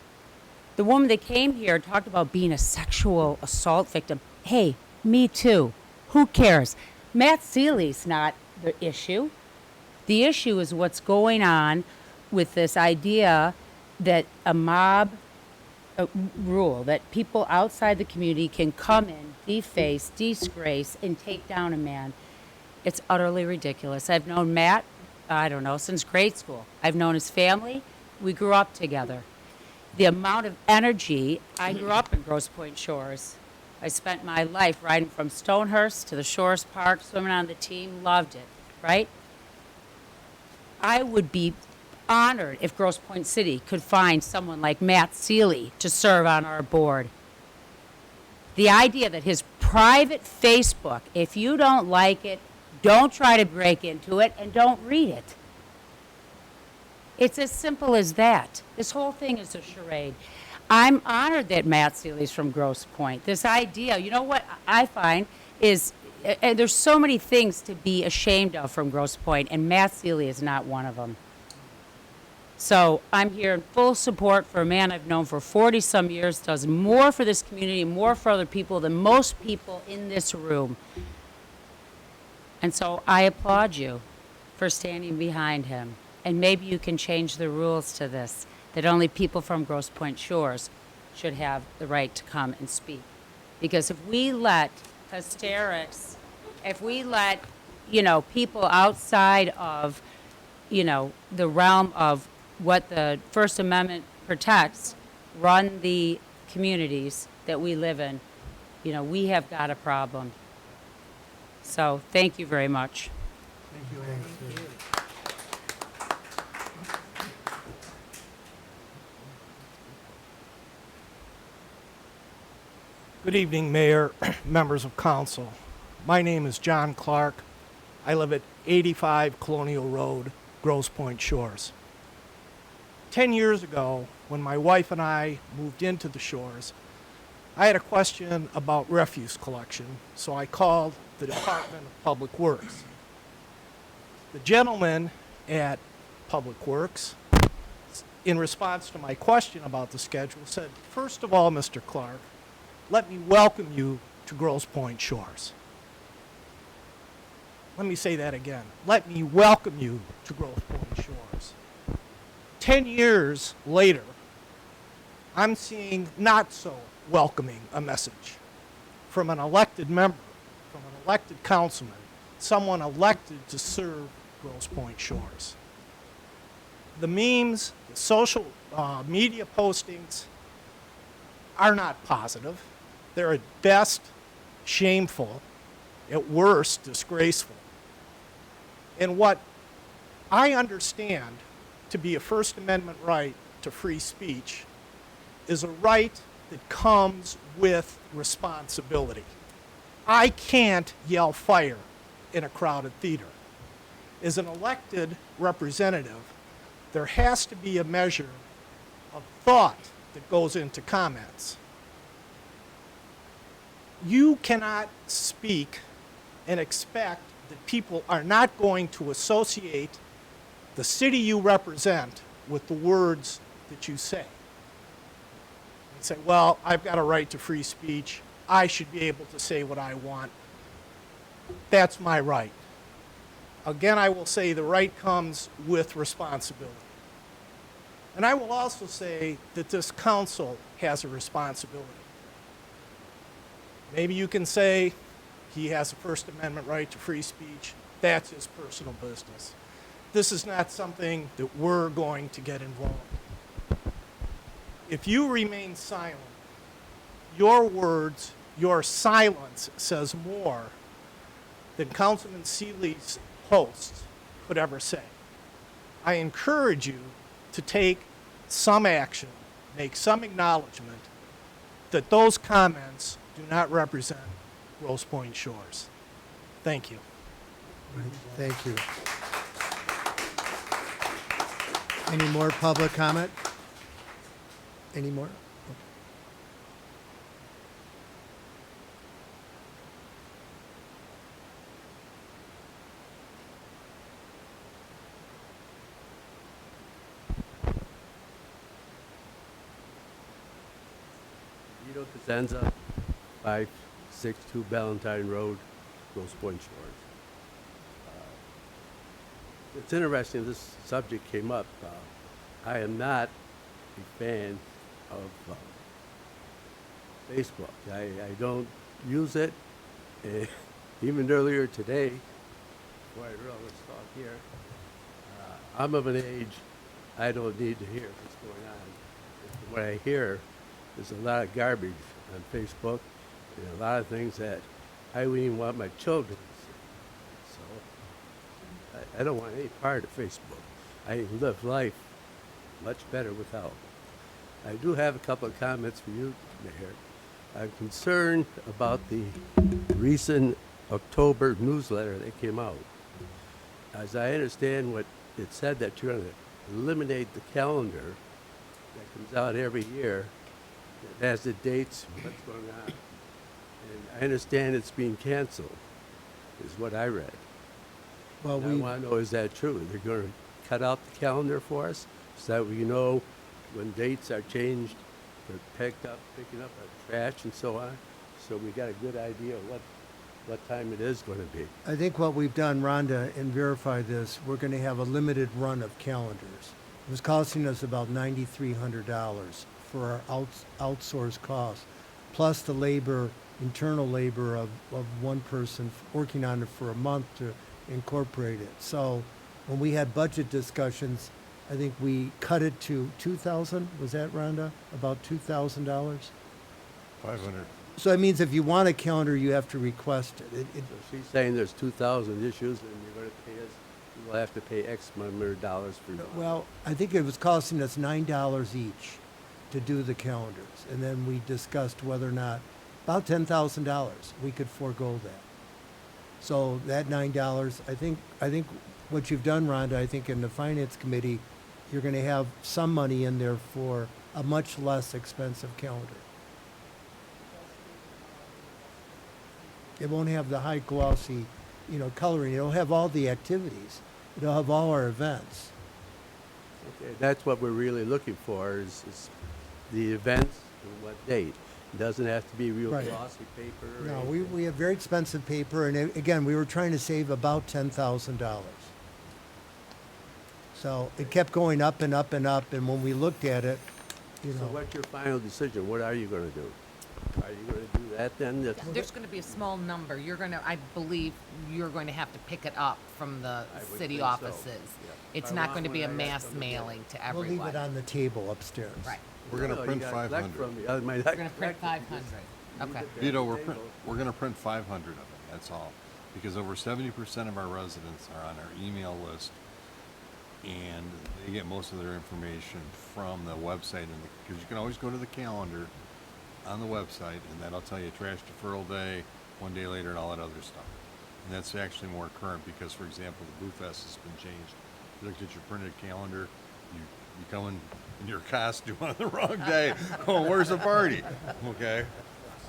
The woman that came here talked about being a sexual assault victim. Hey, me too. Who cares? Matt Seeley's not the issue. The issue is what's going on with this idea that a mob rule, that people outside the community can come in, deface, disgrace, and take down a man. It's utterly ridiculous. I've known Matt, I don't know, since grade school. I've known his family. We grew up together. The amount of energy, I grew up in Grosse Pointe Shores. I spent my life riding from Stonehurst to the Shores Park, swimming on the team, loved it, right? I would be honored if Grosse Pointe City could find someone like Matt Seeley to serve on our board. The idea that his private Facebook, if you don't like it, don't try to break into it and don't read it. It's as simple as that. This whole thing is a charade. I'm honored that Matt Seeley's from Grosse Pointe. This idea, you know what I find is, and there's so many things to be ashamed of from Grosse Pointe, and Matt Seeley is not one of them. So I'm here in full support for a man I've known for 40-some years, does more for this community, more for other people than most people in this room. And so I applaud you for standing behind him. And maybe you can change the rules to this, that only people from Grosse Pointe Shores should have the right to come and speak. Because if we let hysterics, if we let, people outside of, the realm of what the First Amendment protects run the communities that we live in, we have got a problem. So thank you very much. Thank you. Good evening, Mayor, members of council. My name is John Clark. I live at 85 Colonial Road, Grosse Pointe Shores. 10 years ago, when my wife and I moved into the Shores, I had a question about refuse collection, so I called the Department of Public Works. The gentleman at Public Works, in response to my question about the schedule, said, "First of all, Mr. Clark, let me welcome you to Grosse Pointe Shores." Let me say that again. Let me welcome you to Grosse Pointe Shores. 10 years later, I'm seeing not so welcoming a message from an elected member, from an elected councilman, someone elected to serve Grosse Pointe Shores. The memes, the social media postings are not positive. They're at best shameful, at worst disgraceful. And what I understand to be a First Amendment right to free speech is a right that comes with responsibility. I can't yell fire in a crowded theater. As an elected representative, there has to be a measure of thought that goes into comments. You cannot speak and expect that people are not going to associate the city you represent with the words that you say. You say, well, I've got a right to free speech. I should be able to say what I want. That's my right. Again, I will say the right comes with responsibility. And I will also say that this council has a responsibility. Maybe you can say he has a First Amendment right to free speech. That's his personal business. This is not something that we're going to get involved in. If you remain silent, your words, your silence says more than Councilman Seeley's posts could ever say. I encourage you to take some action, make some acknowledgement that those comments do not represent Grosse Pointe Shores. Thank you. Thank you. Any more public comment? Any more? Vito Cosenza, 562 Ballantyne Road, Grosse Pointe Shores. It's interesting this subject came up. I am not a fan of Facebook. I don't use it. Even earlier today, before I read all this talk here, I'm of an age I don't need to hear what's going on. What I hear is a lot of garbage on Facebook, and a lot of things that I wouldn't even want my children to see. So I don't want any part of Facebook. I live life much better without. I do have a couple of comments for you, Mayor. I'm concerned about the recent October newsletter that came out. As I understand what it said, that you're going to eliminate the calendar that comes out every year that has the dates, what's going on. And I understand it's being canceled, is what I read. Well, And I want to know, is that true? They're going to cut out the calendar for us so that we know when dates are changed for picking up our trash and so on, so we got a good idea of what time it is going to be. I think what we've done, Rhonda, and verify this, we're going to have a limited run of calendars. It was costing us about $9,300 for our outsourced costs, plus the labor, internal labor of one person working on it for a month to incorporate it. So when we had budget discussions, I think we cut it to $2,000. Was that, Rhonda? About $2,000? 500. So that means if you want a calendar, you have to request it. So she's saying there's 2,000 issues, and you're going to pay us, we'll have to pay X number of dollars for one. Well, I think it was costing us $9 each to do the calendars. And then we discussed whether or not, about $10,000, we could forego that. So that $9, I think what you've done, Rhonda, I think in the Finance Committee, you're going to have some money in there for a much less expensive calendar. It won't have the high glossy, coloring. It'll have all the activities. It'll have all our events. Okay, that's what we're really looking for, is the events and what date. It doesn't have to be real Right. glossy paper. or No, anything. we have very expensive paper, and again, we were trying to save about $10,000. So it kept going up and up and up, and when we looked at it, So what's your final decision? What are you going to do? Are you going to do that then? There's going to be a small number. I believe you're going to have to pick it up from the would city think so, offices. yeah. It's I not want going to be a when I have mass something mailing to we'll leave everyone. it on the table upstairs. Right. We're going to No, print you gotta collect 500. from me. I might We're not going to print collect from 500. you. Okay. Vito, we're going to print 500 of it, that's all. Because over 70% of our residents are on our email list, and they get most of their information from the website. Because you can always go to the calendar on the website, and that'll tell you trash deferral day, one day later, and all that other stuff. And that's actually more current because, for example, the Boo Fest has been changed. You looked at your printed calendar, you come in your costume on the wrong day. Oh, where's the party? Okay.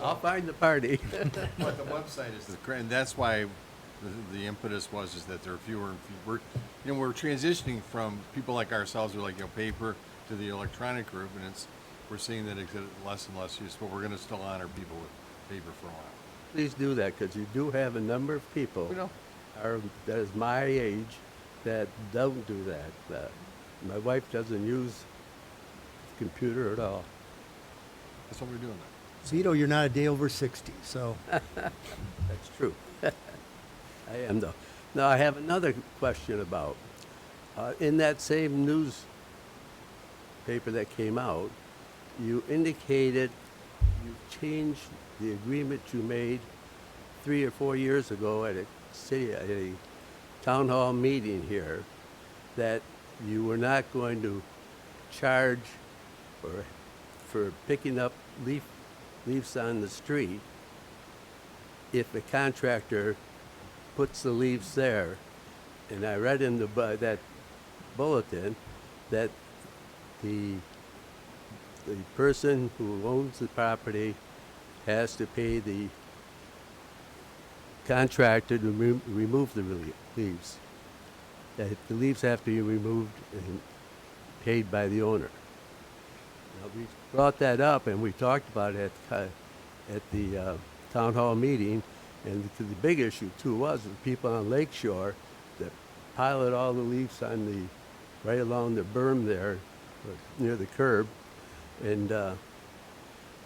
I'll find the party. But the website is and that's why the impetus was is that there are fewer and fewer. We're transitioning from people like ourselves who are like paper to the electronic group, and we're seeing that it's less and less use. But we're going to still honor people with paper for a while. Please do that, because you do have a number of people We know. that is my age that don't do that. My wife doesn't use the computer at all. That's what we're doing. Vito, you're not a day over 60, so. That's true. I am, though. Now, I have another question about, in that same newspaper that came out, you indicated you changed the agreement you made 3 or 4 years ago at a town hall meeting here, that you were not going to charge for picking up leaves on the street if the contractor puts the leaves there. And I read in that bulletin that the person who owns the property has to pay the contractor to remove the leaves. That the leaves have to be removed and paid by the owner. Now, we brought that up and we talked about it at the town hall meeting, and the big issue too was the people on Lake Shore that piled all the leaves on right along the berm there, near the curb, and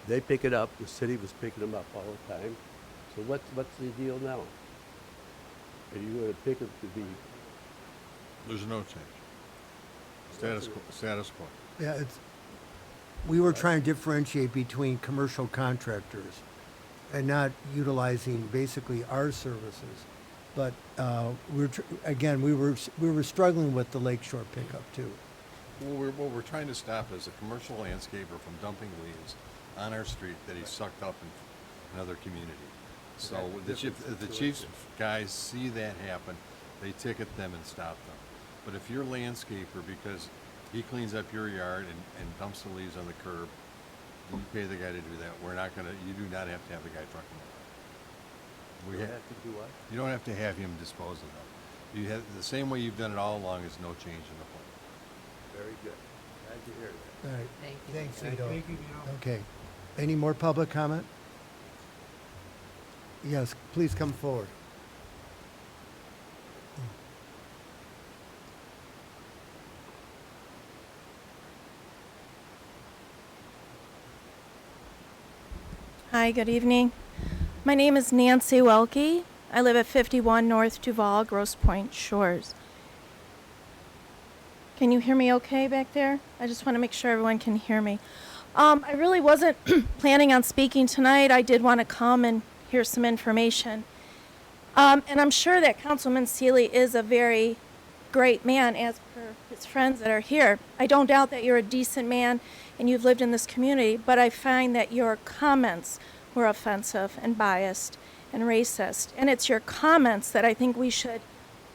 they pick it up. The city was picking them up all the time. So what's the deal now? Are you going to pick it to be? There's no change. Status quo. Yeah, we were trying to differentiate between commercial contractors and not utilizing basically our services. But again, we were struggling with the Lakeshore pickup too. What we're trying to stop is a commercial landscaper from dumping leaves on our street that he's sucked up in another community. So if the chief's guys see that happen, they ticket them and stop them. But if you're a landscaper, because he cleans up your yard and dumps the leaves on the curb, you pay the guy to do that. You do not have to have the guy truck them away. You have to do what? You don't have to have him dispose of them. You have, the same way you've done it all along is no change in the plan. Very good. Glad to hear that. All right. Thank you. Thanks, Thank Vito. Thank you, Vito. Okay. Any more public comment? Yes, please come forward. Hi, good evening. My name is Nancy Welke. I live at 51 North Duval, Grosse Pointe Shores. Can you hear me okay back there? I just want to make sure everyone can hear me. I really wasn't planning on speaking tonight. I did want to come and hear some information. And I'm sure that Councilman Seeley is a very great man, as per his friends that are here. I don't doubt that you're a decent man and you've lived in this community, but I find that your comments were offensive and biased and racist. And it's your comments that I think we should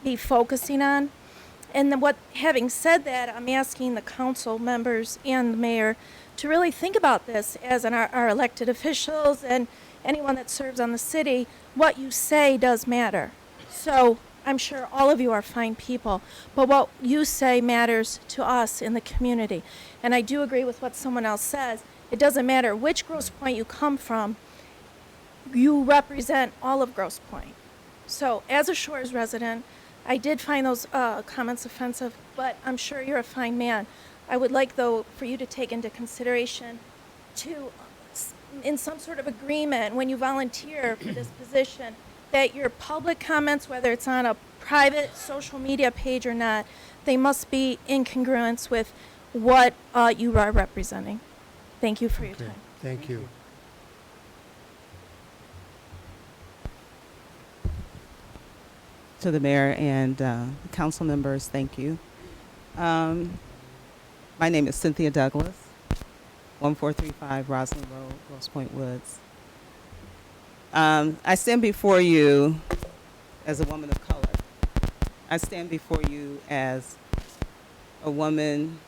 be focusing on. And having said that, I'm asking the council members and the mayor to really think about this as our elected officials and anyone that serves on the city. What you say does matter. So I'm sure all of you are fine people, but what you say matters to us in the community. And I do agree with what someone else says. It doesn't matter which Grosse Pointe you come from, you represent all of Grosse Pointe. So as a Shores resident, I did find those comments offensive, but I'm sure you're a fine man. I would like, though, for you to take into consideration to, in some sort of agreement when you volunteer for this position, that your public comments, whether it's on a private social media page or not, they must be in congruence with what you are representing. Thank you for your time. Thank you. To the mayor and council members, thank you. My name is Cynthia Douglas, 1435 Roslyn Road, Grosse Pointe Woods. I stand before you as a woman of color. I stand before you as a woman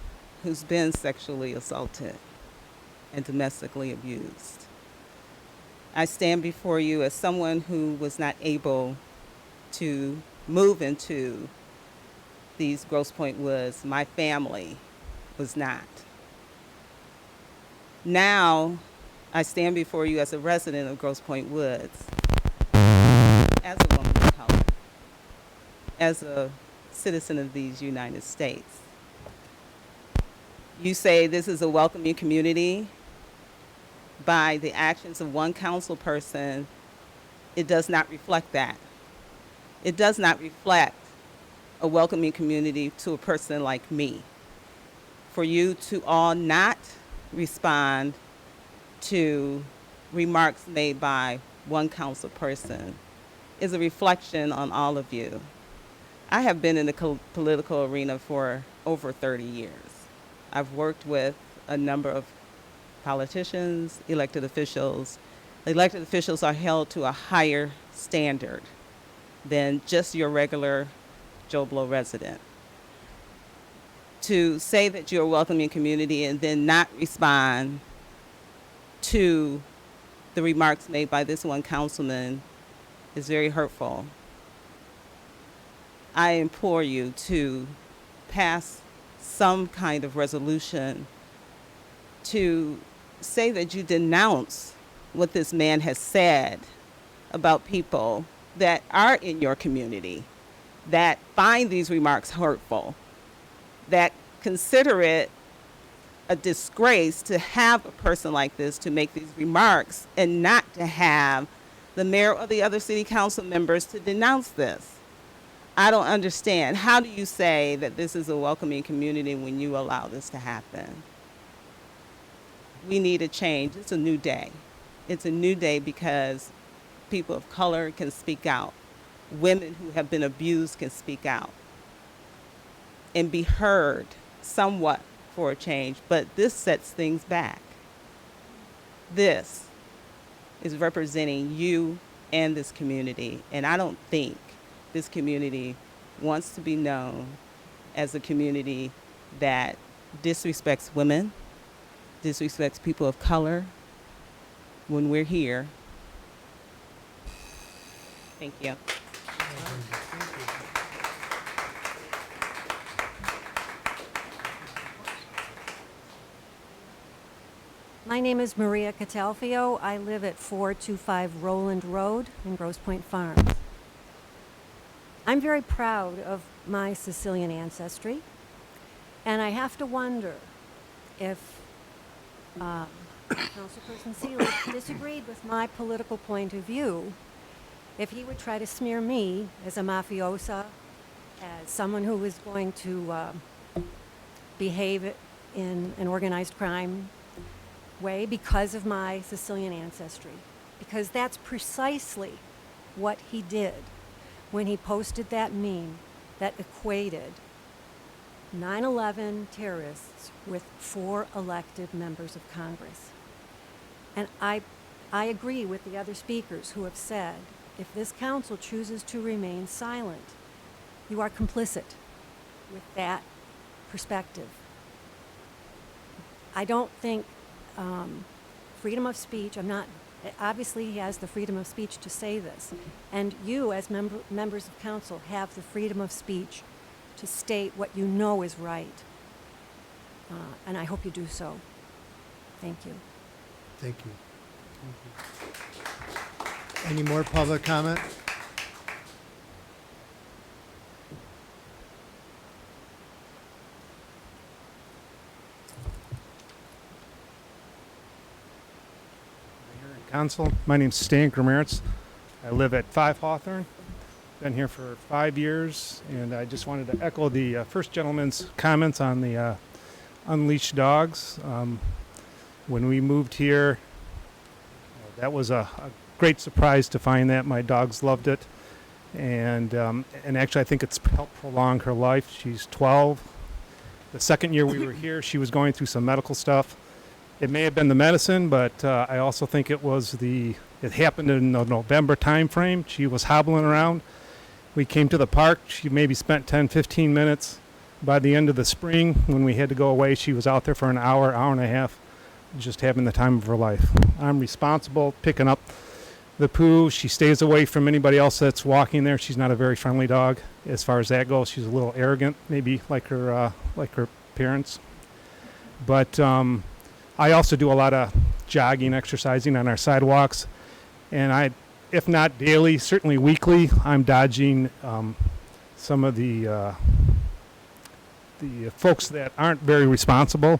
who's been sexually assaulted and domestically abused. I stand before you as someone who was not able to move into these Grosse Pointe Woods. My family was not. Now, I stand before you as a resident of Grosse Pointe Woods, as a woman of color, as a citizen of these United States. You say this is a welcoming community. By the actions of one council person, it does not reflect that. It does not reflect a welcoming community to a person like me. For you to all not respond to remarks made by one council person is a reflection on all of you. I have been in the political arena for over 30 years. I've worked with a number of politicians, elected officials. Elected officials are held to a higher standard than just your regular Joe Blow resident. To say that you're a welcoming community and then not respond to the remarks made by this one councilman is very hurtful. I implore you to pass some kind of resolution to say that you denounce what this man has said about people that are in your community, that find these remarks hurtful, that consider it a disgrace to have a person like this to make these remarks and not to have the mayor or the other city council members to denounce this. I don't understand. How do you say that this is a welcoming community when you allow this to happen? We need a change. It's a new day. It's a new day because people of color can speak out. Women who have been abused can speak out and be heard somewhat for a change. But this sets things back. This is representing you and this community. And I don't think this community wants to be known as a community that disrespects women, disrespects people of color when we're here. Thank you. My name is Maria Catalfio. I live at 425 Roland Road in Grosse Pointe Farms. I'm very proud of my Sicilian ancestry, and I have to wonder if Councilperson Seeley disagreed with my political point of view, if he would try to smear me as a mafiosa, as someone who was going to behave in an organized crime way because of my Sicilian ancestry. Because that's precisely what he did when he posted that meme that equated 9/11 terrorists with 4 elected members of Congress. And I agree with the other speakers who have said, if this council chooses to remain silent, you are complicit with that perspective. I don't think freedom of speech, obviously he has the freedom of speech to say this, and you as members of council have the freedom of speech to state what you know is right. And I hope you do so. Thank you. Thank you. Any more public comment? Council, my name's Stan Grameritz. I live at 5 Hawthorne. Been here for 5 years, and I just wanted to echo the first gentleman's comments on the unleashed dogs. When we moved here, that was a great surprise to find that. My dogs loved it, and actually I think it's helped prolong her life. She's 12. The second year we were here, she was going through some medical stuff. It may have been the medicine, but I also think it happened in the November time frame. She was hobbling around. We came to the park. She maybe spent 10, 15 minutes. By the end of the spring, when we had to go away, she was out there for an hour, hour and a half, just having the time of her life. I'm responsible picking up the poo. She stays away from anybody else that's walking there. She's not a very friendly dog as far as that goes. She's a little arrogant, maybe like her parents. But I also do a lot of jogging, exercising on our sidewalks, and if not daily, certainly weekly, I'm dodging some of the folks that aren't very responsible,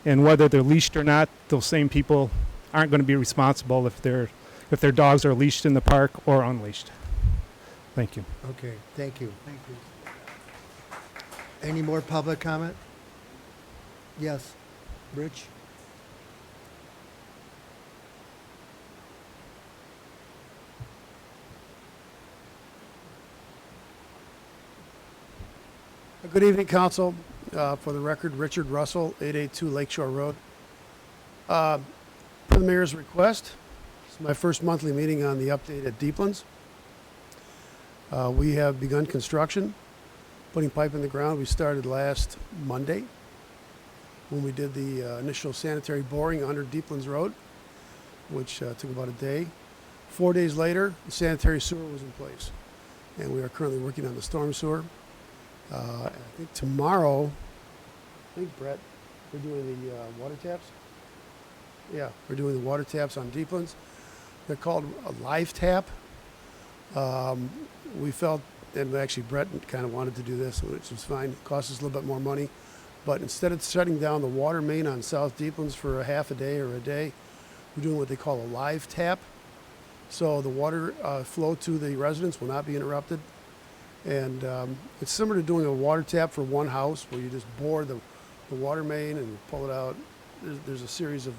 and whether they're leashed or not, those same people aren't going to be responsible if their dogs are leashed in the park or unleashed. Thank you. Okay, thank you. Thank you. Any more public comment? Yes, Rich? Good evening, Council. For the record, Richard Russell, 882 Lakeshore Road. Per the Mayor's request, this is my first monthly meeting on the update at Deeplands. We have begun construction, putting pipe in the ground. We started last Monday when we did the initial sanitary boring under Deeplands Road, which took about a day. 4 days later, the sanitary sewer was in place, and we are currently working on the storm sewer. I think tomorrow, Brett, we're doing the water taps. Yeah, we're doing the water taps on Deeplands. They're called a live tap. We felt, and actually Brett kind of wanted to do this, which was fine. It costs us a little bit more money. But instead of shutting down the water main on South Deeplands for a half a day or a day, we're doing what they call a live tap. So the water flow to the residents will not be interrupted. And it's similar to doing a water tap for one house where you just bore the water main and pull it out. There's a series of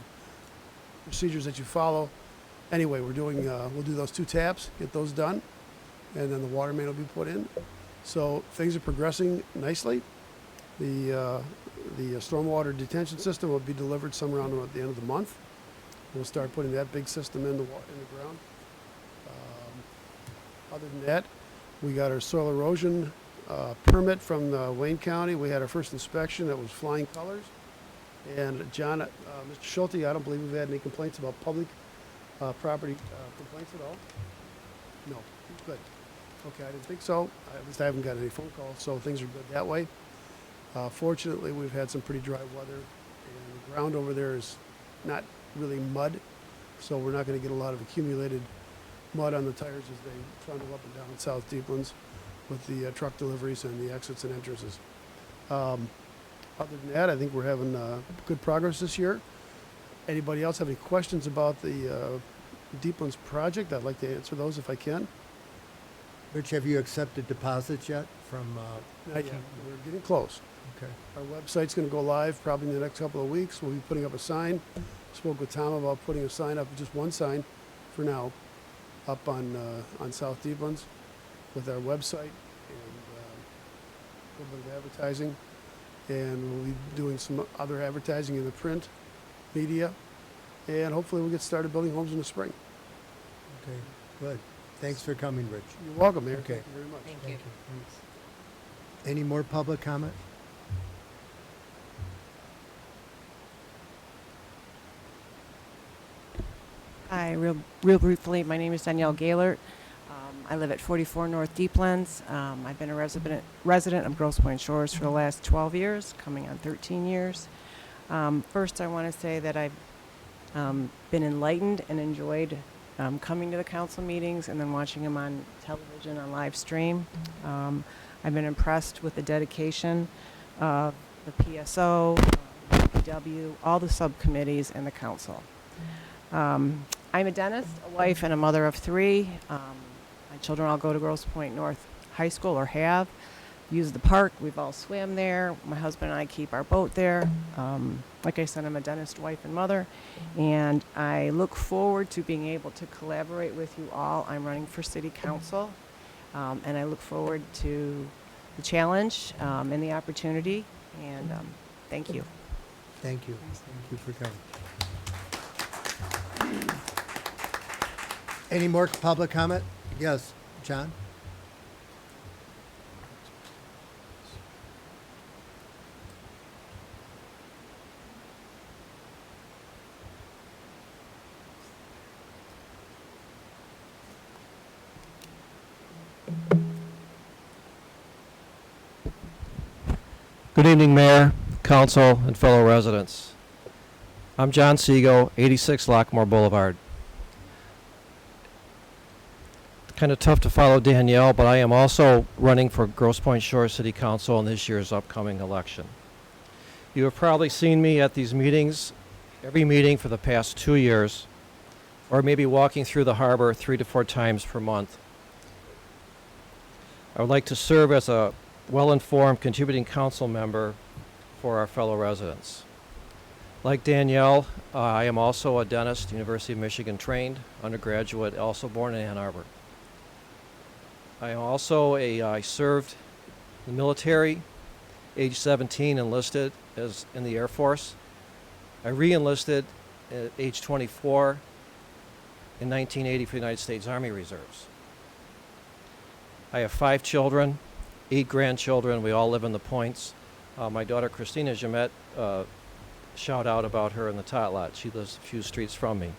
procedures that you follow. Anyway, we're doing, we'll do those 2 taps, get those done, and then the water main will be put in. So things are progressing nicely. The stormwater detention system will be delivered somewhere around at the end of the month. We'll start putting that big system in the ground. Other than that, we got our soil erosion permit from Wayne County. We had our first inspection. That was flying colors. And John, Mr. Schulte, I don't believe we've had any complaints about public property complaints at all? No, good. Okay, I didn't think so. At least I haven't got any phone calls, so things are good that way. Fortunately, we've had some pretty dry weather, and the ground over there is not really mud, so we're not going to get a lot of accumulated mud on the tires as they trundle up and down South Deeplands with the truck deliveries and the exits and entrances. Other than that, I think we're having good progress this year. Anybody else have any questions about the Deeplands project? I'd like to answer those if I can. Rich, have you accepted deposits yet from? Not yet. We're getting close. Okay. Our website's going to go live probably in the next couple of weeks. We'll be putting up a sign. Spoke with Tom about putting a sign up, just one sign for now, up on South Deeplands with our website and a little bit of advertising. And we'll be doing some other advertising in the print media. And hopefully we'll get started building homes in the spring. Okay, good. Thanks for coming, Rich. You're welcome, Mayor. Okay. Thank you very much. Thank you. Any more public comment? Hi, real briefly, my name is Danielle Gaylor. I live at 44 North Deeplands. I've been a resident of Grosse Pointe Shores for the last 12 years, coming on 13 years. First, I want to say that I've been enlightened and enjoyed coming to the council meetings and then watching them on television, on live stream. I've been impressed with the dedication of the PSO, DPW, all the subcommittees, and the council. I'm a dentist, a wife, and a mother of 3. My children all go to Grosse Pointe North High School or have. Use the park. We've all swam there. My husband and I keep our boat there. Like I said, I'm a dentist, wife, and mother. And I look forward to being able to collaborate with you all. I'm running for city council. And I look forward to the challenge and the opportunity. And thank you. Thank you. Thank you for coming. Any more public comment? Yes, John? Good evening, Mayor, Council, and fellow residents. I'm John Segal, 86 Lockmore Boulevard. Kind of tough to follow Danielle, but I am also running for Grosse Pointe Shores City Council in this year's upcoming election. You have probably seen me at these meetings, every meeting for the past 2 years, or maybe walking through the harbor 3 to 4 times per month. I would like to serve as a well-informed contributing council member for our fellow residents. Like Danielle, I am also a dentist, University of Michigan trained, undergraduate, also born in Ann Arbor. I am also I served in the military, age 17, enlisted as in the Air Force. I re-enlisted at age 24 in 1980 for the United States Army Reserves. I have 5 children, 8 grandchildren. We all live in the Points. My daughter Christina Jamet, shout out about her in the tot lot. She lives a few streets from me.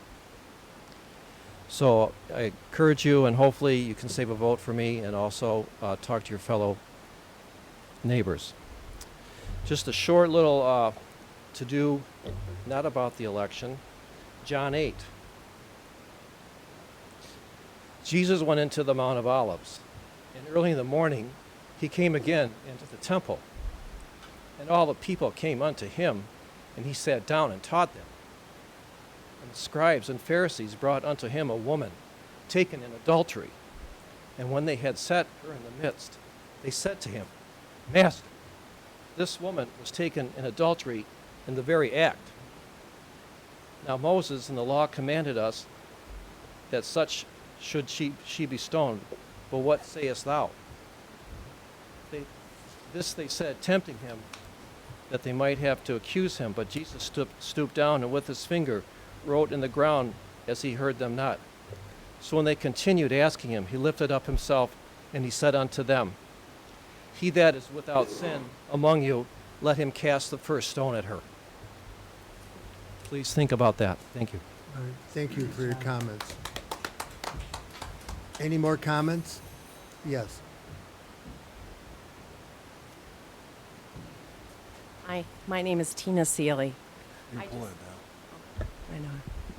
So I encourage you, and hopefully you can save a vote for me and also talk to your fellow neighbors. Just a short little to-do, not about the election. John 8. Jesus went into the Mount of Olives, and early in the morning he came again into the temple, and all the people came unto him, and he sat down and taught them. And the scribes and Pharisees brought unto him a woman taken in adultery. And when they had set her in the midst, they said to him, Master, this woman was taken in adultery in the very act. Now Moses in the law commanded us that such should she be stoned. But what sayest thou? This they said, tempting him, that they might have to accuse him. But Jesus stooped down and with his finger wrote in the ground as he heard them not. So when they continued asking him, he lifted up himself and he said unto them, He that is without sin among you, let him cast the first stone at her. Please think about that. Thank you. All right, thank you for your comments. Any more comments? Yes. Hi, my name is Tina Seeley. You I pull just- it down. I know,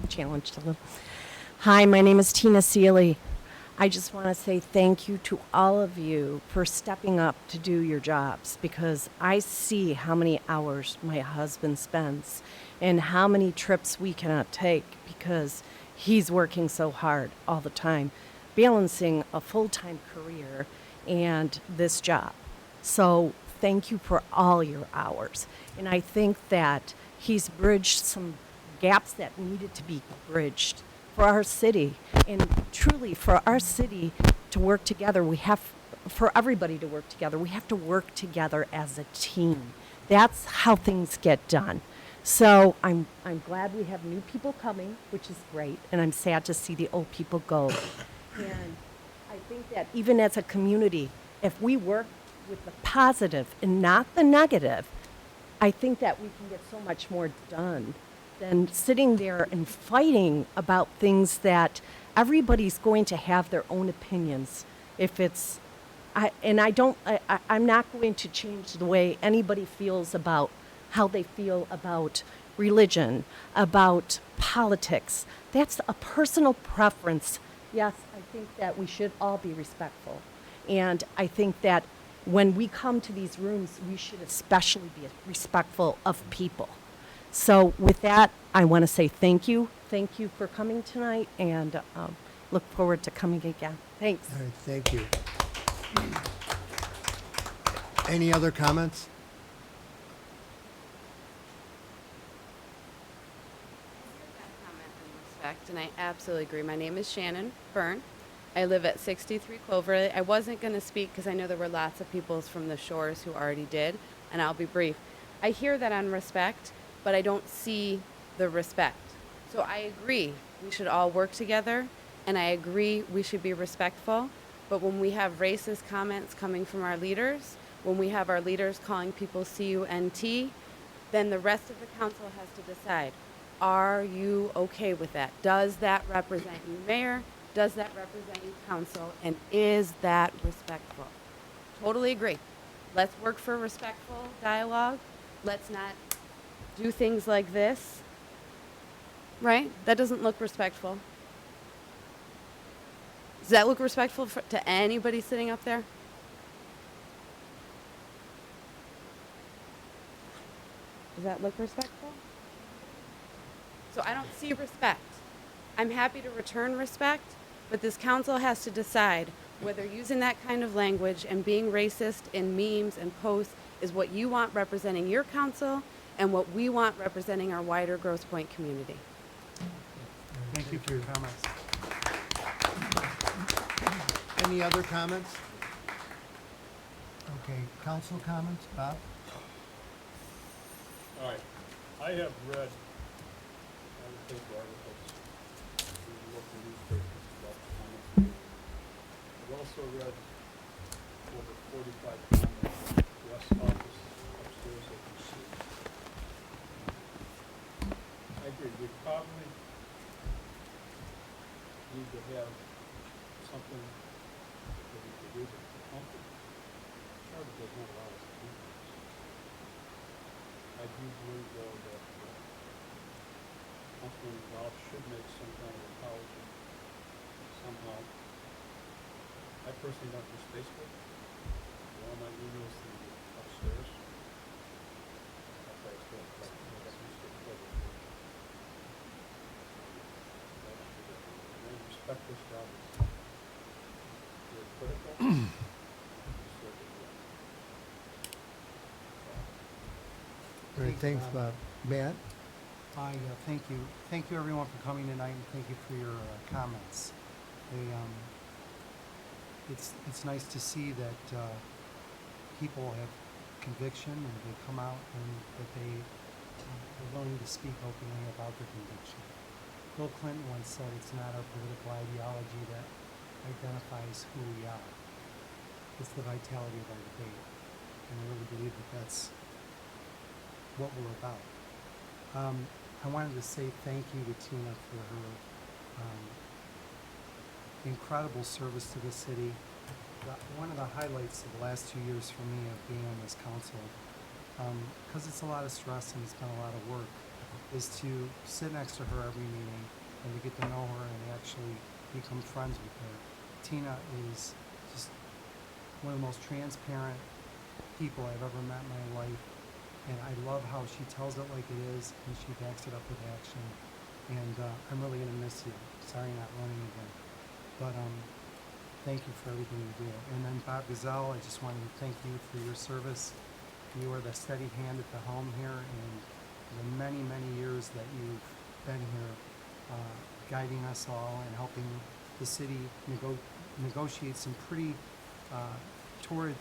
I'm challenged a little. Hi, my name is Tina Seeley. I just want to say thank you to all of you for stepping up to do your jobs, because I see how many hours my husband spends and how many trips we cannot take because he's working so hard all the time, balancing a full-time career and this job. So thank you for all your hours. And I think that he's bridged some gaps that needed to be bridged for our city. And truly, for our city to work together, for everybody to work together, we have to work together as a team. That's how things get done. So I'm glad we have new people coming, which is great, and I'm sad to see the old people go. And I think that even as a community, if we work with the positive and not the negative, I think that we can get so much more done than sitting there and fighting about things that everybody's going to have their own opinions. If it's, I'm not going to change the way anybody feels about how they feel about religion, about politics. That's a personal preference. Yes, I think that we should all be respectful. And I think that when we come to these rooms, we should especially be respectful of people. So with that, I want to say thank you. Thank you for coming tonight, and look forward to coming again. Thanks. All right, thank you. Any other comments? Respect, and I absolutely agree. My name is Shannon Byrne. I live at 63 Clover. I wasn't going to speak because I know there were lots of people from the shores who already did, and I'll be brief. I hear that on respect, but I don't see the respect. So I agree we should all work together, and I agree we should be respectful. But when we have racist comments coming from our leaders, when we have our leaders calling people CUNT, then the rest of the council has to decide, are you okay with that? Does that represent you, Mayor? Does that represent you, council? And is that respectful? Totally agree. Let's work for respectful dialogue. Let's not do things like this. Right? That doesn't look respectful. Does that look respectful to anybody sitting up there? Does that look respectful? So I don't see respect. I'm happy to return respect, but this council has to decide whether using that kind of language and being racist in memes and posts is what you want representing your council and what we want representing our wider Grosse Pointe community. Thank you for your comments. Any other comments? Okay, council comments, Bob? All right, I have read newspapers about the comments made. I've also read over 45 comments, West office upstairs that you see. I agree, we probably need to have something that we could do to help it. Charter does not allow us to do this. I do believe though that Councilman Ralph should make some kind of apology somehow. I personally don't use Facebook. All my emails to upstairs. That's why I still have respect this job is very critical. All right, thanks, Bob. Matt? Thank you. Thank you, everyone, for coming tonight, and thank you for your comments. It's nice to see that people have conviction and they come out and that they are willing to speak openly about their conviction. Bill Clinton once said, "It's not our political ideology that identifies who we are. It's the vitality of our debate." And I really believe that that's what we're about. I wanted to say thank you to Tina for her incredible service to the city. One of the highlights of the last 2 years for me of being on this council, because it's a lot of stress and it's been a lot of work, is to sit next to her every meeting and to get to know her and actually become friends with her. Tina is just one of the most transparent people I've ever met in my life. And I love how she tells it like it is, and she backs it up with action. And I'm really gonna miss you. Sorry not running again. But thank you for everything you do. And then Bob Gazelle, I just wanted to thank you for your service. You are the steady hand at the helm here, and the many, many years that you've been here, guiding us all and helping the city negotiate some pretty torrid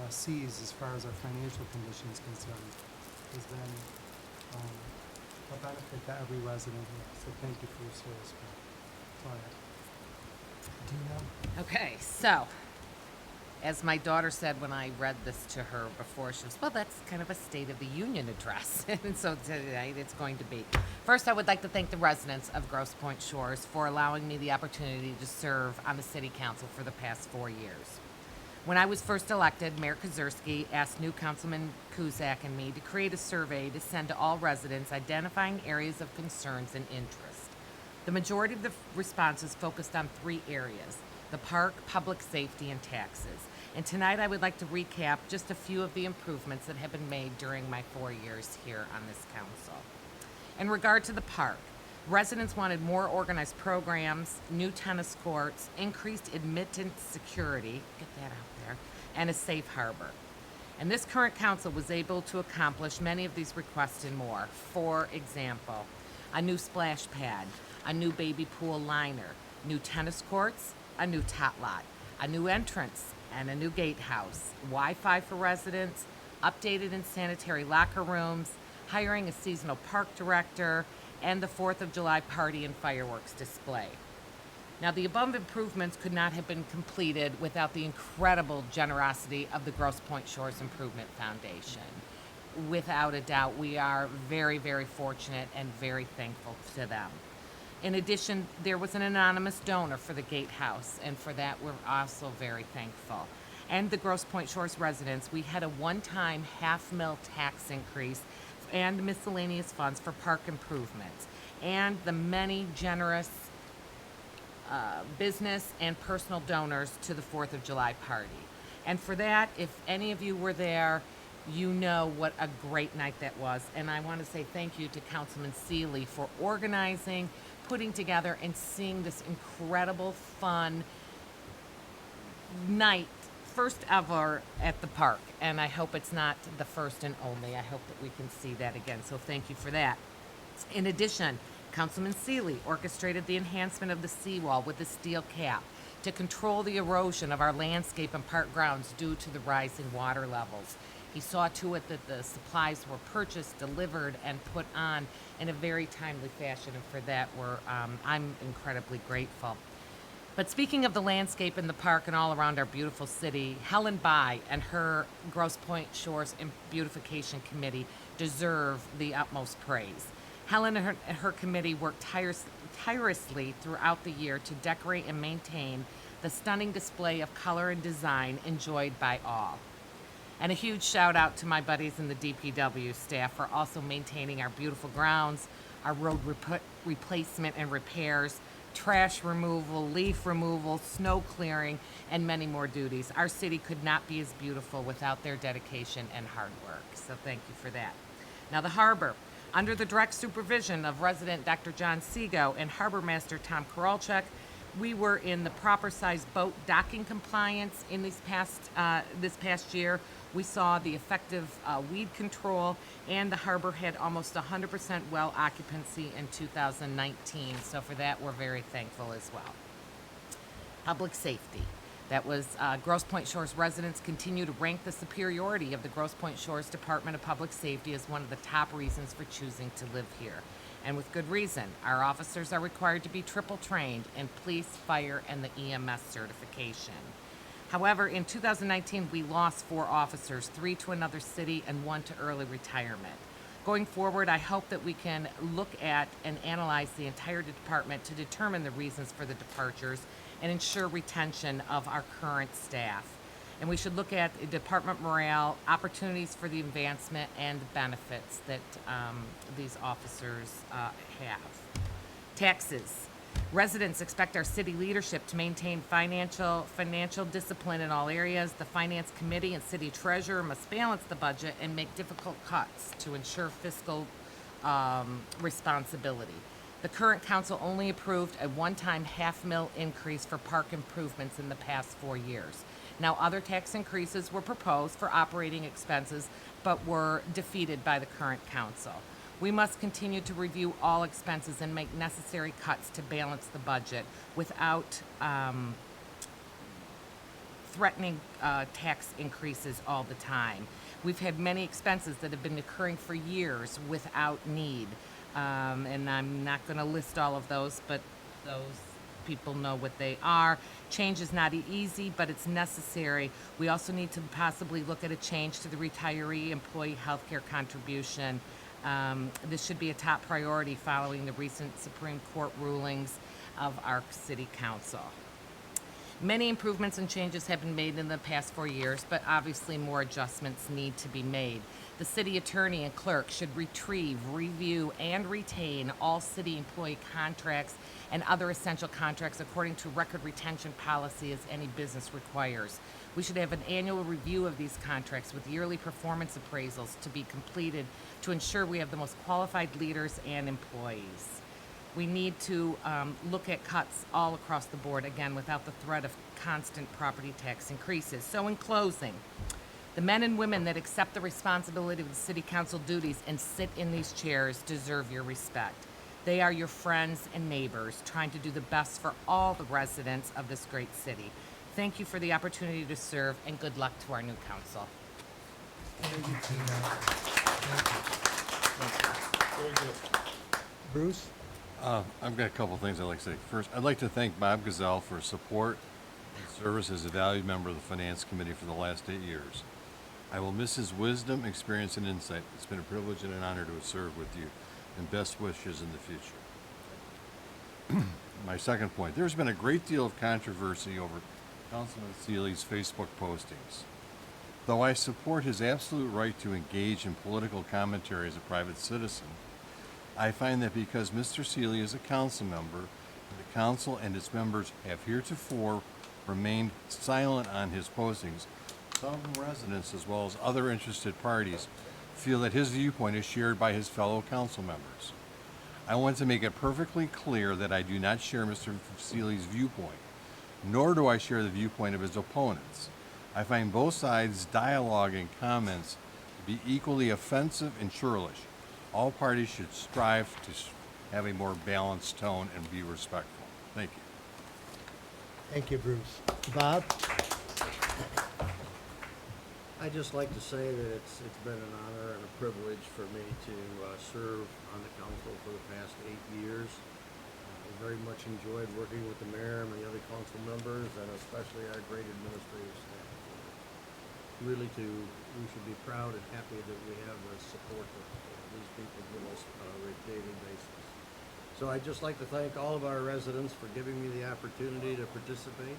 seas as far as our financial condition is concerned, has been a benefit to every resident here. So thank you for your service. That's all I have. Okay, so, as my daughter said when I read this to her before, she was, well, that's kind of a State of the Union address. And so tonight it's going to be. First, I would like to thank the residents of Grosse Pointe Shores for allowing me the opportunity to serve on the City Council for the past 4 years. When I was first elected, Mayor Kozierski asked new Councilman Kuzak and me to create a survey to send to all residents identifying areas of concerns and interest. The majority of the responses focused on 3 areas: the park, public safety, and taxes. And tonight I would like to recap just a few of the improvements that have been made during my 4 years here on this council. In regard to the park, residents wanted more organized programs, new tennis courts, increased admittance security, get that out there, and a safe harbor. And this current council was able to accomplish many of these requests and more. For example, a new splash pad, a new baby pool liner, new tennis courts, a new tot lot, a new entrance, and a new gatehouse, Wi-Fi for residents, updated and sanitary locker rooms, hiring a seasonal park director, and the 4th of July party and fireworks display. Now, the above improvements could not have been completed without the incredible generosity of the Grosse Pointe Shores Improvement Foundation. Without a doubt, we are very, very fortunate and very thankful to them. In addition, there was an anonymous donor for the gatehouse, and for that we're also very thankful. And the Grosse Pointe Shores residents, we had a one-time half-mil tax increase and miscellaneous funds for park improvements, and the many generous business and personal donors to the 4th of July party. And for that, if any of you were there, you know what a great night that was. And I want to say thank you to Councilman Seeley for organizing, putting together, and seeing this incredible, fun night, first ever at the park. And I hope it's not the first and only. I hope that we can see that again. So thank you for that. In addition, Councilman Seeley orchestrated the enhancement of the seawall with a steel cap to control the erosion of our landscape and park grounds due to the rising water levels. He saw to it that the supplies were purchased, delivered, and put on in a very timely fashion, and for that I'm incredibly grateful. But speaking of the landscape in the park and all around our beautiful city, Helen Bai and her Grosse Pointe Shores Beautification Committee deserve the utmost praise. Helen and her committee worked tirelessly throughout the year to decorate and maintain the stunning display of color and design enjoyed by all. And a huge shout out to my buddies in the DPW staff for also maintaining our beautiful grounds, our road replacement and repairs, trash removal, leaf removal, snow clearing, and many more duties. Our city could not be as beautiful without their dedication and hard work. So thank you for that. Now the harbor. Under the direct supervision of resident Dr. John Seago and Harbor Master Tom Korolchuk, We were in the proper size boat docking compliance in this past year. We saw the effective weed control, and the harbor had almost 100% well occupancy in 2019. So for that, we're very thankful as well. Public safety. That was Grosse Pointe Shores residents continue to rank the superiority of the Grosse Pointe Shores Department of Public Safety as one of the top reasons for choosing to live here. And with good reason. Our officers are required to be triple trained in police, fire, and the EMS certification. However, in 2019, we lost 4 officers, 3 to another city and 1 to early retirement. Going forward, I hope that we can look at and analyze the entire department to determine the reasons for the departures and ensure retention of our current staff. And we should look at department morale, opportunities for the advancement, and the benefits that these officers have. Taxes. Residents expect our city leadership to maintain financial discipline in all areas. The Finance Committee and City Treasurer must balance the budget and make difficult cuts to ensure fiscal responsibility. The current council only approved a one-time $500,000 increase for park improvements in the past 4 years. Now, other tax increases were proposed for operating expenses, but were defeated by the current council. We must continue to review all expenses and make necessary cuts to balance the budget without threatening tax increases all the time. We've had many expenses that have been occurring for years without need. And I'm not going to list all of those, but those people know what they are. Change is not easy, but it's necessary. We also need to possibly look at a change to the retiree employee health care contribution. This should be a top priority following the recent Supreme Court rulings of our city council. Many improvements and changes have been made in the past 4 years, but obviously more adjustments need to be made. The city attorney and clerk should retrieve, review, and retain all city employee contracts and other essential contracts according to record retention policy as any business requires. We should have an annual review of these contracts with yearly performance appraisals to be completed to ensure we have the most qualified leaders and employees. We need to look at cuts all across the board, again, without the threat of constant property tax increases. So in closing, the men and women that accept the responsibility of the city council duties and sit in these chairs deserve your respect. They are your friends and neighbors, trying to do the best for all the residents of this great city. Thank you for the opportunity to serve, and good luck to our new council. Thank you, Tina. Very good. Bruce? I've got a couple of things I'd like to say. First, I'd like to thank Bob Gazelle for his support and service as a valued member of the Finance Committee for the last 8 years. I will miss his wisdom, experience, and insight. It's been a privilege and an honor to have served with you, and best wishes in the future. My second point, there's been a great deal of controversy over Councilman Seeley's Facebook postings. Though I support his absolute right to engage in political commentary as a private citizen, I find that because Mr. Seeley is a council member, and the council and its members have heretofore remained silent on his postings, some residents as well as other interested parties feel that his viewpoint is shared by his fellow council members. I want to make it perfectly clear that I do not share Mr. Seeley's viewpoint, nor do I share the viewpoint of his opponents. I find both sides' dialogue and comments to be equally offensive and churlish. All parties should strive to have a more balanced tone and be respectful. Thank you. Thank you, Bruce. Bob? I'd just like to say that it's been an honor and a privilege for me to serve on the council for the past 8 years. I very much enjoyed working with the mayor and the other council members, and especially our great administrative staff. We should be proud and happy that we have the support that these people give us on a daily basis. So I'd just like to thank all of our residents for giving me the opportunity to participate,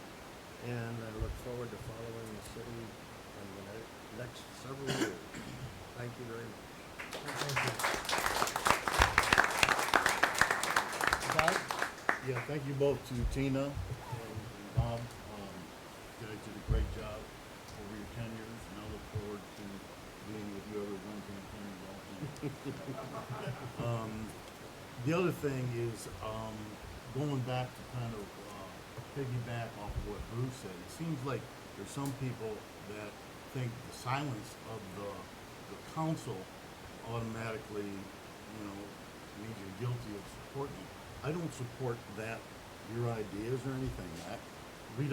and I look forward to following the city in the next several years. Thank you very much. Bob? Yeah, thank you both to Tina and Bob. You guys did a great job over your tenures, and I look forward to being with you every Wednesday and The other thing is, going back to kind of piggyback off of what Bruce said. It seems like there's some people that think the silence of the council automatically, you know, means you're guilty of supporting it. I don't support that, your ideas or anything, Matt. We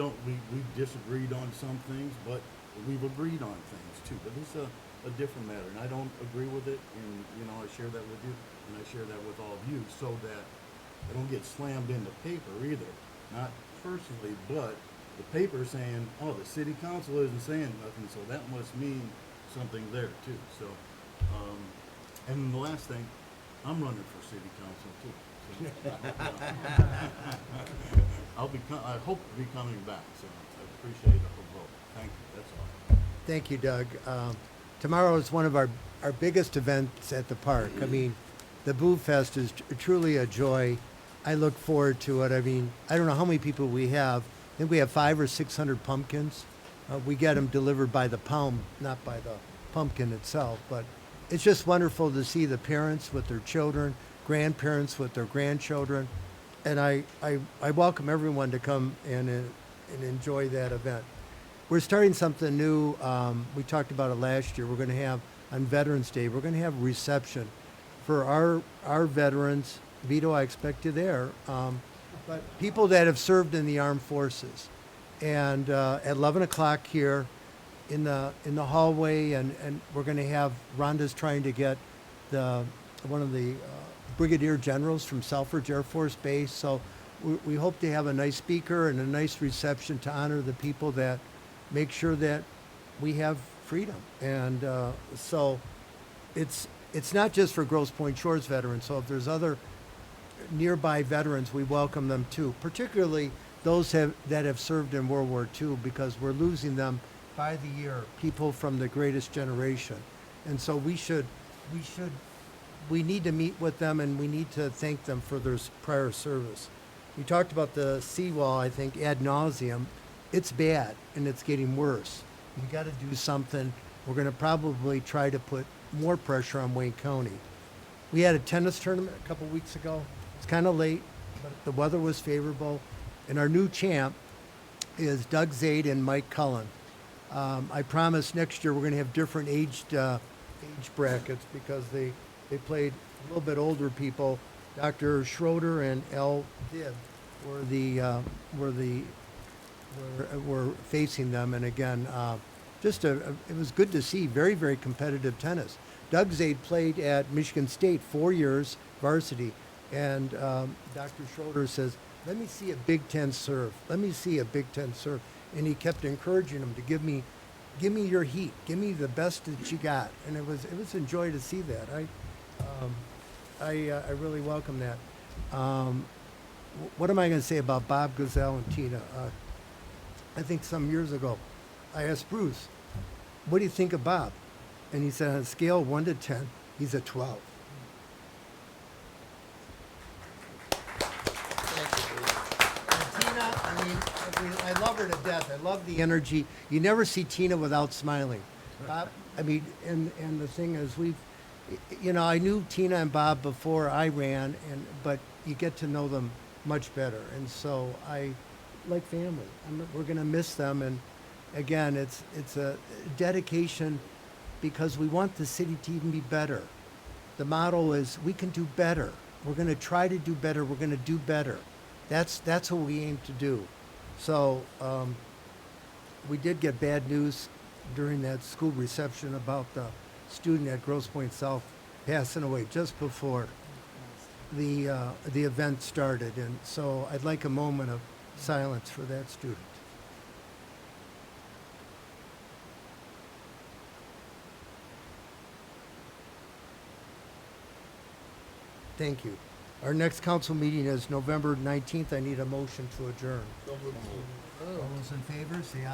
disagreed on some things, but we've agreed on things too. But this is a different matter, and I don't agree with it, and, you know, I share that with you, and I share that with all of you, so that I don't get slammed in the paper either. Not personally, but the paper saying, oh, the city council isn't saying nothing, so that must mean something there too. So, and the last thing, I'm running for city council too. So, I hope to be coming back, so I appreciate the vote. Thank you, that's all. Thank you, Doug. Tomorrow is one of our biggest events at the park. I mean, the Boo Fest is truly a joy. I look forward to it. I mean, I don't know how many people we have. I think we have 500 or 600 pumpkins. We get them delivered by the pound, not by the pumpkin itself. But it's just wonderful to see the parents with their children, grandparents with their grandchildren. And I welcome everyone to come and enjoy that event. We're starting something new. We talked about it last year. We're going to have, on Veterans Day, we're going to have a reception for our veterans. Vito, I expect you there. But people that have served in the armed forces. And at 11 o'clock here in the hallway, and we're going to have, Rhonda's trying to get one of the brigadier generals from Selfridge Air Force Base. So we hope to have a nice speaker and a nice reception to honor the people that make sure that we have freedom. And so it's not just for Grosse Pointe Shores veterans. So if there's other nearby veterans, we welcome them too, particularly those that have served in World War II, because we're losing them by the year, people from the greatest generation. And so we need to meet with them, and we need to thank them for their prior service. We talked about the seawall, I think, ad nauseum. It's bad, and it's getting worse. We got to do something. We're going to probably try to put more pressure on Wayne County. We had a tennis tournament a couple weeks ago. It's kind of late, but the weather was favorable. And our new champ is Doug Zaid and Mike Cullen. I promise next year we're going to have different age brackets, because they played a little bit older people. Dr. Schroeder and L. Dib were facing them. And again, it was good to see very, very competitive tennis. Doug Zaid played at Michigan State 4 years varsity, and Dr. Schroeder says, let me see a Big Ten serve. Let me see a Big Ten serve. And he kept encouraging him to give me your heat. Give me the best that you got. And it was a joy to see that. I really welcome that. What am I going to say about Bob Gazelle and Tina? I think some years ago, I asked Bruce, what do you think of Bob? And he said, on a scale of 1 to 10, he's a 12. Tina, I love her to death. I love the energy. You never see Tina without smiling. Bob, and the thing is, I knew Tina and Bob before I ran, but you get to know them much better. And so I like family. We're going to miss them. And again, it's a dedication, because we want the city to even be better. The motto is, we can do better. We're going to try to do better. We're going to do better. That's what we aim to do. So we did get bad news during that school reception about the student at Grosse Pointe South passing away just before the event started. And so I'd like a moment of silence for that student. Thank you. Our next council meeting is November 19th. I need a motion to adjourn. All those in favor, say aye.